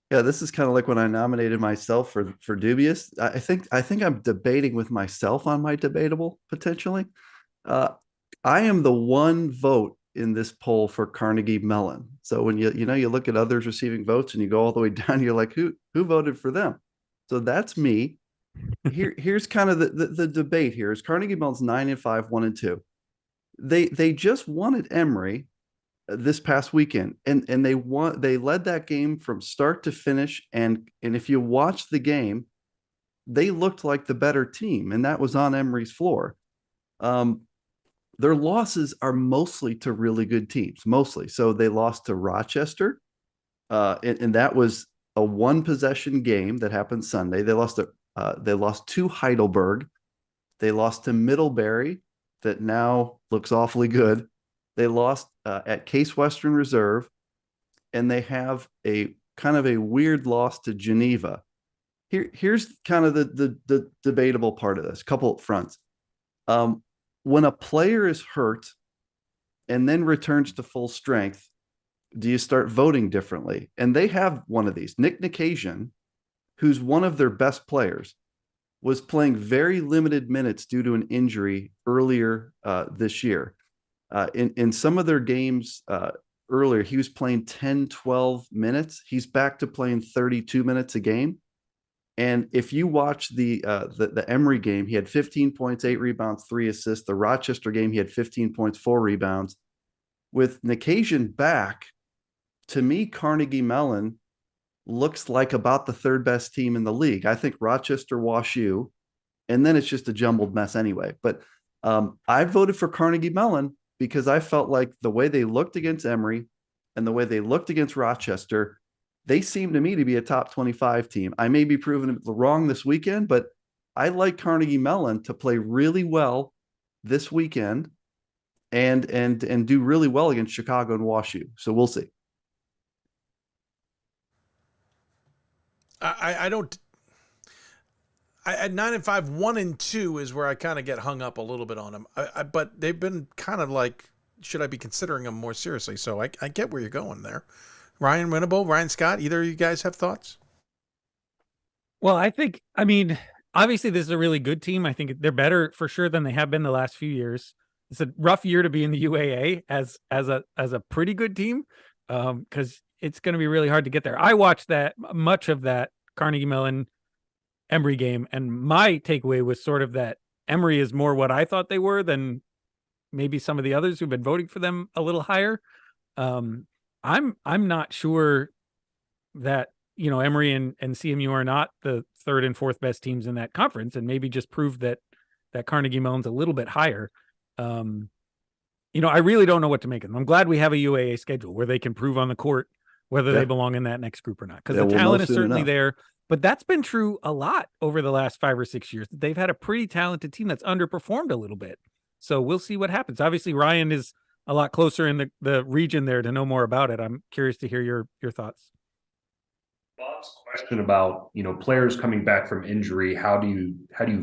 Yeah, this is kind of like when I nominated myself for dubious. I think I'm debating with myself on my debatable potentially. I am the one vote in this poll for Carnegie Mellon. So when you look at others receiving votes and you go all the way down, you're like, who voted for them? So that's me. Here's kind of the debate here is Carnegie Mellon's 9-5, 1-2. They just won at Emory this past weekend, and they led that game from start to finish. And if you watch the game, they looked like the better team, and that was on Emory's floor. Their losses are mostly to really good teams, mostly. So they lost to Rochester, and that was a one possession game that happened Sunday. They lost to Heidelberg. They lost to Middlebury, that now looks awfully good. They lost at Case Western Reserve, and they have a kind of a weird loss to Geneva. Here's kind of the debatable part of this. Couple fronts. When a player is hurt and then returns to full strength, do you start voting differently? And they have one of these. Nick Nikasian, who's one of their best players, was playing very limited minutes due to an injury earlier this year. In some of their games earlier, he was playing 10, 12 minutes. He's back to playing 32 minutes a game. And if you watch the Emory game, he had 15 points, 8 rebounds, 3 assists. The Rochester game, he had 15 points, 4 rebounds. With Nikasian back, to me, Carnegie Mellon looks like about the third best team in the league. I think Rochester, WashU, and then it's just a jumbled mess anyway. But I voted for Carnegie Mellon because I felt like the way they looked against Emory and the way they looked against Rochester, they seem to me to be a top 25 team. I may be proven wrong this weekend, but I like Carnegie Mellon to play really well this weekend and do really well against Chicago and WashU. So we'll see. I don't. At 9-5, 1-2 is where I kind of get hung up a little bit on them. But they've been kind of like, should I be considering them more seriously? So I get where you're going there. Ryan Winnable, Ryan Scott, either of you guys have thoughts? Well, I mean, obviously this is a really good team. I think they're better for sure than they have been the last few years. It's a rough year to be in the UAA as a pretty good team, because it's going to be really hard to get there. I watched much of that Carnegie Mellon Emory game, and my takeaway was sort of that Emory is more what I thought they were than maybe some of the others who've been voting for them a little higher. I'm not sure that, Emory and CMU are not the third and fourth best teams in that conference, and maybe just prove that Carnegie Mellon's a little bit higher. I really don't know what to make of them. I'm glad we have a UAA schedule where they can prove on the court whether Yeah. they belong in that next group or not. Because Yeah, the we'll know talent is soon certainly enough. there. But that's been true a lot over the last 5 or 6 years. They've had a pretty talented team that's underperformed a little bit. So we'll see what happens. Obviously, Ryan is a lot closer in the region there to know more about it. I'm curious to hear your thoughts. Bob's question about, you know, players coming back from injury, how do you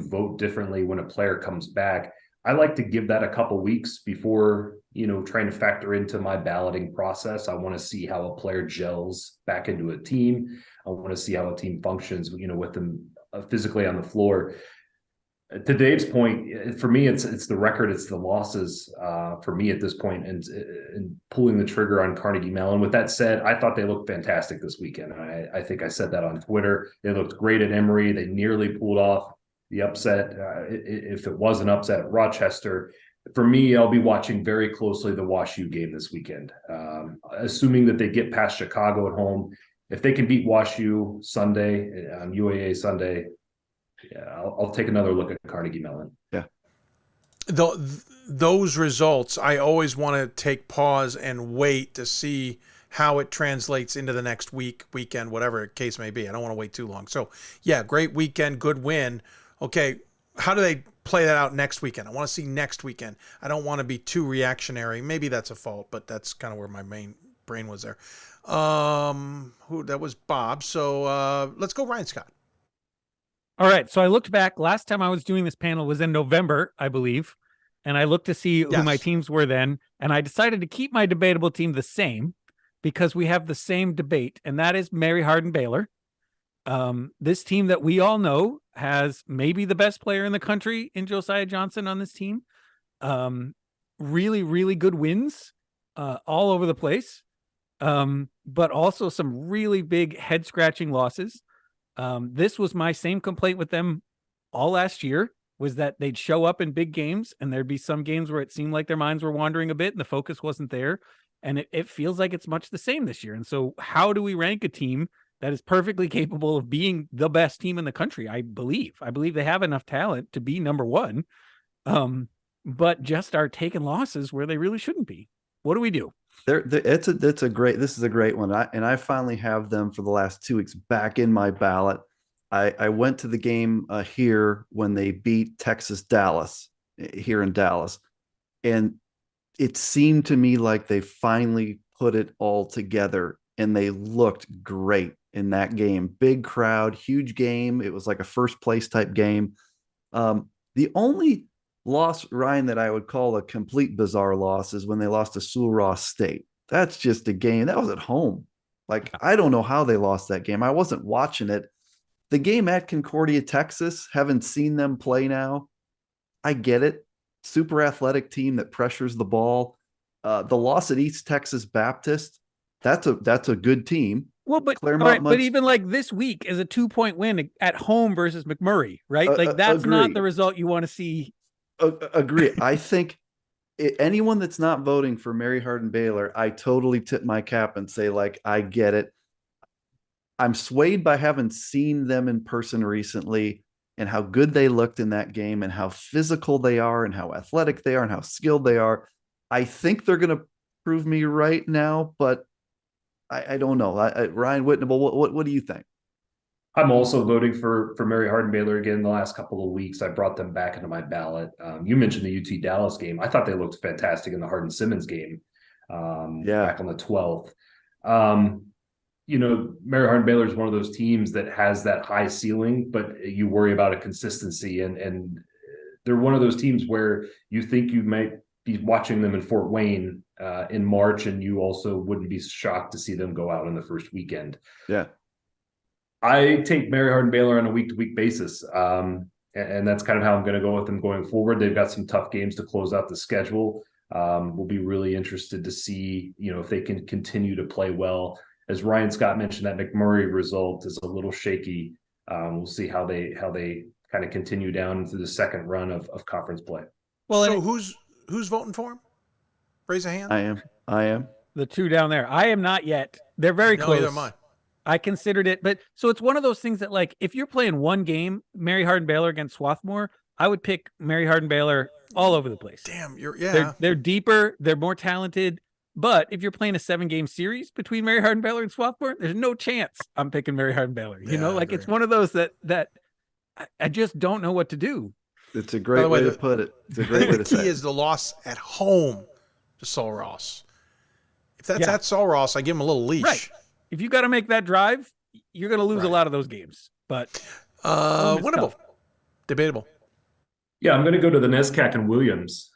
vote differently when a player comes back? I like to give that a couple weeks before, you know, trying to factor into my balloting process. I want to see how a player gels back into a team. I want to see how a team functions, you know, with them physically on the floor. To Dave's point, for me, it's the record, it's the losses for me at this point, and pulling the trigger on Carnegie Mellon. With that said, I thought they looked fantastic this weekend. I think I said that on Twitter. They looked great at Emory. They nearly pulled off the upset, if it was an upset at Rochester. For me, I'll be watching very closely the WashU game this weekend, assuming that they get past Chicago at home. If they can beat WashU Sunday on UAA Sunday, yeah, I'll take another look at Carnegie Mellon. Yeah. Those results, I always want to take pause and wait to see how it translates into the next weekend, whatever the case may be. I don't want to wait too long. So, yeah, great weekend, good win. Okay, how do they play that out next weekend? I want to see next weekend. I don't want to be too reactionary. Maybe that's a fault, but that's kind of where my main brain was there. That was Bob. So let's go Ryan Scott. All right. So I looked back. Last time I was doing this panel was in November, I believe. And I looked to see who my teams were then. And I decided to keep my debatable team the same because we have the same debate. And that is Mary Hardin Baylor. This team that we all know has maybe the best player in the country in Josiah Johnson on this team. Really, really good wins all over the place. But also some really big head scratching losses. This was my same complaint with them all last year, was that they'd show up in big games and there'd be some games where it seemed like their minds were wandering a bit and the focus wasn't there. And it feels like it's much the same this year. And so how do we rank a team that is perfectly capable of being the best team in the country? I believe they have enough talent to be number one, but just are taking losses where they really shouldn't be. What do we do? This is a great one. I finally have them for the last 2 weeks back in my ballot. I went to the game here when they beat Texas Dallas here in Dallas, and it seemed to me like they finally put it all together, and they looked great in that game. Big crowd, huge game. It was like a first place type game. The only loss, Ryan, that I would call a complete bizarre loss is when they lost to Sul Ross State. That's just a game that was at home. Like, I don't know how they lost that game. I wasn't watching it. The game at Concordia, Texas, haven't seen them play now. I get it. Super athletic team that pressures the ball. The loss at East Texas Baptist, that's a good team. Well, but Claremont but even like this week is a 2-point win at home versus McMurray, right? Like that's not the result you want to see. Agree. I think anyone that's not voting for Mary Hardin Baylor, I totally tip my cap and say, like, I get it. I'm swayed by having seen them in person recently and how good they looked in that game and how physical they are and how athletic they are and how skilled they are. I think they're going to prove me right now, but I don't know. Ryan Whitnable, what do you think? I'm also voting for Mary Hardin Baylor again. The last couple of weeks, I brought them back into my ballot. You mentioned the UT Dallas game. I thought they looked fantastic in the Hardin Simmons game back on the 12th. You know, Mary Hardin Baylor is one of those teams that has that high ceiling, but you worry about a consistency. And they're one of those teams where you think you might be watching them in Fort Wayne in March, and you also wouldn't be shocked to see them go out in the first weekend. Yeah. I take Mary Hardin Baylor on a week-to-week basis, and that's kind of how I'm going to go with them going forward. They've got some tough games to close out the schedule. We'll be really interested to see, you know, if they can continue to play well. As Ryan Scott mentioned, that McMurray result is a little shaky. We'll see how they kind of continue down through the second run of conference play. Well, so who's voting for him? Raise a hand. I am. The two down there. I am not yet. They're very close. Neither am I. I considered it, but so it's one of those things that, like, if you're playing one game, Mary Hardin Baylor against Swarthmore, I would pick Mary Hardin Baylor all over the place. Damn, They're deeper, they're more talented, But if you're playing a 7-game series between Mary Hardin Baylor and Swarthmore, there's no chance I'm picking Mary Hardin Baylor. You know, like it's one of those that I just don't know what to do. It's a great way to put it. It's a great way to say it. The key is the loss at home to Sul Ross. If that's at Sul Ross, I give him a little leash. Right. If you got to make that drive, you're going to lose a lot of those games. But winnable, debatable. Yeah, I'm going to go to the NESCAC and Williams.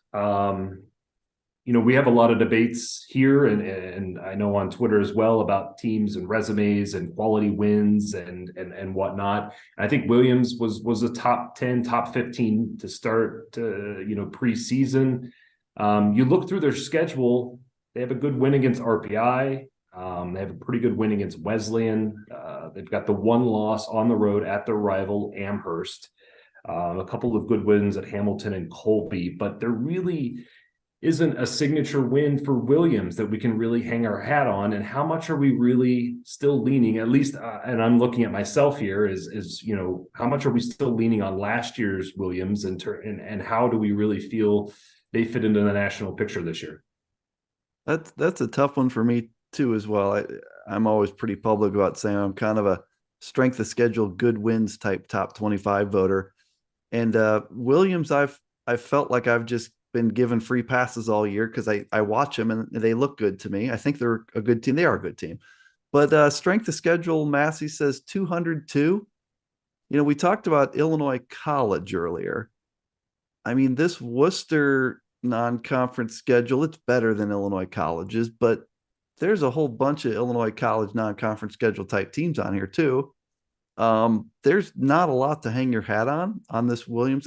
You know, we have a lot of debates here, and I know on Twitter as well about teams and resumes and quality wins and whatnot. And I think Williams was a top 10, top 15 to start, preseason. You look through their schedule; they have a good win against RPI. They have a pretty good win against Wesleyan. They've got the one loss on the road at their rival Amherst. A couple of good wins at Hamilton and Colby, but there really isn't a signature win for Williams that we can really hang our hat on. And how much are we really still leaning, at least, and I'm looking at myself here, is how much are we still leaning on last year's Williams and how do we really feel they fit into the national picture this year? That's a tough one for me too, as well. I'm always pretty public about saying I'm kind of a strength of schedule, good wins type top 25 voter. And Williams, I've felt like I've just been given free passes all year because I watch them and they look good to me. I think they're a good team. They are a good team. But strength of schedule, Massey says 202. We talked about Illinois College earlier. I mean, this Worcester non-conference schedule, it's better than Illinois College's, but there's a whole bunch of Illinois College non-conference schedule type teams on here too. There's not a lot to hang your hat on this Williams.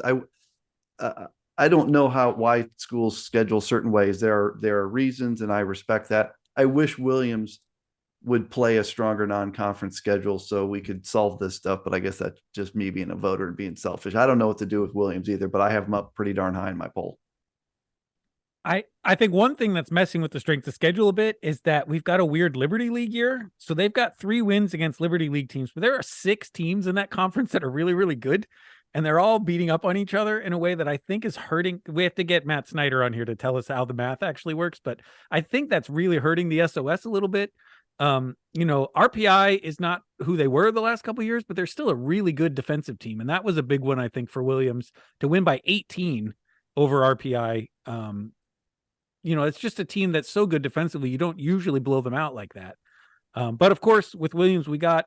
I don't know why schools schedule certain ways. There are reasons, and I respect that. I wish Williams would play a stronger non-conference schedule so we could solve this stuff, but I guess that's just me being a voter and being selfish. I don't know what to do with Williams either, but I have them up pretty darn high in my poll. I think one thing that's messing with the strength of schedule a bit is that we've got a weird Liberty League year. So they've got 3 wins against Liberty League teams, but there are 6 teams in that conference that are really, really good. And they're all beating up on each other in a way that I think is hurting. We have to get Matt Snyder on here to tell us how the math actually works, but I think that's really hurting the SOS a little bit. RPI is not who they were the last couple of years, but they're still a really good defensive team. And that was a big one, I think, for Williams to win by 18 over RPI. It's just a team that's so good defensively. You don't usually blow them out like that. But of course, with Williams, we got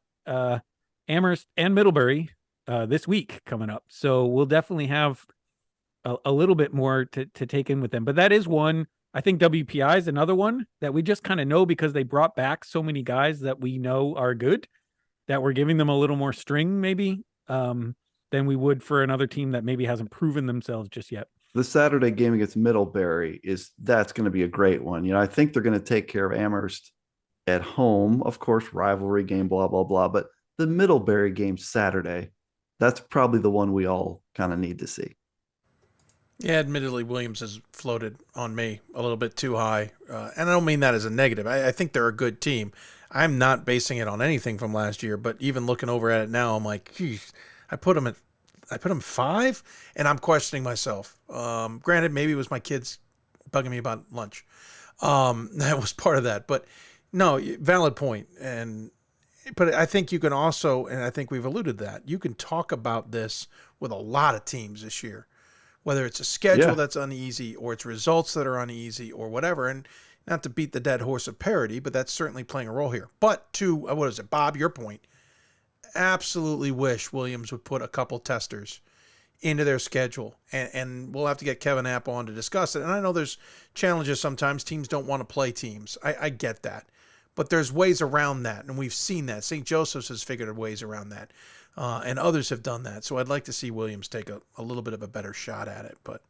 Amherst and Middlebury this week coming up. So we'll definitely have a little bit more to take in with them. But that is one. I think WPI is another one that we just kind of know because they brought back so many guys that we know are good, that we're giving them a little more string maybe than we would for another team that maybe hasn't proven themselves just yet. The Saturday game against Middlebury that's going to be a great one. I think they're going to take care of Amherst at home, of course, rivalry game, blah, blah, blah. But the Middlebury game Saturday, that's probably the one we all kind of need to see. Yeah, admittedly, Williams has floated on me a little bit too high. And I don't mean that as a negative. I think they're a good team. I'm not basing it on anything from last year, but even looking over at it now, I'm like, geez, I put them 5, and I'm questioning myself. Granted, maybe it was my kids bugging me about lunch. That was part of that. But no, valid point. But I think you can also, and I think we've alluded to that, you can talk about this with a lot of teams this year, whether it's a schedule that's uneasy or it's results that are uneasy or whatever. And not to beat the dead horse of parity, but that's certainly playing a role here. But to, Bob, your point, absolutely wish Williams would put a couple testers into their schedule, and we'll have to get Kevin App on to discuss it. And I know there's challenges sometimes. Teams don't want to play teams. I get that. But there's ways around that, and we've seen that. St. Joseph's has figured out ways around that, and others have done that. So I'd like to see Williams take a little bit of a better shot at it, but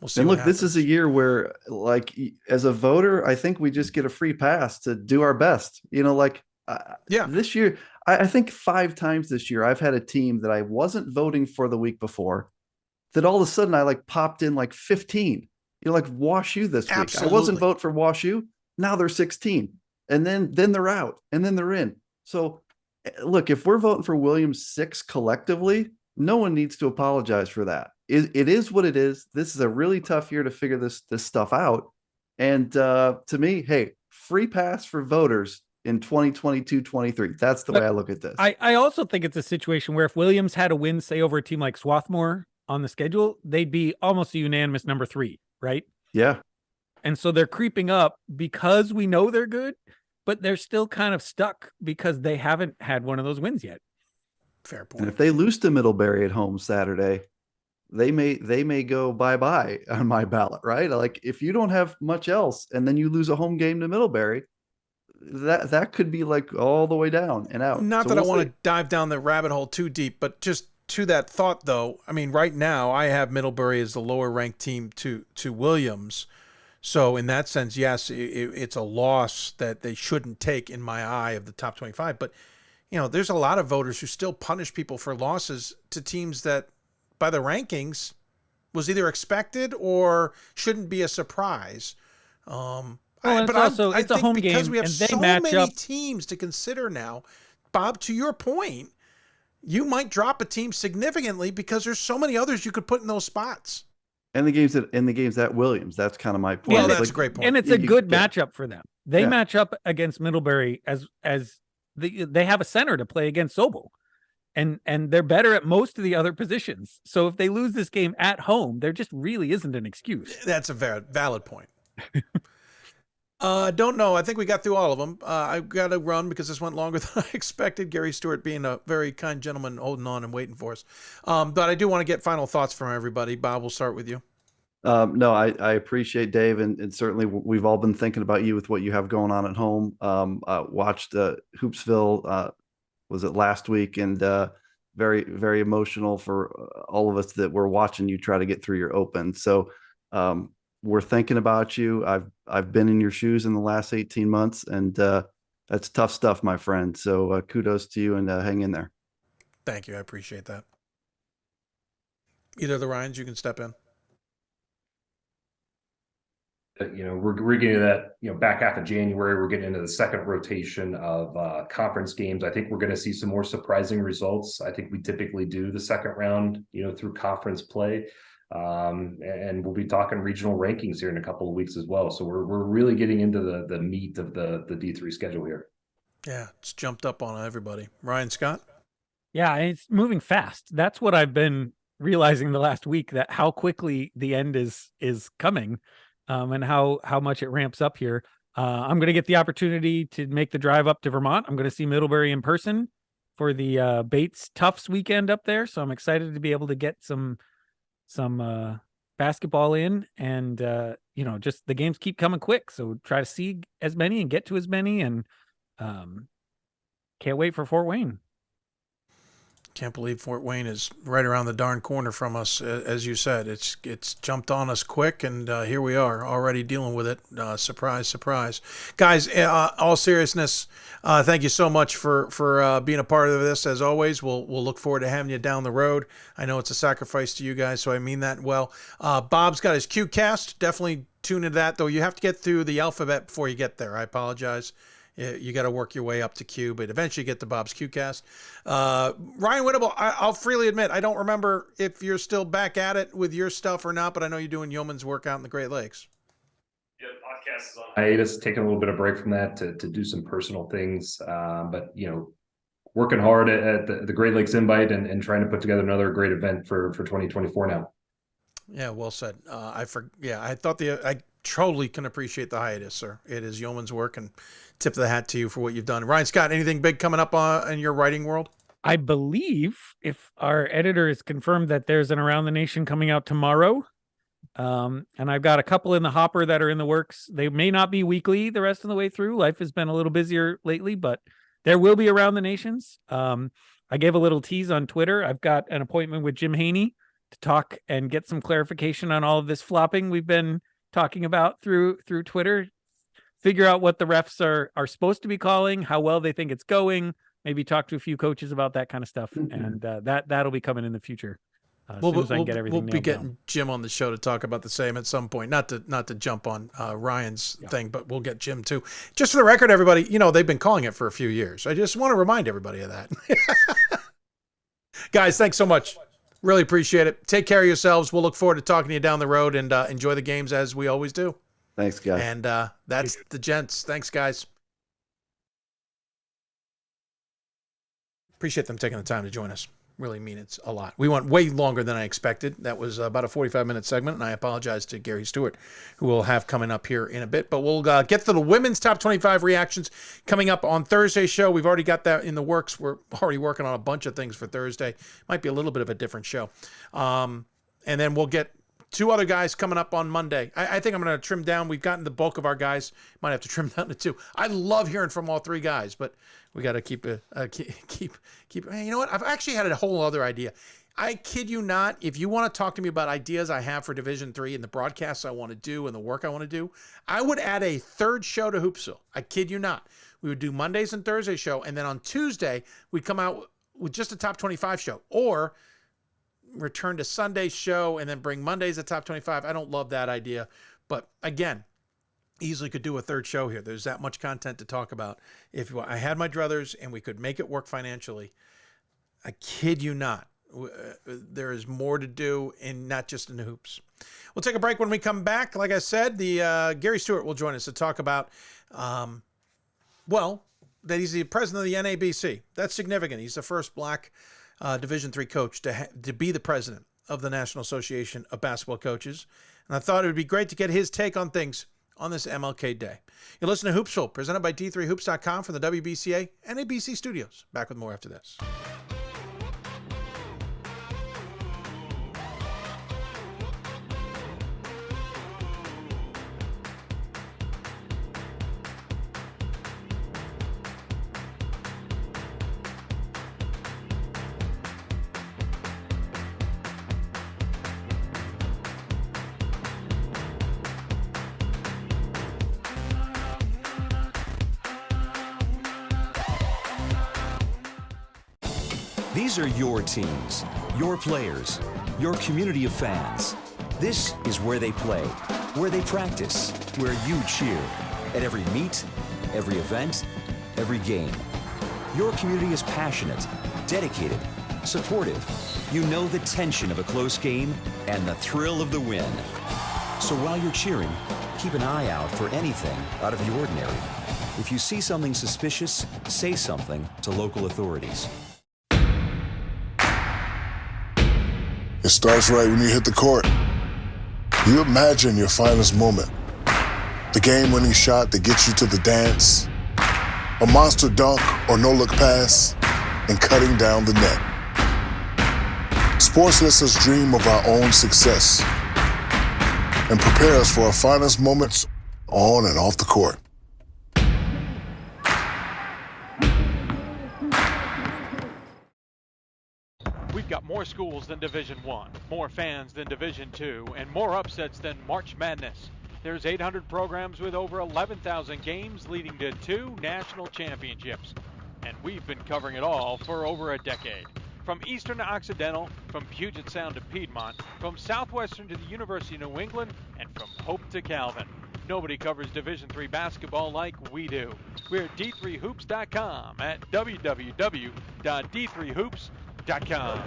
we'll see. And look, this is a year where, like, as a voter, I think we just get a free pass to do our best. This year, I think 5 times this year, I've had a team that I wasn't voting for the week before that all of a sudden I popped in 15. Like WashU this week. Absolutely. I wasn't voting for WashU. Now they're 16. And then they're out, and then they're in. So, look, if we're voting for Williams 6 collectively, no one needs to apologize for that. It is what it is. This is a really tough year to figure this stuff out. And to me, hey, free pass for voters in 2022-23. That's the way I look at this. I also think it's a situation where if Williams had a win, say over a team like Swarthmore on the schedule, they'd be almost a unanimous number 3, right? Yeah. And so they're creeping up because we know they're good, but they're still kind of stuck because they haven't had one of those wins yet. Fair point. And if they lose to Middlebury at home Saturday, they may go bye-bye on my ballot, right? Like if you don't have much else and then you lose a home game to Middlebury, that could be like all the way down and out. Not that I want to dive down the rabbit hole too deep, but just to that thought though, I mean, right now I have Middlebury as the lower ranked team to Williams. So in that sense, yes, it's a loss that they shouldn't take in my eye of the top 25. But, you know, there's a lot of voters who still punish people for losses to teams that by the rankings was either expected or shouldn't be a surprise. It's a home game, because we have and they so match many up. teams to consider now, Bob, to your point, you might drop a team significantly because there's so many others you could put in those spots. And the games at Williams, that's kind of my point. Well, that's a great point. And it's a good matchup for them. They match up against Middlebury as they have a center to play against Sobel. And they're better at most of the other positions. So if they lose this game at home, there just really isn't an excuse. That's a valid point. Don't know. I think we got through all of them. I've got to run because this went longer than I expected. Gary Stewart being a very kind gentleman, holding on and waiting for us. But I do want to get final thoughts from everybody. Bob, we'll start with you. No, I appreciate Dave, and certainly we've all been thinking about you with what you have going on at home. Watched Hoopsville, was it last week, and very, very emotional for all of us that were watching you try to get through your open. So we're thinking about you. I've been in your shoes in the last 18 months, and that's tough stuff, my friend. So kudos to you, and hang in there. Thank you. I appreciate that. Either of the Ryans, you can step in. We're getting to that, back half of January, we're getting into the second rotation of conference games. I think we're going to see some more surprising results. I think we typically do the second round, through conference play. And we'll be talking regional rankings here in a couple of weeks as well. So we're really getting into the meat of the D3 schedule here. Yeah, it's jumped up on everybody. Ryan Scott? Yeah, it's moving fast. That's what I've been realizing the last week, that how quickly the end is coming. And how much it ramps up here. I'm going to get the opportunity to make the drive up to Vermont. I'm going to see Middlebury in person for the Bates Tufts weekend up there. So I'm excited to be able to get some basketball in, and just the games keep coming quick. So try to see as many and get to as many, and can't wait for Fort Wayne. Can't believe Fort Wayne is right around the darn corner from us. As you said, it's jumped on us quick, and here we are already dealing with it. Surprise, surprise. Guys, all seriousness, thank you so much for being a part of this. As always, we'll look forward to having you down the road. I know it's a sacrifice to you guys, so I mean that well. Bob's got his Qcast. Definitely tune into that, though. You have to get through the alphabet before you get there. I apologize. You got to work your way up to Q, but eventually get to Bob's Qcast. Ryan Winnable, I'll freely admit, I don't remember if you're still back at it with your stuff or not, but I know you're doing yeoman's work out in the Great Lakes. Yeah, the podcast is on hiatus, taking a little bit of break from that to do some personal things. But, working hard at the Great Lakes Invite and trying to put together another great event for 2024 now. Yeah, well said. I totally can appreciate the hiatus, sir. It is yeoman's work, and tip of the hat to you for what you've done. Ryan Scott, anything big coming up in your writing world? I believe, if our editor has confirmed, that there's an Around the Nation coming out tomorrow. And I've got a couple in the hopper that are in the works. They may not be weekly the rest of the way through. Life has been a little busier lately, but there will be Around the Nations. I gave a little tease on Twitter. I've got an appointment with Jim Haney to talk and get some clarification on all of this flopping we've been talking about through Twitter. Figure out what the refs are supposed to be calling, how well they think it's going, maybe talk to a few coaches about that kind of stuff. And that'll be coming in the future. We'll be getting Jim on the show to talk about the same at some point. Not to jump on Ryan's thing, but we'll get Jim too. Just for the record, everybody, they've been calling it for a few years. I just want to remind everybody of that. Guys, thanks so much. Really appreciate it. Take care of yourselves. We'll look forward to talking to you down the road, and enjoy the games as we always do. Thanks, guys. And that's the gents. Thanks, guys. Appreciate them taking the time to join us. Really mean it's a lot. We went way longer than I expected. That was about a 45-minute segment, and I apologize to Gary Stewart, who we'll have coming up here in a bit. But we'll get to the women's top 25 reactions coming up on Thursday's show. We've already got that in the works. We're already working on a bunch of things for Thursday. Might be a little bit of a different show. And then we'll get two other guys coming up on Monday. I think I'm going to trim down. We've gotten the bulk of our guys. Might have to trim down to two. I love hearing from all three guys, but we got to keep. You know what? I've actually had a whole other idea. I kid you not. If you want to talk to me about ideas I have for Division III and the broadcasts I want to do and the work I want to do, I would add a third show to Hoopsville. I kid you not. We would do Mondays and Thursday show, and then on Tuesday we'd come out with just a top 25 show, or return to Sunday's show and then bring Mondays at top 25. I don't love that idea, but again, easily could do a third show here. There's that much content to talk about. If I had my druthers and we could make it work financially, I kid you not, there is more to do, and not just in the hoops. We'll take a break. When we come back, like I said, the Gary Stewart will join us to talk about, that he's the president of the NABC. That's significant. He's the first black Division III coach to be the president of the National Association of Basketball Coaches. And I thought it would be great to get his take on things on this MLK Day. You listen to Hoopsville, presented by D3Hoops.com from the WBCA and ABC studios. Back with more after this. These are your teams, your players, your community of fans. This is where they play, where they practice, where you cheer. At every meet, every event, every game. Your community is passionate, dedicated, supportive. You know the tension of a close game and the thrill of the win. So while you're cheering, keep an eye out for anything out of the ordinary. If you see something suspicious, say something to local authorities. It starts right when you hit the court. You imagine your finest moment. The game-winning shot that gets you to the dance. A monster dunk or no-look pass, and cutting down the net. Sports lets us dream of our own success and prepare us for our finest moments on and off the court. We've got more schools than Division I, more fans than Division II, and more upsets than March Madness. There's 800 programs with over 11,000 games leading to 2 national championships. And we've been covering it all for over a decade. From Eastern to Occidental, from Puget Sound to Piedmont, from Southwestern to the University of New England, and from Hope to Calvin. Nobody covers Division III basketball like we do. We're at D3Hoops.com at www.d3hoops.com.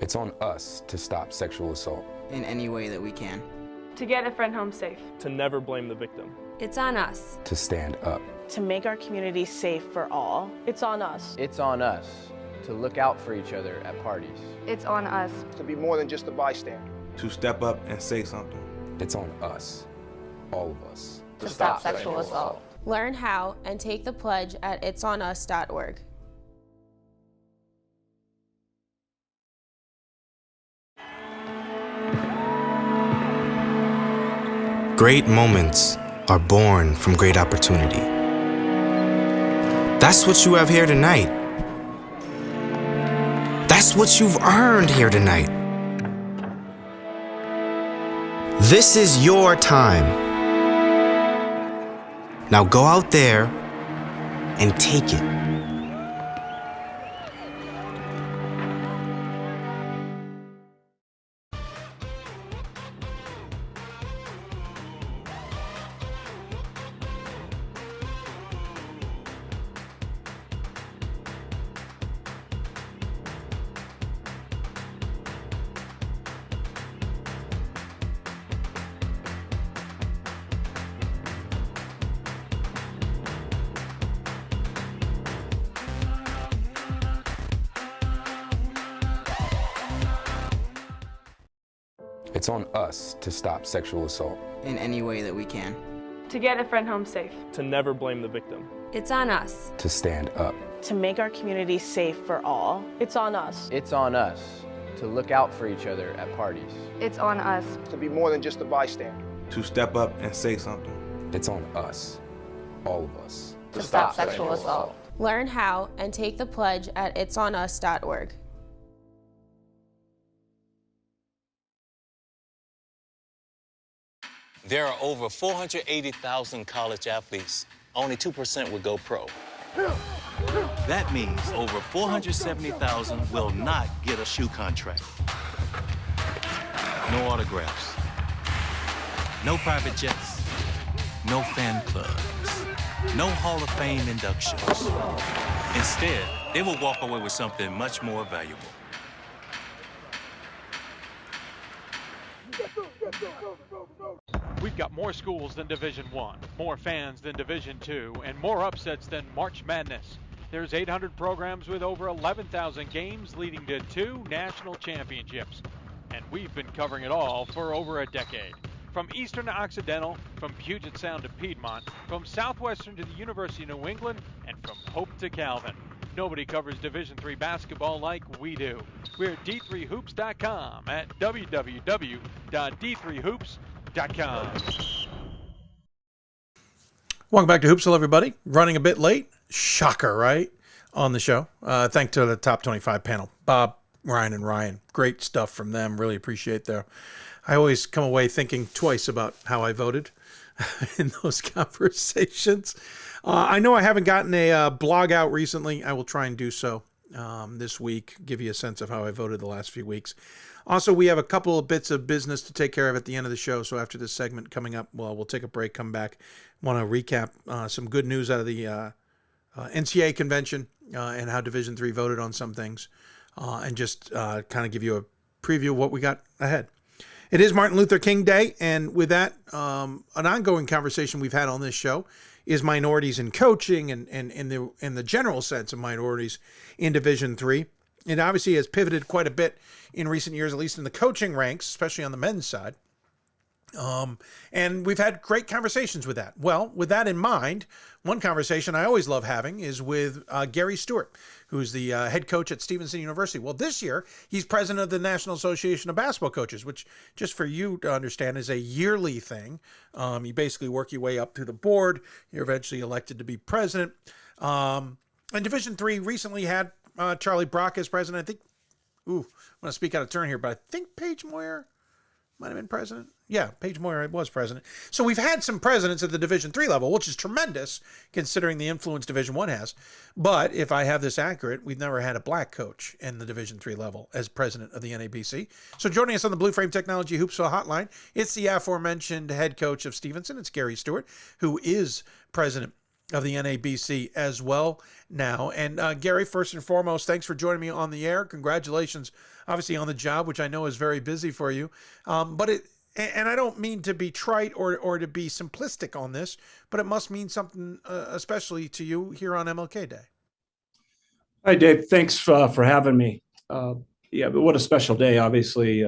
It's on us to stop sexual assault. In any way that we can. To get a friend home safe. To never blame the victim. It's on us. To stand up. To make our community safe for all. It's on us. It's on us to look out for each other at parties. It's on us. To be more than just a bystander. To step up and say something. It's on us. All of us. To stop sexual assault. Learn how and take the pledge at itsonus.org. Great moments are born from great opportunity. That's what you have here tonight. That's what you've earned here tonight. This is your time. Now go out there and take it. It's on us to stop sexual assault. In any way that we can. To get a friend home safe. To never blame the victim. It's on us. To stand up. To make our community safe for all. It's on us. It's on us to look out for each other at parties. It's on us. To be more than just a bystander. To step up and say something. It's on us, all of us. To stop sexual assault. Learn how and take the pledge at itsonus.org. There are over 480,000 college athletes. Only 2% would go pro. That means over 470,000 will not get a shoe contract. No autographs. No private jets. No fan clubs. No Hall of Fame inductions. Instead, they will walk away with something much more valuable. We've got more schools than Division I, more fans than Division II, and more upsets than March Madness. There's 800 programs with over 11,000 games leading to 2 national championships. And we've been covering it all for over a decade. From Eastern to Occidental, from Puget Sound to Piedmont, from Southwestern to the University of New England, and from Hope to Calvin. Nobody covers Division III basketball like we do. We're at d3hoops.com at www.d3hoops.com. Welcome back to Hoopsville, everybody. Running a bit late. Shocker, right? On the show. Thanks to the top 25 panel. Bob, Ryan, and Ryan. Great stuff from them. Really appreciate their... I always come away thinking twice about how I voted in those conversations. I know I haven't gotten a blog out recently. I will try and do so this week, give you a sense of how I voted the last few weeks. Also, we have a couple of bits of business to take care of at the end of the show. So after this segment coming up, well, we'll take a break, come back. Want to recap some good news out of the NCAA convention and how Division III voted on some things, and just kind of give you a preview of what we got ahead. It is Martin Luther King Day, and with that, an ongoing conversation we've had on this show is minorities in coaching and in the general sense of minorities in Division III. It obviously has pivoted quite a bit in recent years, at least in the coaching ranks, especially on the men's side. And we've had great conversations with that. Well, with that in mind, one conversation I always love having is with Gary Stewart, who's the head coach at Stevenson University. Well, this year, he's president of the National Association of Basketball Coaches, which, just for you to understand, is a yearly thing. You basically work your way up through the board. You're eventually elected to be president. And Division III recently had Charlie Brock as president. I think, I'm going to speak out of turn here, but I think Paige Moyer might have been president. Yeah, Paige Moyer was president. So we've had some presidents at the Division III level, which is tremendous considering the influence Division I has. But if I have this accurate, we've never had a black coach in the Division III level as president of the NABC. So joining us on the Blue Frame Technology Hoopsville Hotline, it's the aforementioned head coach of Stevenson. It's Gary Stewart, who is president of the NABC as well now. And Gary, first and foremost, thanks for joining me on the air. Congratulations, obviously, on the job, which I know is very busy for you. And I don't mean to be trite or to be simplistic on this, but it must mean something, especially to you here on MLK Day. Hi, Dave. Thanks for having me. Yeah, but what a special day, obviously,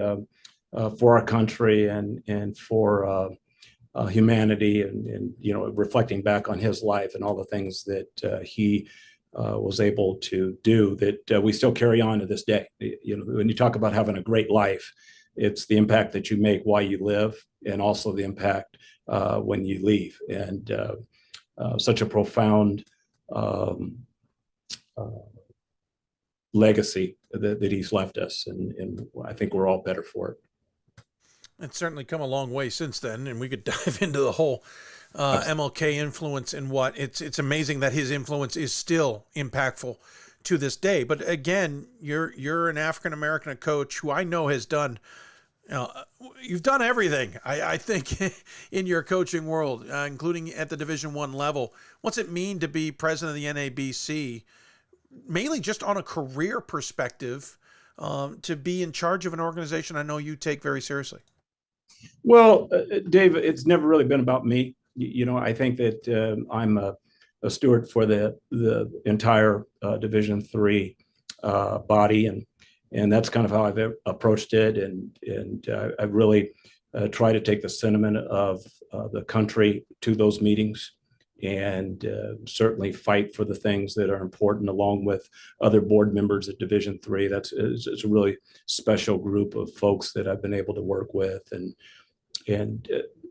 for our country and for humanity, and reflecting back on his life and all the things that he was able to do that we still carry on to this day. When you talk about having a great life, it's the impact that you make while you live, and also the impact when you leave. And such a profound legacy that he's left us, and I think we're all better for it. It's certainly come a long way since then, and we could dive into the whole MLK influence and what. It's amazing that his influence is still impactful to this day. But again, you're an African American coach who I know has done. You've done everything, I think, in your coaching world, including at the Division I level. What's it mean to be president of the NABC, mainly just on a career perspective, to be in charge of an organization I know you take very seriously? Well, Dave, it's never really been about me. I think that I'm a steward for the entire Division III body, and And that's kind of how I've approached it. And I really try to take the sentiment of the country to those meetings, and certainly fight for the things that are important, along with other board members at Division III. It's a really special group of folks that I've been able to work with. And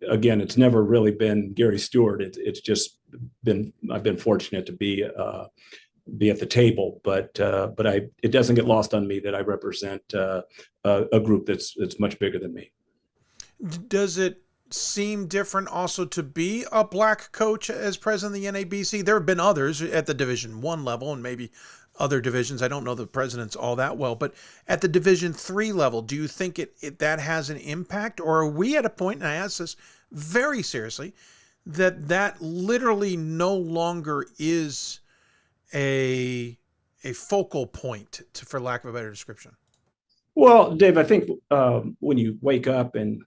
again, it's never really been Gary Stewart. It's just been, I've been fortunate to be at the table, but it doesn't get lost on me that I represent a group that's much bigger than me. Does it seem different also to be a black coach as president of the NABC? There have been others at the Division I level and maybe other divisions. I don't know the presidents all that well, but at the Division III level, do you think that has an impact, or are we at a point, and I ask this very seriously, that literally no longer is a focal point, for lack of a better description? Well, Dave, I think when you wake up and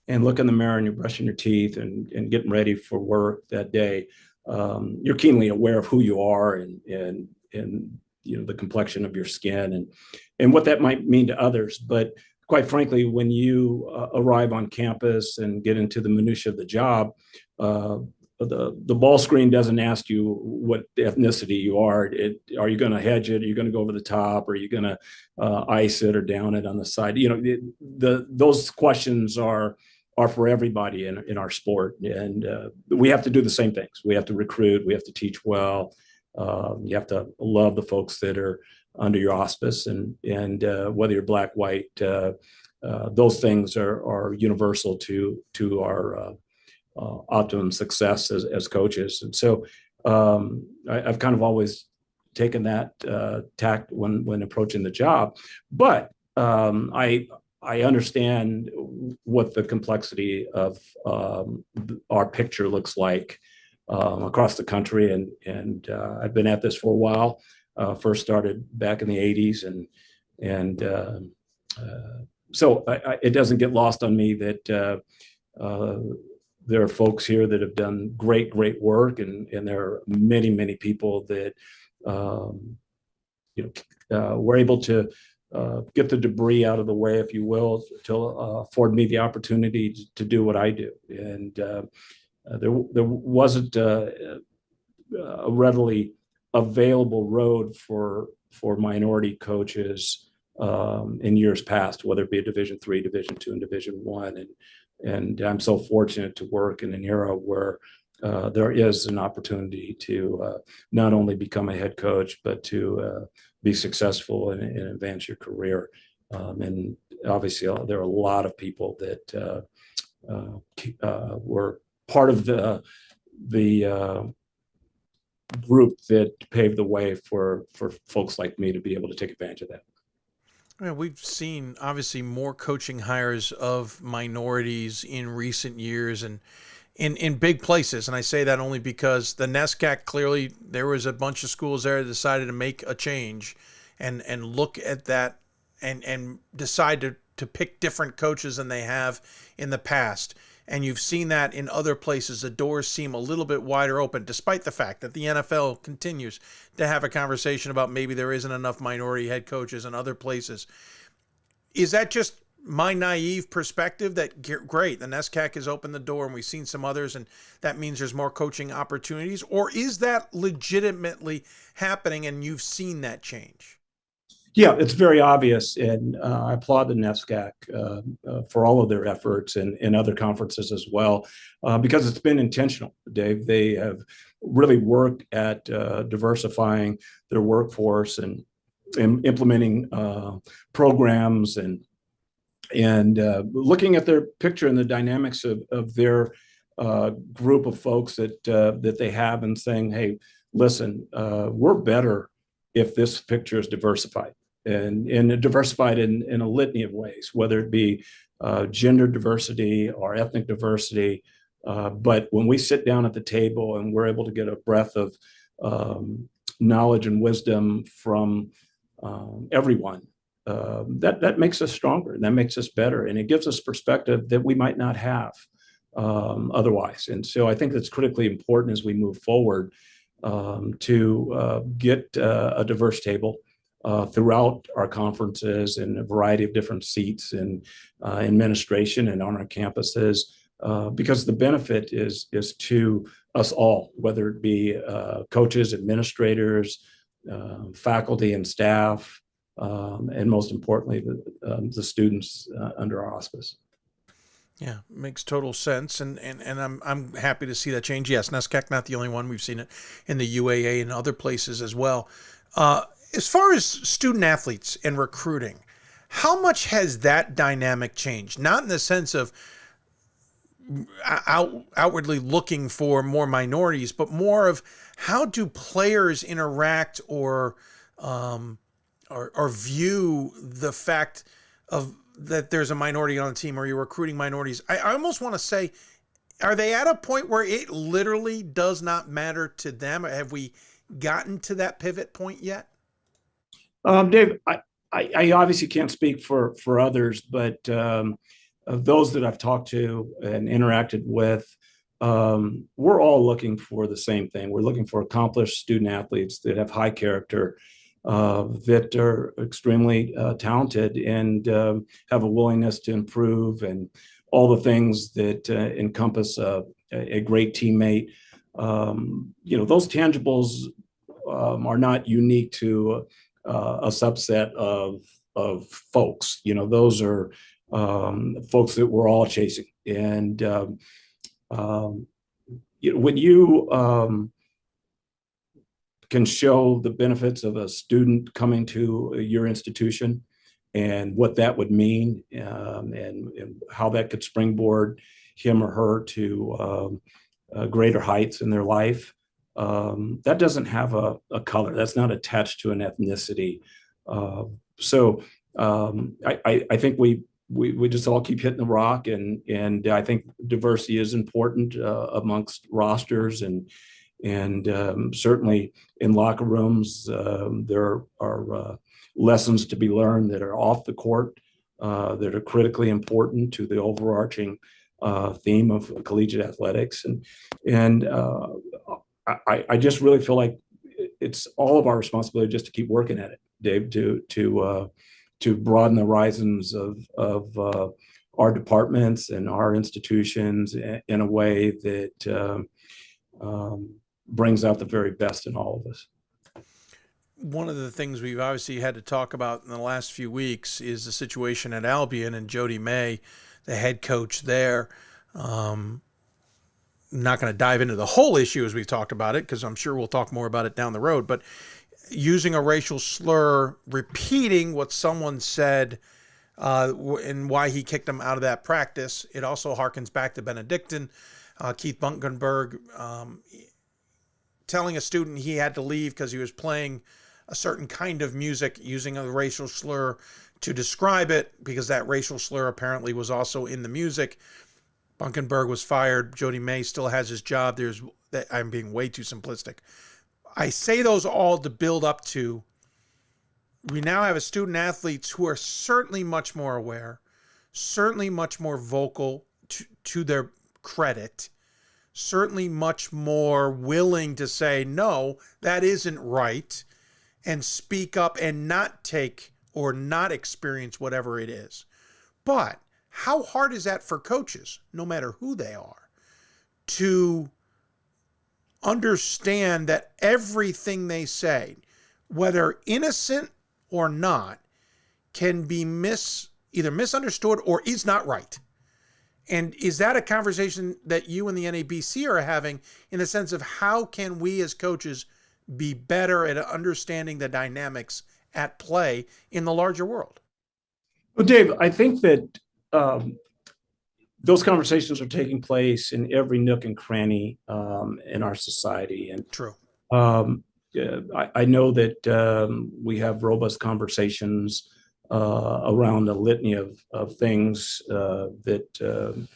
look in the mirror and you're brushing your teeth and getting ready for work that day, you're keenly aware of who you are and the complexion of your skin and what that might mean to others. But quite frankly, when you arrive on campus and get into the minutia of the job, the ball screen doesn't ask you what ethnicity you are. Are you going to hedge it? Are you going to go over the top? Are you going to ice it or down it on the side? Those questions are for everybody in our sport. And we have to do the same things. We have to recruit. We have to teach well. You have to love the folks that are under your auspice. And whether you're black, white, those things are universal to our optimum success as coaches. And so I've kind of always taken that tact when approaching the job. But I understand what the complexity of our picture looks like across the country. And I've been at this for a while. First started back in the 80s. So it doesn't get lost on me that there are folks here that have done great work. And there are many people that were able to get the debris out of the way, if you will, to afford me the opportunity to do what I do. And there wasn't a readily available road for minority coaches in years past, whether it be a Division III, Division II, and Division I. And I'm so fortunate to work in an era where there is an opportunity to not only become a head coach, but to be successful and advance your career. And obviously, there are a lot of people that were part of the group that paved the way for folks like me to be able to take advantage of that. Yeah, we've seen obviously more coaching hires of minorities in recent years and in big places. And I say that only because the NESCAC, clearly there was a bunch of schools there that decided to make a change and look at that and decide to pick different coaches than they have in the past. And you've seen that in other places. The doors seem a little bit wider open, despite the fact that the NFL continues to have a conversation about maybe there isn't enough minority head coaches in other places. Is that just my naive perspective that, great, the NESCAC has opened the door and we've seen some others and that means there's more coaching opportunities? Or is that legitimately happening and you've seen that change? Yeah, it's very obvious, and I applaud the NESCAC for all of their efforts and other conferences as well, because it's been intentional, Dave. They have really worked at diversifying their workforce and implementing programs and looking at their picture and the dynamics of their group of folks that they have and saying, hey, listen, we're better if this picture is diversified. And diversified in a litany of ways, whether it be gender diversity or ethnic diversity. But when we sit down at the table and we're able to get a breadth of knowledge and wisdom from everyone, that makes us stronger and that makes us better. And it gives us perspective that we might not have otherwise. And so I think that's critically important as we move forward to get a diverse table. throughout our conferences and a variety of different seats in administration and on our campuses, because the benefit is to us all, whether it be coaches, administrators, faculty and staff, and most importantly, the students under our auspice. Yeah, makes total sense, and I'm happy to see that change. Yes, NESCAC not the only one. We've seen it in the UAA and other places as well. As far as student athletes and recruiting, how much has that dynamic changed? Not in the sense of outwardly looking for more minorities, but more of how do players interact or view the fact of that there's a minority on the team, or you're recruiting minorities. I almost want to say, are they at a point where it literally does not matter to them? Have we gotten to that pivot point yet? Dave, I obviously can't speak for others, but of those that I've talked to and interacted with, we're all looking for the same thing. We're looking for accomplished student athletes that have high character, that are extremely talented and have a willingness to improve and all the things that encompass a great teammate. Those tangibles are not unique to a subset of folks. Those are folks that we're all chasing. And when you can show the benefits of a student coming to your institution and what that would mean, and how that could springboard him or her to greater heights in their life, that doesn't have a color. That's not attached to an ethnicity. So I think we just all keep hitting the rock, and I think diversity is important amongst rosters, and certainly in locker rooms, there are lessons to be learned that are off the court, that are critically important to the overarching theme of collegiate athletics. And I just really feel like it's all of our responsibility just to keep working at it, Dave, to broaden the horizons of our departments and our institutions in a way that brings out the very best in all of us. One of the things we've obviously had to talk about in the last few weeks is the situation at Albion and Jody May, the head coach there. I'm not going to dive into the whole issue as we've talked about it, because I'm sure we'll talk more about it down the road, but using a racial slur, repeating what someone said, and why he kicked him out of that practice. It also harkens back to Benedictine, Keith Bunkenberg, telling a student he had to leave because he was playing a certain kind of music, using a racial slur to describe it, because that racial slur apparently was also in the music. Bunkenberg was fired. Jody May still has his job. I'm being way too simplistic. I say those all to build up to, we now have a student athletes who are certainly much more aware, certainly much more vocal to their credit, certainly much more willing to say, no, that isn't right, and speak up and not take or not experience whatever it is. But how hard is that for coaches, no matter who they are, to understand that everything they say, whether innocent or not, can be either misunderstood or is not right? And is that a conversation that you and the NABC are having, in the sense of how can we as coaches be better at understanding the dynamics at play in the larger world? Well, Dave, I think that those conversations are taking place in every nook and cranny in our society. And true. I know that we have robust conversations around a litany of things that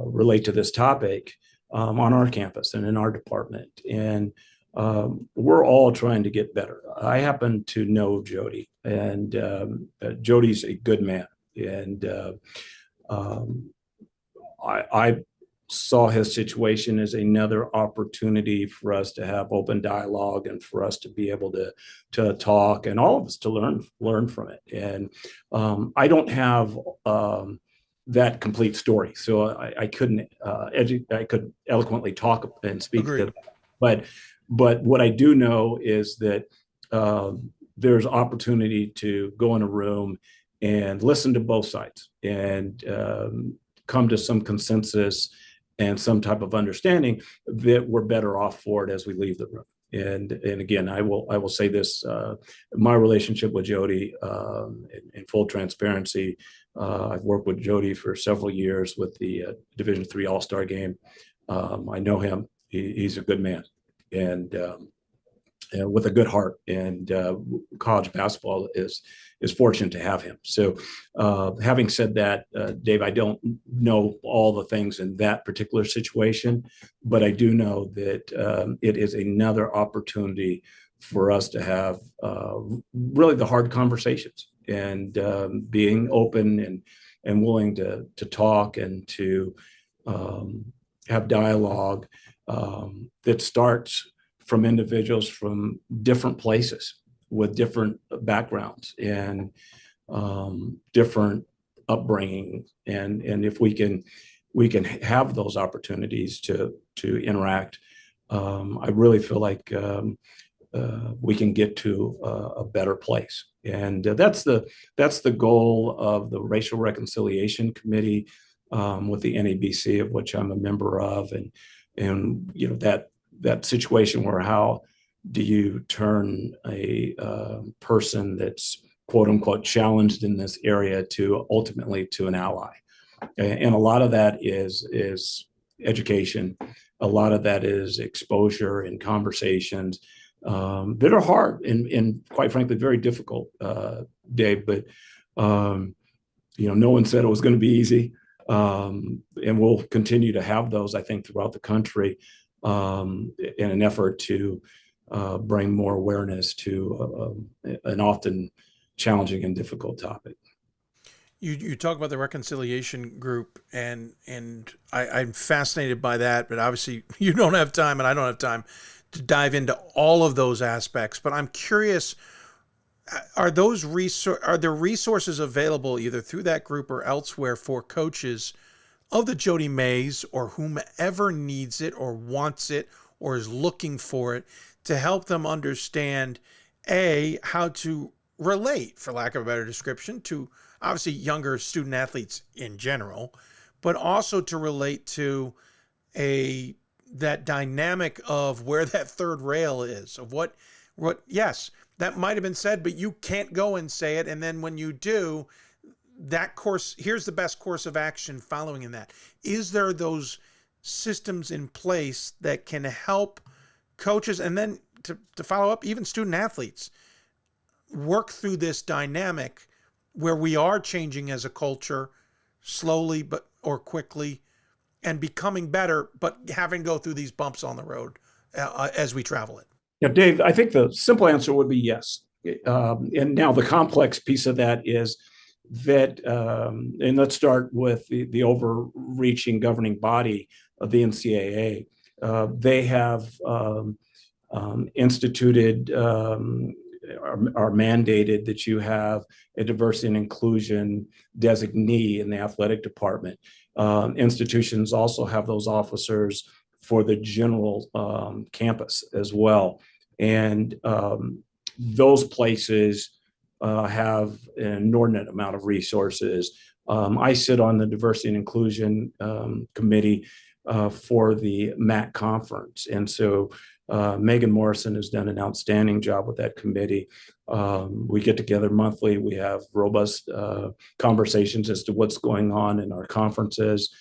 relate to this topic on our campus and in our department. And we're all trying to get better. I happen to know Jody, and Jody's a good man. And I saw his situation as another opportunity for us to have open dialogue and for us to be able to talk and all of us to learn from it. And I don't have that complete story, so I couldn't I could eloquently talk and speak to that. But what I do know is that there's opportunity to go in a room and listen to both sides and come to some consensus and some type of understanding that we're better off for it as we leave the room. And again, I will say this: my relationship with Jody, in full transparency, I've worked with Jody for several years with the Division III All-Star game. I know him; he's a good man, and with a good heart. And college basketball is fortunate to have him. So, having said that, Dave, I don't know all the things in that particular situation, but I do know that it is another opportunity for us to have really the hard conversations and being open and willing to talk and to have dialogue that starts from individuals from different places with different backgrounds and different upbringing. And if we can have those opportunities to interact, I really feel like we can get to a better place. And that's the goal of the Racial Reconciliation Committee with the NABC, of which I'm a member of. And you know, that situation where how do you turn a person that's quote unquote challenged in this area to ultimately to an ally. And a lot of that is education. A lot of that is exposure and conversations that are hard and quite frankly, very difficult, Dave, but you know, no one said it was going to be easy. And we'll continue to have those, I think, throughout the country in an effort to bring more awareness to an often challenging and difficult topic. You talk about the reconciliation group, and I'm fascinated by that, but obviously you don't have time and I don't have time to dive into all of those aspects. But I'm curious, are there resources available either through that group or elsewhere for coaches of the Jody Mays or whomever needs it or wants it or is looking for it to help them understand, A, how to relate, for lack of a better description, to obviously younger student athletes in general, but also to relate to that dynamic of where that third rail is, of what yes, that might have been said, but you can't go and say it. And then when you do, that course, here's the best course of action following in that. Is there those systems in place that can help coaches and then to follow up, even student athletes, work through this dynamic where we are changing as a culture slowly or quickly and becoming better, but having to go through these bumps on the road as we travel it? Yeah, Dave, I think the simple answer would be yes. And now the complex piece of that is that, and let's start with the overreaching governing body of the NCAA. They have instituted are mandated that you have a diversity and inclusion designee in the athletic department. Institutions also have those officers for the general campus as well. And those places have an inordinate amount of resources. I sit on the diversity and inclusion committee for the MAC conference. And so Megan Morrison has done an outstanding job with that committee. We get together monthly. We have robust conversations as to what's going on in our conferences.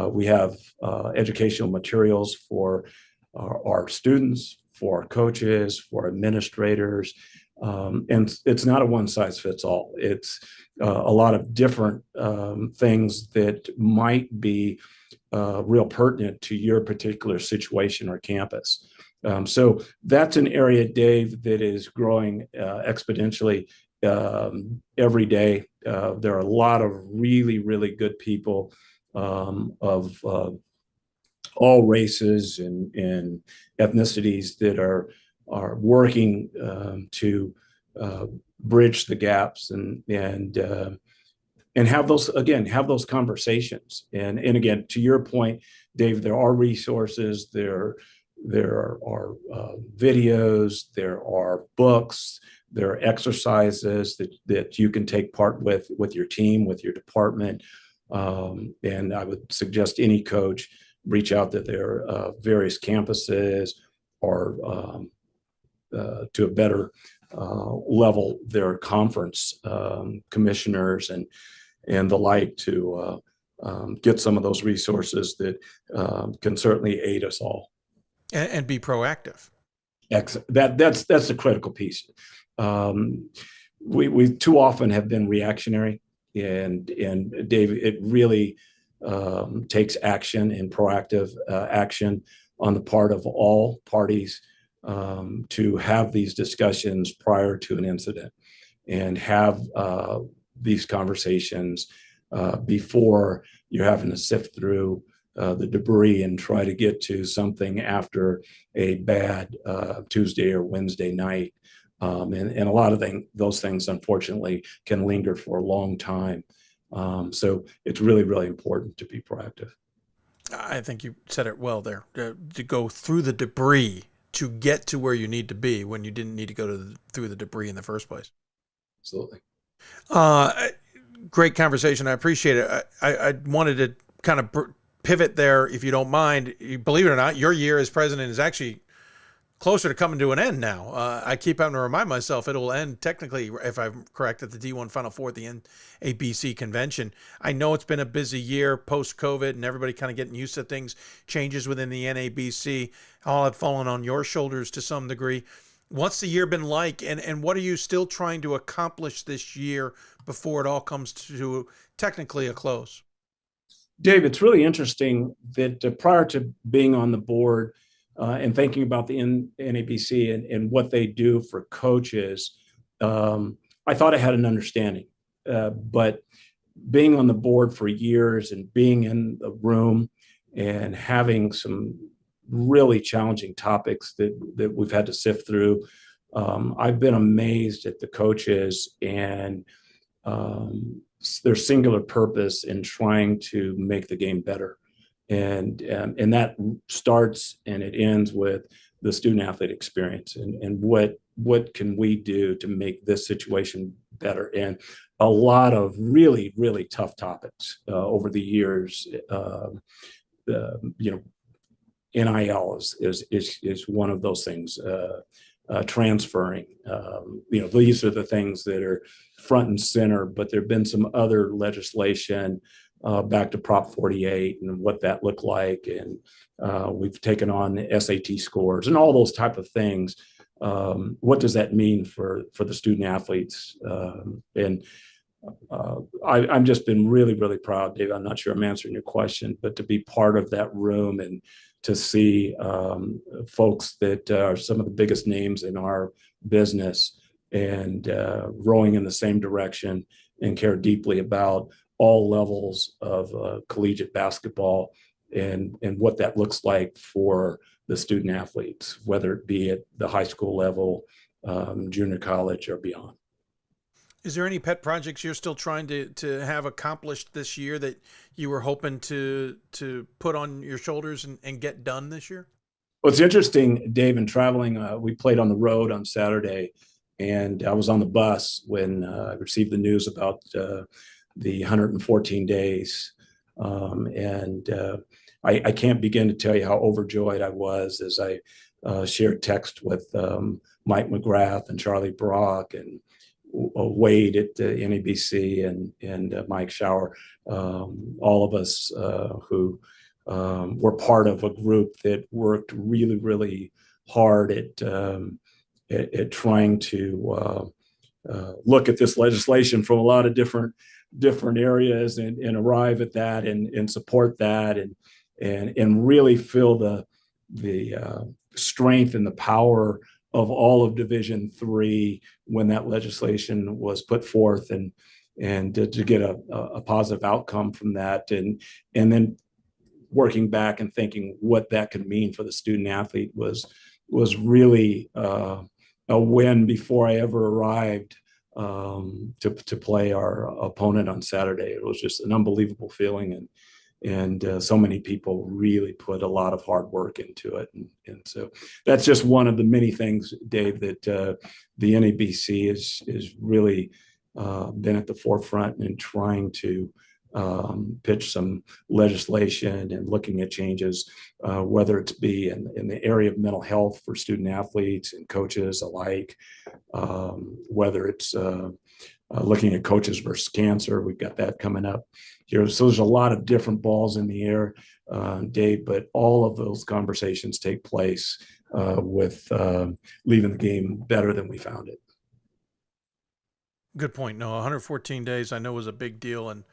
We have educational materials for our students, for our coaches, for administrators. And it's not a one size fits all. It's a lot of different things that might be real pertinent to your particular situation or campus. So that's an area, Dave, that is growing exponentially every day. There are a lot of really, really good people of all races and ethnicities that are working to bridge the gaps and have those conversations. And again, to your point, Dave, there are resources, there are videos, there are books, there are exercises that you can take part with your team, with your department. And I would suggest any coach reach out to their various campuses or to a better level, their conference commissioners and the like to get some of those resources that can certainly aid us all. And be proactive. That's the critical piece. We too often have been reactionary, and Dave, it really takes action and proactive action on the part of all parties to have these discussions prior to an incident and have these conversations before you're having to sift through the debris and try to get to something after a bad Tuesday or Wednesday night. And a lot of those things, unfortunately, can linger for a long time. So it's really, really important to be proactive. I think you said it well there, to go through the debris to get to where you need to be when you didn't need to go through the debris in the first place. Absolutely. Great conversation. I appreciate it. I wanted to kind of pivot there, if you don't mind. Believe it or not, your year as president is actually closer to coming to an end now. I keep having to remind myself it will end technically, if I'm correct, at the D1 Final Four at the NABC convention. I know it's been a busy year post-COVID and everybody kind of getting used to things, changes within the NABC, all have fallen on your shoulders to some degree. What's the year been like, and what are you still trying to accomplish this year before it all comes to technically a close? Dave, it's really interesting that prior to being on the board and thinking about the NABC and what they do for coaches, I thought I had an understanding. But being on the board for years and being in the room and having some really challenging topics that we've had to sift through, I've been amazed at the coaches and their singular purpose in trying to make the game better. And that starts and it ends with the student athlete experience and what can we do to make this situation better. And a lot of really, really tough topics over the years. NIL is one of those things. Transferring, these are the things that are front and center, but there've been some other legislation back to Prop 48 and what that looked like. And we've taken on the SAT scores and all those type of things. What does that mean for the student athletes? I've just been really, really proud, Dave. I'm not sure I'm answering your question, but to be part of that room and to see folks that are some of the biggest names in our business and rowing in the same direction and care deeply about all levels of collegiate basketball and what that looks like for the student athletes, whether it be at the high school level, junior college, or beyond. Is there any pet projects you're still trying to have accomplished this year that you were hoping to put on your shoulders and get done this year? Well, it's interesting, Dave, in traveling. We played on the road on Saturday, and I was on the bus when I received the news about the 114 days. I can't begin to tell you how overjoyed I was as I shared text with Mike McGrath and Charlie Brock and Wade at the NABC and Mike Schauer, all of us who were part of a group that worked really, really hard at trying to look at this legislation from a lot of different areas and arrive at that and support that and really feel the strength and the power of all of Division III when that legislation was put forth and to get a positive outcome from that. And then working back and thinking what that could mean for the student athlete was really a win before I ever arrived to play our opponent on Saturday. It was just an unbelievable feeling, and so many people really put a lot of hard work into it. And so that's just one of the many things, Dave, that the NABC is really been at the forefront in trying to pitch some legislation and looking at changes, whether it's be in the area of mental health for student athletes and coaches alike, whether it's looking at coaches versus cancer. We've got that coming up here. So there's a lot of different balls in the air, Dave, but all of those conversations take place with leaving the game better than we found it. Good point. No, 114 days I know was a big deal, and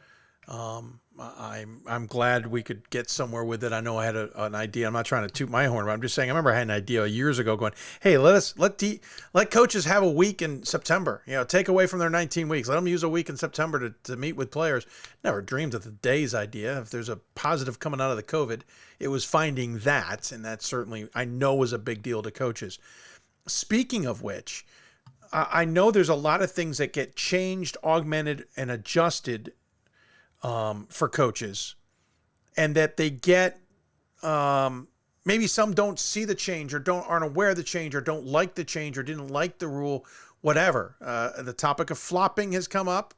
I'm glad we could get somewhere with it. I know I had an idea. I'm not trying to toot my horn, but I'm just saying I remember I had an idea years ago going, hey, let coaches have a week in September. Take away from their 19 weeks. Let them use a week in September to meet with players. Never dreamed of the days idea. If there's a positive coming out of the COVID, it was finding that, and that certainly I know was a big deal to coaches. Speaking of which, I know there's a lot of things that get changed, augmented, and adjusted for coaches, and that they get maybe some don't see the change or aren't aware of the change or don't like the change or didn't like the rule, whatever. The topic of flopping has come up.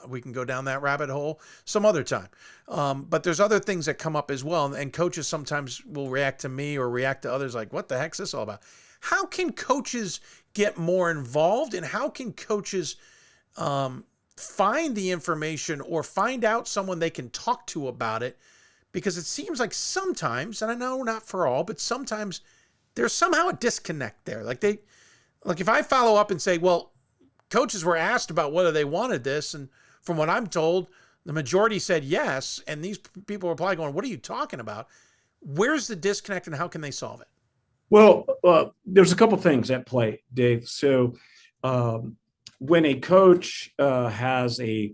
We can go down that rabbit hole some other time. But there's other things that come up as well, and coaches sometimes will react to me or react to others like, what the heck's this all about? How can coaches get more involved, and how can coaches find the information or find out someone they can talk to about it? Because it seems like sometimes, and I know not for all, but sometimes there's somehow a disconnect there. Like if I follow up and say, well, coaches were asked about whether they wanted this, and from what I'm told, the majority said yes, and these people reply going, what are you talking about? Where's the disconnect, and how can they solve it? Well, there's a couple things at play, Dave. So when a coach has a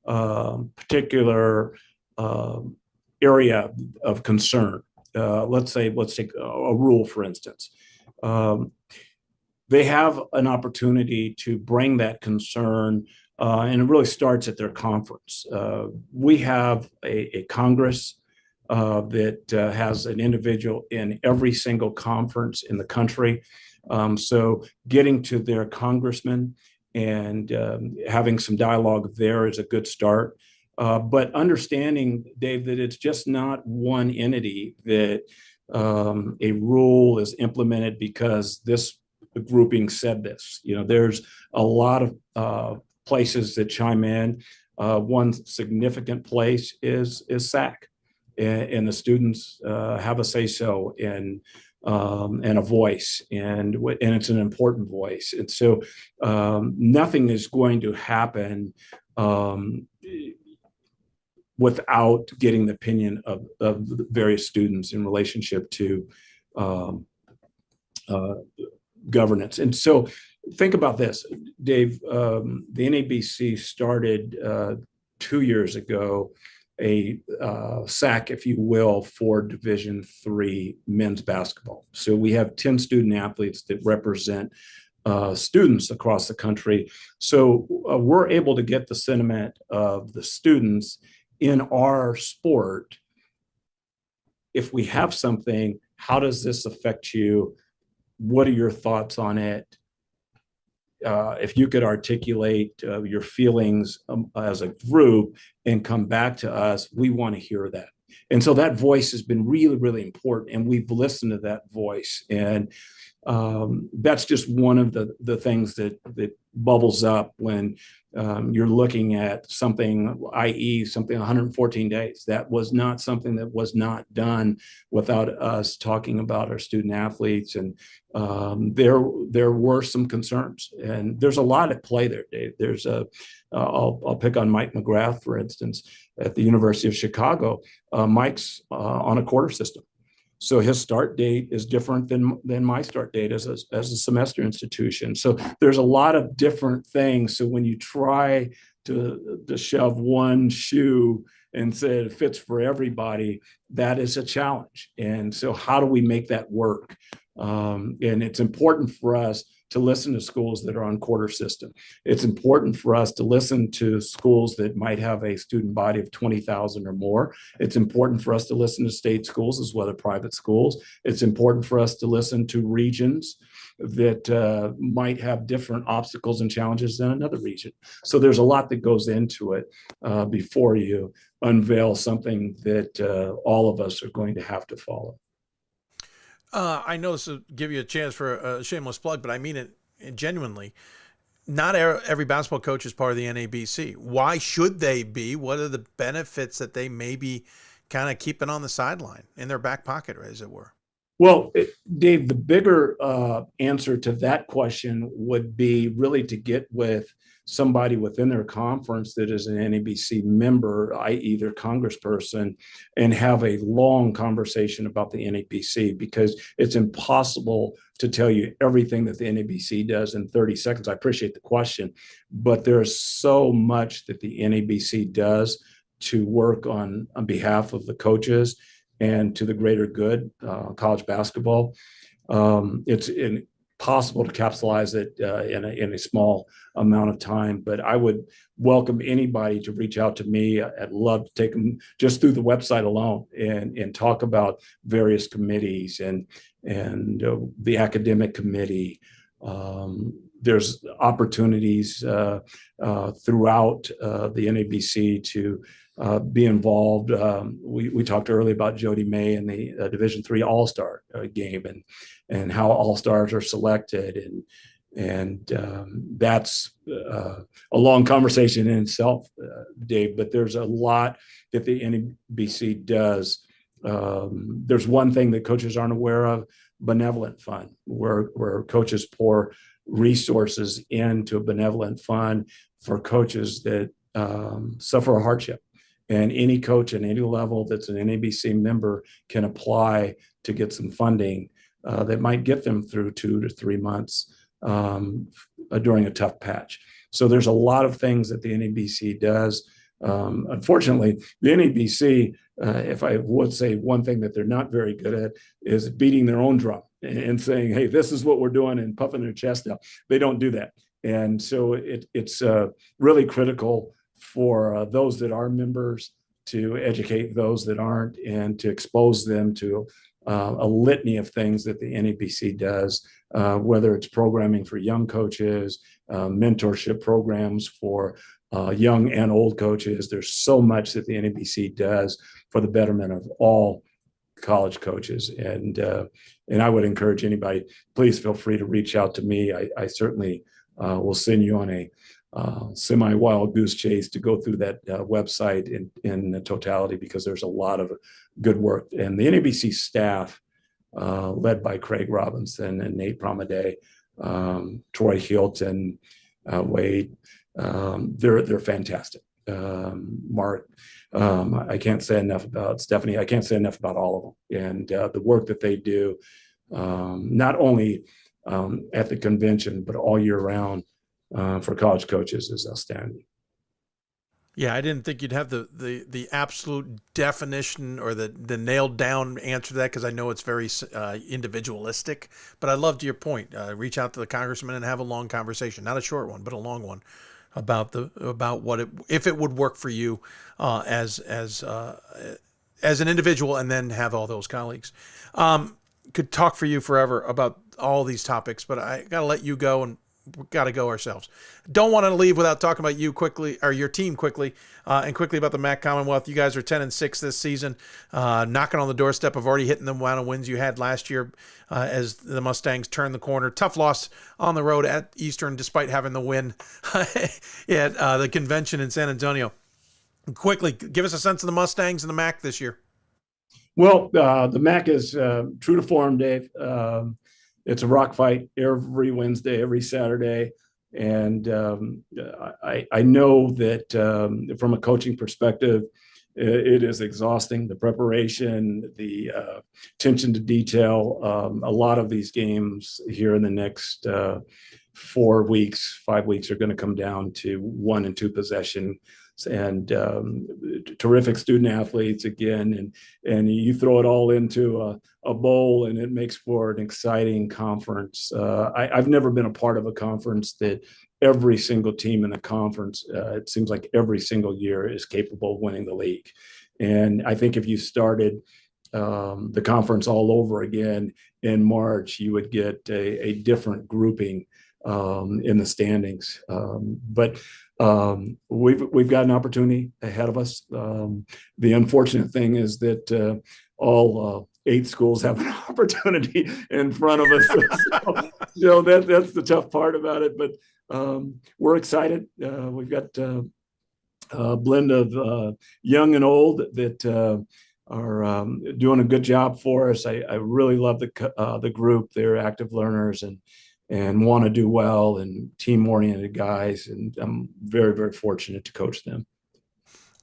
particular area of concern, let's take a rule, for instance, they have an opportunity to bring that concern, and it really starts at their conference. We have a Congress that has an individual in every single conference in the country. So getting to their congressman and having some dialogue there is a good start. But understanding, Dave, that it's just not one entity, that a rule is implemented because this grouping said this. There's a lot of places that chime in. One significant place is SAC. And the students have a say-so and a voice, and it's an important voice. And so nothing is going to happen without getting the opinion of the various students in relationship to governance. And so think about this, Dave. The NABC started 2 years ago a SAC, if you will, for Division III men's basketball. So we have 10 student athletes that represent students across the country. So we're able to get the sentiment of the students in our sport. If we have something, how does this affect you? What are your thoughts on it? If you could articulate your feelings as a group and come back to us, we want to hear that. And so that voice has been really, really important, and we've listened to that voice. And that's just one of the things that bubbles up when you're looking at something, i.e. something 114 days. That was not something that was not done without us talking about our student athletes. And there were some concerns, and there's a lot at play there, Dave. There's I'll pick on Mike McGrath, for instance, at the University of Chicago. Mike's on a quarter system. So his start date is different than my start date as a semester institution. So there's a lot of different things. So when you try to shove one shoe and said it fits for everybody, that is a challenge. And so how do we make that work? And it's important for us to listen to schools that are on quarter system. It's important for us to listen to schools that might have a student body of 20,000 or more. It's important for us to listen to state schools as well as private schools. It's important for us to listen to regions that might have different obstacles and challenges than another region. So there's a lot that goes into it before you unveil something that all of us are going to have to follow. I know this will give you a chance for a shameless plug, but I mean it genuinely. Not every basketball coach is part of the NABC. Why should they be? What are the benefits that they may be kind of keeping on the sideline in their back pocket, as it were? Well, Dave, the bigger answer to that question would be really to get with somebody within their conference that is an NABC member, i.e. their congressperson, and have a long conversation about the NABC, because it's impossible to tell you everything that the NABC does in 30 seconds. I appreciate the question, but there's so much that the NABC does to work on behalf of the coaches and to the greater good, college basketball. It's impossible to capsulize it in a small amount of time, but I would welcome anybody to reach out to me. I'd love to take them just through the website alone and talk about various committees and the academic committee. There's opportunities throughout the NABC to be involved. We talked earlier about Jody May and the Division III All-Star game and how All-Stars are selected, and that's a long conversation in itself, Dave. But there's a lot that the NABC does. There's one thing that coaches aren't aware of: benevolent fund, where coaches pour resources into a benevolent fund for coaches that suffer a hardship. And any coach at any level that's an NABC member can apply to get some funding that might get them through 2 to 3 months during a tough patch. So there's a lot of things that the NABC does. Unfortunately, the NABC, if I would say one thing that they're not very good at, is beating their own drum and saying, hey, this is what we're doing, and puffing their chest out. They don't do that. And so it's really critical for those that are members to educate those that aren't, and to expose them to a litany of things that the NABC does, whether it's programming for young coaches, mentorship programs for young and old coaches. There's so much that the NABC does for the betterment of all college coaches. And I would encourage anybody, please feel free to reach out to me. I certainly will send you on a semi-wild goose chase to go through that website in totality, because there's a lot of good work. And the NABC staff, led by Craig Robinson and Nate Promaday, Troy Hilton, Wade, they're fantastic. Mark, I can't say enough about Stephanie. I can't say enough about all of them, and the work that they do, not only at the convention, but all year round. For college coaches is outstanding. Yeah, I didn't think you'd have the absolute definition or the nailed down answer to that, because I know it's very individualistic. But I loved your point. Reach out to the congressman and have a long conversation, not a short one, but a long one, about what if it would work for you as an individual, and then have all those colleagues. Could talk for you forever about all these topics, but I got to let you go, and we've got to go ourselves. Don't want to leave without talking about you quickly, or your team quickly, and quickly about the MAC Commonwealth. You guys are 10-6 this season, knocking on the doorstep of already hitting the amount of wins you had last year as the Mustangs turn the corner. Tough loss on the road at Eastern, despite having the win at the convention in San Antonio. Quickly, give us a sense of the Mustangs and the MAC this year. Well, the MAC is true to form, Dave. It's a rock fight every Wednesday, every Saturday. And I know that from a coaching perspective, it is exhausting. The preparation, the attention to detail. A lot of these games here in the next 4 weeks, 5 weeks are going to come down to 1 and 2 possession, and terrific student athletes again, and you throw it all into a bowl, and it makes for an exciting conference. I've never been a part of a conference that every single team in the conference, it seems like every single year, is capable of winning the league. And I think if you started the conference all over again in March, you would get a different grouping in the standings. But we've got an opportunity ahead of us. The unfortunate thing is that all 8 schools have an opportunity in front of us. So that's the tough part about it. But we're excited. We've got a blend of young and old that are doing a good job for us. I really love the group. They're active learners and want to do well, and team-oriented guys, and I'm very, very fortunate to coach them.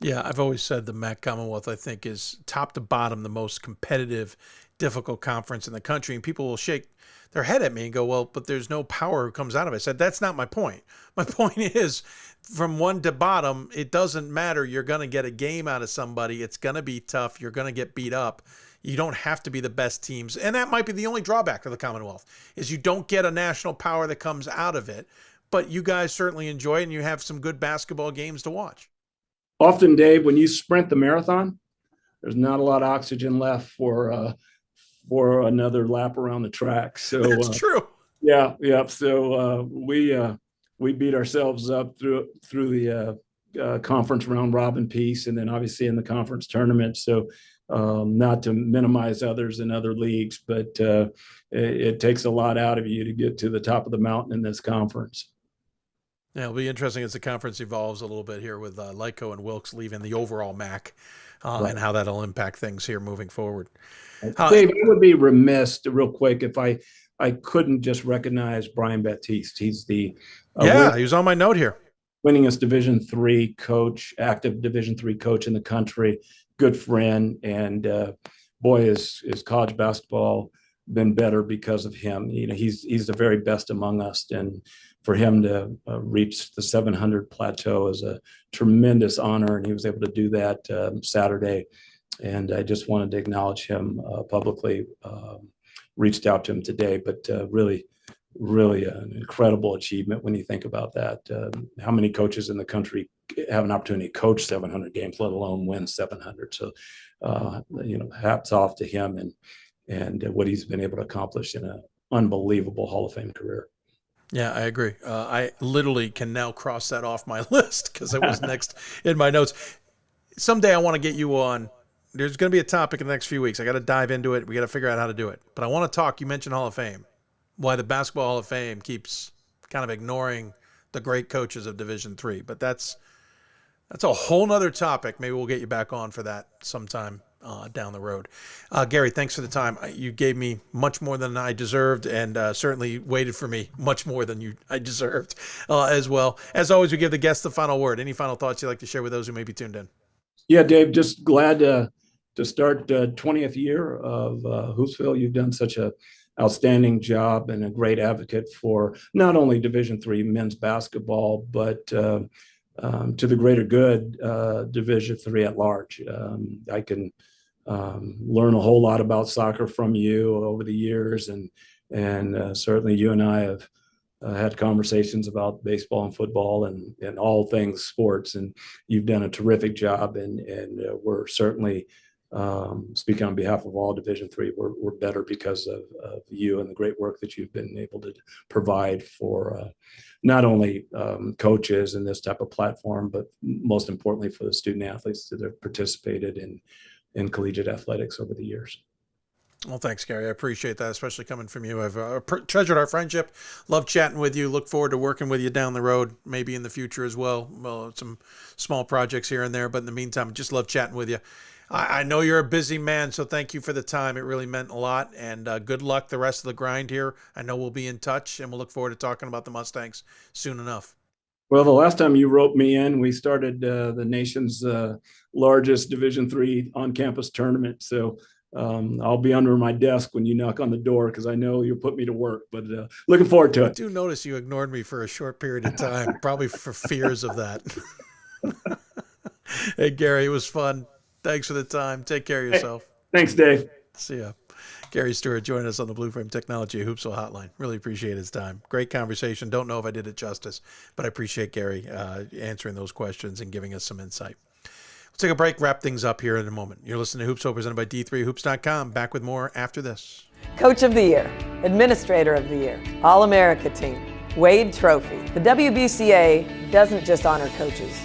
Yeah, I've always said the MAC Commonwealth, I think, is top to bottom the most competitive, difficult conference in the country, and people will shake their head at me and go, well, but there's no power who comes out of it. I said, that's not my point. My point is, from one to bottom, it doesn't matter. You're going to get a game out of somebody. It's going to be tough. You're going to get beat up. You don't have to be the best teams. And that might be the only drawback of the Commonwealth, is you don't get a national power that comes out of it. But you guys certainly enjoy it, and you have some good basketball games to watch. Often, Dave, when you sprint the marathon, there's not a lot of oxygen left for another lap around the track. So that's true. Yeah. So we beat ourselves up through the conference round robin piece, and then obviously in the conference tournament. So not to minimize others in other leagues, but it takes a lot out of you to get to the top of the mountain in this conference. Yeah, it'll be interesting as the conference evolves a little bit here with Lyco and Wilkes leaving the overall MAC, right, and how that'll impact things here moving forward. Dave, I would be remiss, real quick, if I couldn't just recognize Brian Baptiste. He's the he was on my note here. Winningest Division III coach, active Division III coach in the country, good friend, and boy, is college basketball been better because of him. You know, he's the very best among us, and for him to reach the 700 plateau is a tremendous honor, and he was able to do that Saturday. And I just wanted to acknowledge him publicly. Reached out to him today, but really an incredible achievement when you think about that. How many coaches in the country have an opportunity to coach 700 games, let alone win 700? So, hats off to him and what he's been able to accomplish in an unbelievable Hall of Fame career. Yeah, I agree. I literally can now cross that off my list because it was next in my notes. Someday I want to get you on. There's going to be a topic in the next few weeks. I got to dive into it. We got to figure out how to do it. But I want to talk. You mentioned Hall of Fame. Why the Basketball Hall of Fame keeps kind of ignoring the great coaches of Division III. But that's a whole nother topic. Maybe we'll get you back on for that sometime down the road. Gary, thanks for the time. You gave me much more than I deserved, and certainly waited for me much more than I deserved as well. As always, we give the guests the final word. Any final thoughts you'd like to share with those who may be tuned in? Yeah, Dave, just glad to start 20th year of Hoopsville. You've done such a outstanding job and a great advocate for not only Division III men's basketball, but to the greater good, Division III at large. I can learn a whole lot about soccer from you over the years, and certainly you and I have had conversations about baseball and football and all things sports, and you've done a terrific job, and we're certainly speaking on behalf of all Division III, we're better because of you and the great work that you've been able to provide for not only coaches in this type of platform, but most importantly for the student athletes that have participated in collegiate athletics over the years. Well, thanks, Gary. I appreciate that, especially coming from you. I've treasured our friendship. Love chatting with you. Look forward to working with you down the road, maybe in the future as well. Well, some small projects here and there, but in the meantime, just love chatting with you. I know you're a busy man, so thank you for the time. It really meant a lot, and good luck the rest of the grind here. I know we'll be in touch, and we'll look forward to talking about the Mustangs soon enough. Well, the last time you wrote me in, we started the nation's largest Division III on-campus tournament. So I'll be under my desk when you knock on the door because I know you'll put me to work. But looking forward to it. I do notice you ignored me for a short period of time, probably for fears of that. Hey, Gary, it was fun. Thanks for the time. Take care of yourself. Hey, thanks, Dave. See ya. Gary Stewart joined us on the Blue Frame Technology Hoopsville Hotline. Really appreciate his time. Great conversation. Don't know if I did it justice, but I appreciate Gary answering those questions and giving us some insight. We'll take a break, wrap things up here in a moment. You're listening to Hoopsville, presented by D3Hoops.com. Back with more after this. Coach of the Year, Administrator of the Year, All-America Team, Wade Trophy. The WBCA doesn't just honor coaches,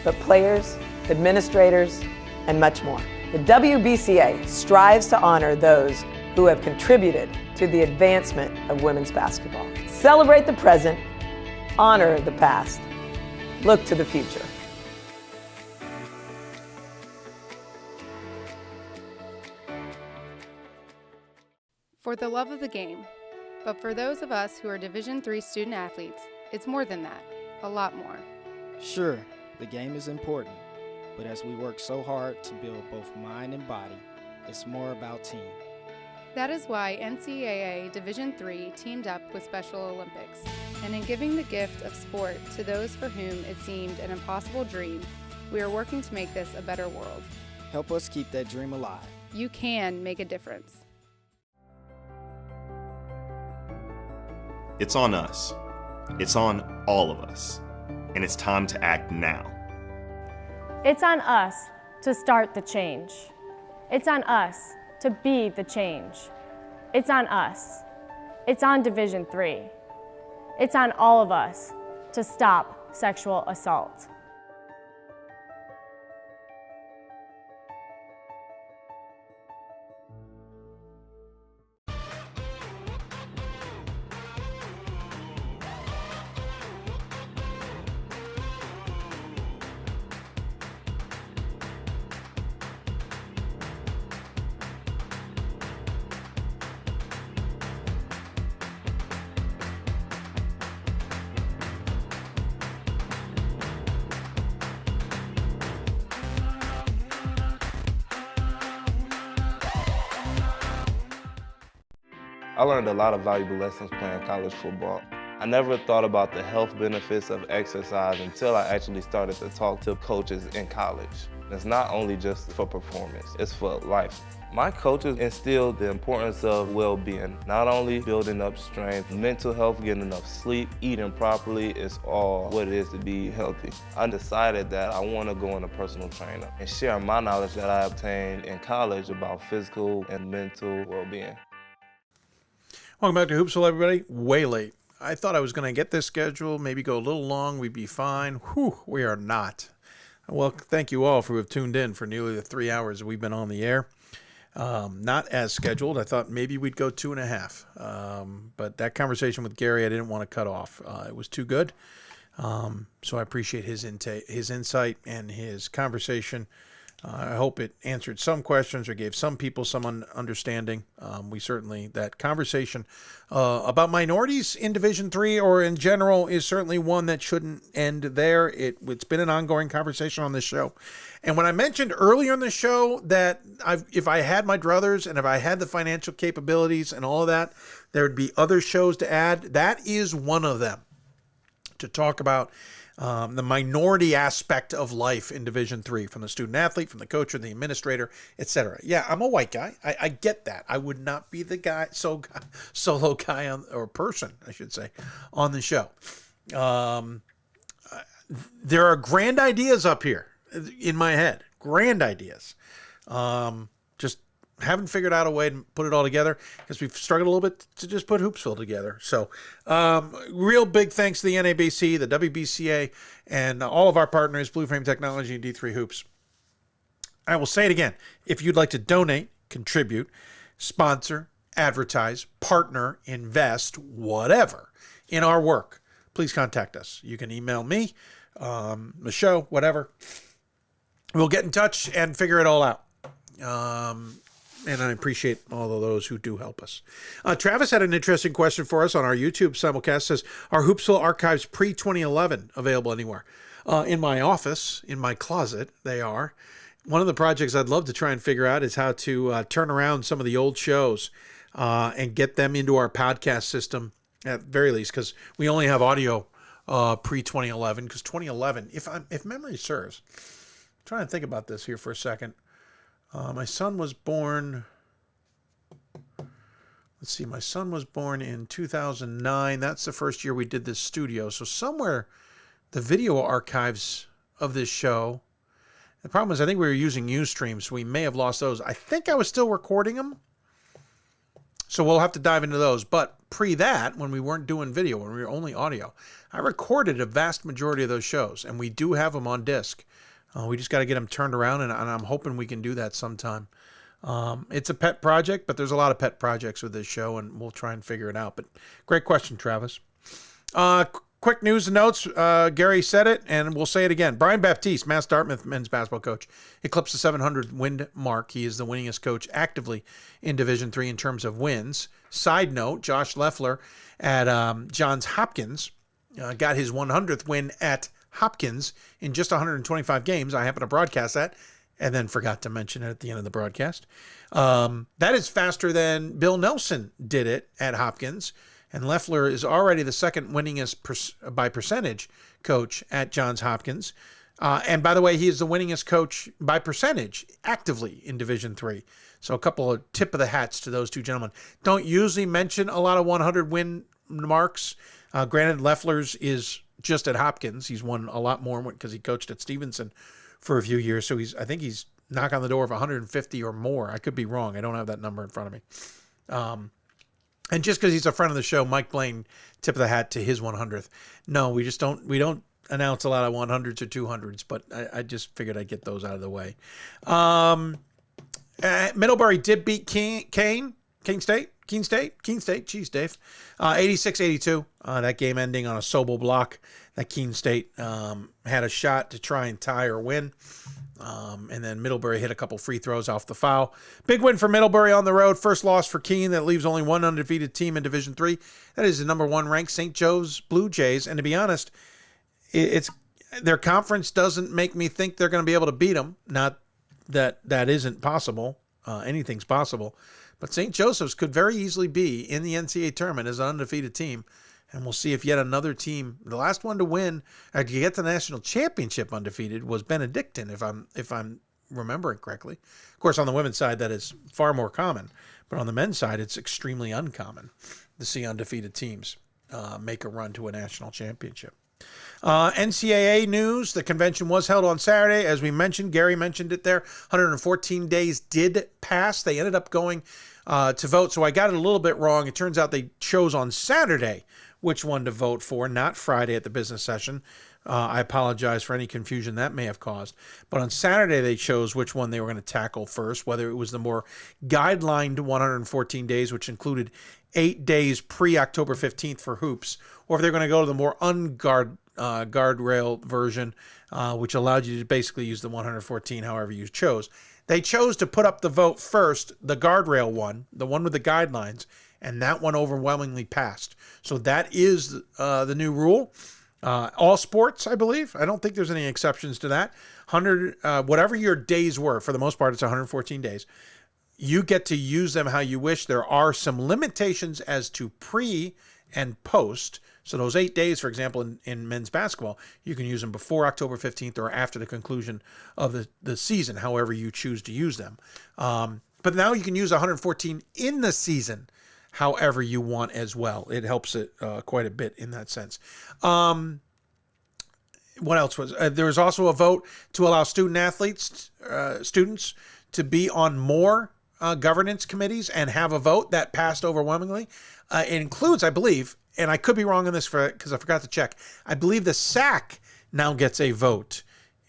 but players, administrators, and much more. The WBCA strives to honor those who have contributed to the advancement of women's basketball. Celebrate the present, honor the past, look to the future. For the love of the game, but for those of us who are Division III student athletes, it's more than that, a lot more. Sure, the game is important, but as we work so hard to build both mind and body, it's more about team. That is why NCAA Division III teamed up with Special Olympics, and in giving the gift of sport to those for whom it seemed an impossible dream, we are working to make this a better world. Help us keep that dream alive. You can make a difference. It's on us. It's on all of us. And it's time to act now. It's on us to start the change. It's on us to be the change. It's on us. It's on Division III. It's on all of us to stop sexual assault. I learned a lot of valuable lessons playing college football. I never thought about the health benefits of exercise until I actually started to talk to coaches in college. It's not only just for performance, it's for life. My coaches instilled the importance of well-being, not only building up strength, mental health, getting enough sleep, eating properly is all what it is to be healthy. I decided that I want to go into personal trainer and share my knowledge that I obtained in college about physical and mental well-being. Welcome back to Hoopsville, everybody. Way late. I thought I was going to get this schedule, maybe go a little long, we'd be fine. Whew, we are not. Well, thank you all for who have tuned in for nearly the 3 hours we've been on the air. Not as scheduled. I thought maybe we'd go 2.5. But that conversation with Gary, I didn't want to cut off. It was too good. So I appreciate his insight and his conversation. I hope it answered some questions or gave some people some understanding. We certainly, that conversation about minorities in Division III or in general is certainly one that shouldn't end there. It's been an ongoing conversation on this show. And when I mentioned earlier in the show that if I had my druthers and if I had the financial capabilities and all of that, there would be other shows to add. That is one of them, to talk about the minority aspect of life in Division III, from the student athlete, from the coach or the administrator, etc. Yeah, I'm a white guy. I get that. I would not be the solo guy or person, I should say, on the show. There are grand ideas up here in my head. Grand ideas. Just haven't figured out a way to put it all together because we've struggled a little bit to just put Hoopsville together. So real big thanks to the NABC, the WBCA, and all of our partners, Blue Frame Technology and D3 Hoops. I will say it again. If you'd like to donate, contribute, sponsor, advertise, partner, invest, whatever in our work, please contact us. You can email me, the show, whatever. We'll get in touch and figure it all out. And I appreciate all of those who do help us. Travis had an interesting question for us on our YouTube simulcast. Says, are Hoopsville archives pre-2011 available anywhere? In my office, in my closet, they are. one of the projects I'd love to try and figure out is how to turn around some of the old shows and get them into our podcast system at the very least, because we only have audio pre-2011, because 2011, if memory serves, I'm trying to think about this here for a second. My son was born, let's see, my son was born in 2009. That's the first year we did this studio. So somewhere the video archives of this show, the problem is I think we were using Ustream, so we may have lost those. I think I was still recording them, so we'll have to dive into those. But pre that, when we weren't doing video, when we were only audio, I recorded a vast majority of those shows, and we do have them on disc. We just got to get them turned around, and I'm hoping we can do that sometime. It's a pet project, but there's a lot of pet projects with this show, and we'll try and figure it out. But great question, Travis. Quick news and notes. Gary said it, and we'll say it again. Brian Baptiste, Mass Dartmouth men's basketball coach, eclipsed the 700 win mark. He is the winningest coach actively in Division III in terms of wins. Side note, Josh Leffler at Johns Hopkins got his 100th win at Hopkins in just 125 games. I happened to broadcast that and then forgot to mention it at the end of the broadcast. That is faster than Bill Nelson did it at Hopkins. And Leffler is already the second winningest by percentage coach at Johns Hopkins. And by the way, he is the winningest coach by percentage actively in Division III. So a couple of tip of the hats to those two gentlemen. Don't usually mention a lot of 100 win marks. Granted, Leffler's is just at Hopkins. He's won a lot more because he coached at Stevenson for a few years. So I think he's knock on the door of 150 or more. I could be wrong. I don't have that number in front of me. And just because he's a friend of the show, Mike Blaine, tip of the hat to his 100th. No, we don't announce a lot of 100s or 200s, but I just figured I'd get those out of the way. Middlebury did beat Keene State. Jeez, Dave. 86-82. That game ending on a Sobel block. That Keene State had a shot to try and tie or win. And then Middlebury hit a couple free throws off the foul. Big win for Middlebury on the road. First loss for Keene. That leaves only one undefeated team in Division III. That is the number one ranked St. Joe's Blue Jays. And to be honest, it's their conference doesn't make me think they're going to be able to beat them. Not that that isn't possible. Anything's possible. But St. Joseph's could very easily be in the NCAA tournament as an undefeated team. And we'll see if yet another team, the last one to win, or to get the national championship undefeated, was Benedictine, if I'm remembering correctly. Of course, on the women's side, that is far more common. But on the men's side, it's extremely uncommon to see undefeated teams make a run to a national championship. NCAA news, the convention was held on Saturday. As we mentioned, Gary mentioned it there, 114 days did pass. They ended up going to vote. So I got it a little bit wrong. It turns out they chose on Saturday which one to vote for, not Friday at the business session. I apologize for any confusion that may have caused. But on Saturday, they chose which one they were going to tackle first, whether it was the more guidelined 114 days, which included 8 days pre-October 15th for hoops, or if they're going to go to the more guardrail version, which allowed you to basically use the 114 however you chose. They chose to put up the vote first, the guardrail one, the one with the guidelines, and that one overwhelmingly passed. So that is the new rule. All sports, I believe. I don't think there's any exceptions to that. Whatever your days were, for the most part, it's 114 days. You get to use them how you wish. There are some limitations as to pre and post. So those 8 days, for example, in men's basketball, you can use them before October 15th or after the conclusion of the season, however you choose to use them. But now you can use 114 in the season, however you want as well. It helps it quite a bit in that sense. What else was there was also a vote to allow students to be on more governance committees and have a vote. That passed overwhelmingly. It includes, I believe, and I could be wrong on this because I forgot to check, I believe the SAC now gets a vote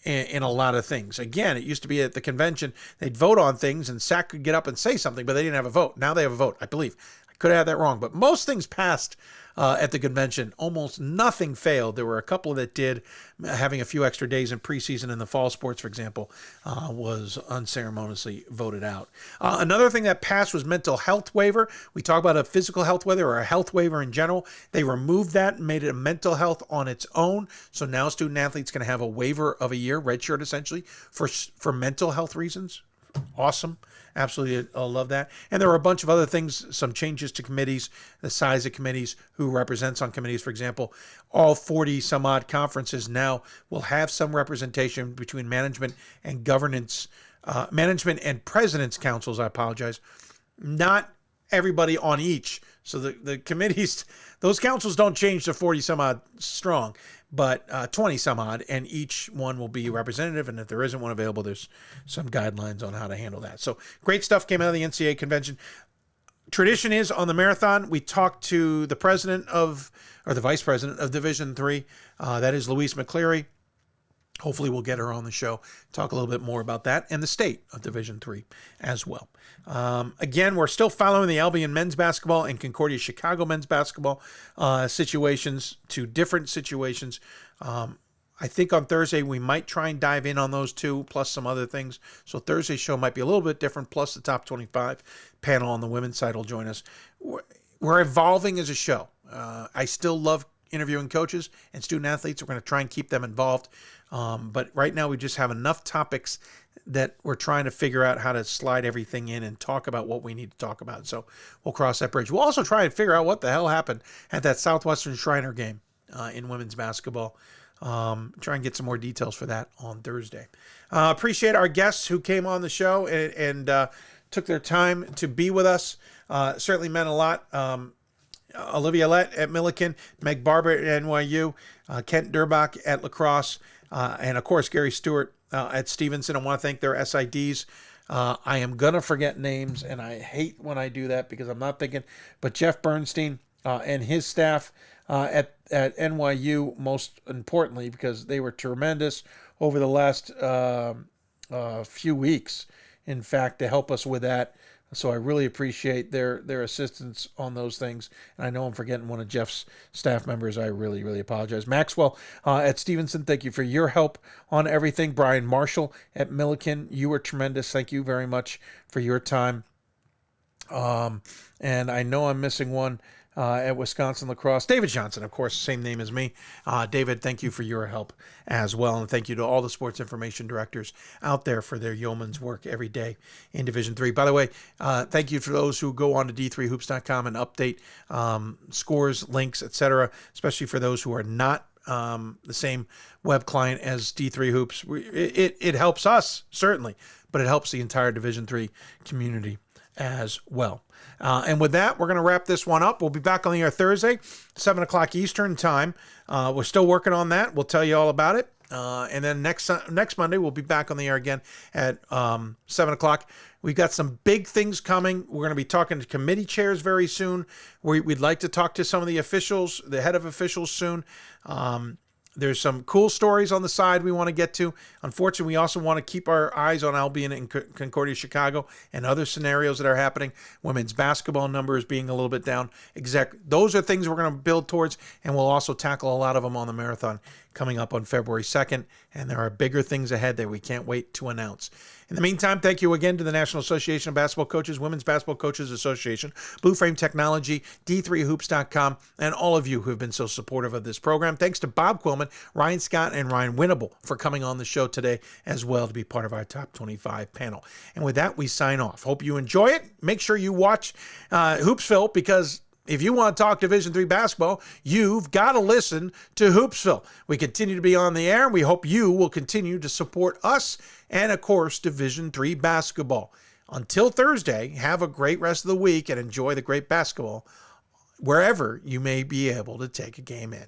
in a lot of things. Again, it used to be at the convention, they'd vote on things and SAC could get up and say something, but they didn't have a vote. Now they have a vote, I believe. I Could have had that wrong, but most things passed at the convention. Almost nothing failed. There were a couple that did. Having a few extra days in preseason in the fall sports, for example, was unceremoniously voted out. Another thing that passed was mental health waiver. We talk about a physical health waiver or a health waiver in general. They removed that and made it a mental health on its own. So now student athletes can have a waiver of a year, redshirt essentially, for mental health reasons. Awesome. Absolutely love that. And there were a bunch of other things, some changes to committees, the size of committees, who represents on committees. For example, all 40 some odd conferences now will have some representation between management and governance, management and president's councils. I apologize. Not everybody on each. So the committees, those councils don't change to 40 some odd strong, but 20 some odd, and each one will be representative. And if there isn't one available, there's some guidelines on how to handle that. So great stuff came out of the NCAA convention. Tradition is on the marathon, we talked to the president of, or the vice president of Division III. That is Louise McCleary. Hopefully we'll get her on the show, talk a little bit more about that and the state of Division III as well. Again, we're still following the Albion men's basketball and Concordia Chicago men's basketball situations, to different situations. I think on Thursday we might try and dive in on those two, plus some other things. So Thursday's show might be a little bit different, plus the top 25 panel on the women's side will join us. We're evolving as a show. I still love interviewing coaches and student athletes. We're going to try and keep them involved. But right now we just have enough topics that we're trying to figure out how to slide everything in and talk about what we need to talk about. So we'll cross that bridge. We'll also try and figure out what the hell happened at that Southwestern Shriner game in women's basketball. Try and get some more details for that on Thursday. Appreciate our guests who came on the show and took their time to be with us. Certainly meant a lot. Olivia Lett at Millikan, Meg Barber at NYU, Kent Durbach at La Crosse, and of course Gary Stewart at Stevenson. I want to thank their SIDs. I am going to forget names, and I hate when I do that because I'm not thinking, but Jeff Bernstein and his staff at NYU, most importantly, because they were tremendous over the last few weeks, in fact, to help us with that. So I really appreciate their assistance on those things. And I know I'm forgetting one of Jeff's staff members. I really, really apologize. Maxwell at Stevenson, thank you for your help on everything. Brian Marshall at Millikan, you were tremendous. Thank you very much for your time. And I know I'm missing one at Wisconsin La Crosse. David Johnson, of course, same name as me. David, thank you for your help as well. And thank you to all the sports information directors out there for their yeoman's work every day in Division III. By the way, thank you for those who go on to d3hoops.com and update scores, links, etc., especially for those who are not the same web client as D3 Hoops. It helps us, certainly, but it helps the entire Division III community as well. And with that, we're going to wrap this one up. We'll be back on the air Thursday, 7 o'clock Eastern time. We're still working on that. We'll tell you all about it. And then next Monday, we'll be back on the air again at 7 o'clock. We've got some big things coming. We're going to be talking to committee chairs very soon. We'd like to talk to some of the officials, the head of officials soon. There's some cool stories on the side we want to get to. Unfortunately, we also want to keep our eyes on Albion and Concordia Chicago and other scenarios that are happening. Women's basketball numbers being a little bit down. Those are things we're going to build towards, and we'll also tackle a lot of them on the marathon coming up on February 2nd. And there are bigger things ahead that we can't wait to announce. In the meantime, thank you again to the National Association of Basketball Coaches, Women's Basketball Coaches Association, Blue Frame Technology, D3Hoops.com, and all of you who have been so supportive of this program. Thanks to Bob Quillman, Ryan Scott, and Ryan Winnable for coming on the show today as well to be part of our Top 25 panel. And with that, we sign off. Hope you enjoy it. Make sure you watch Hoopsville, because if you want to talk Division III basketball, you've got to listen to Hoopsville. We continue to be on the air, and we hope you will continue to support us and, of course, Division III basketball. Until Thursday, have a great rest of the week and enjoy the great basketball wherever you may be able to take a game in.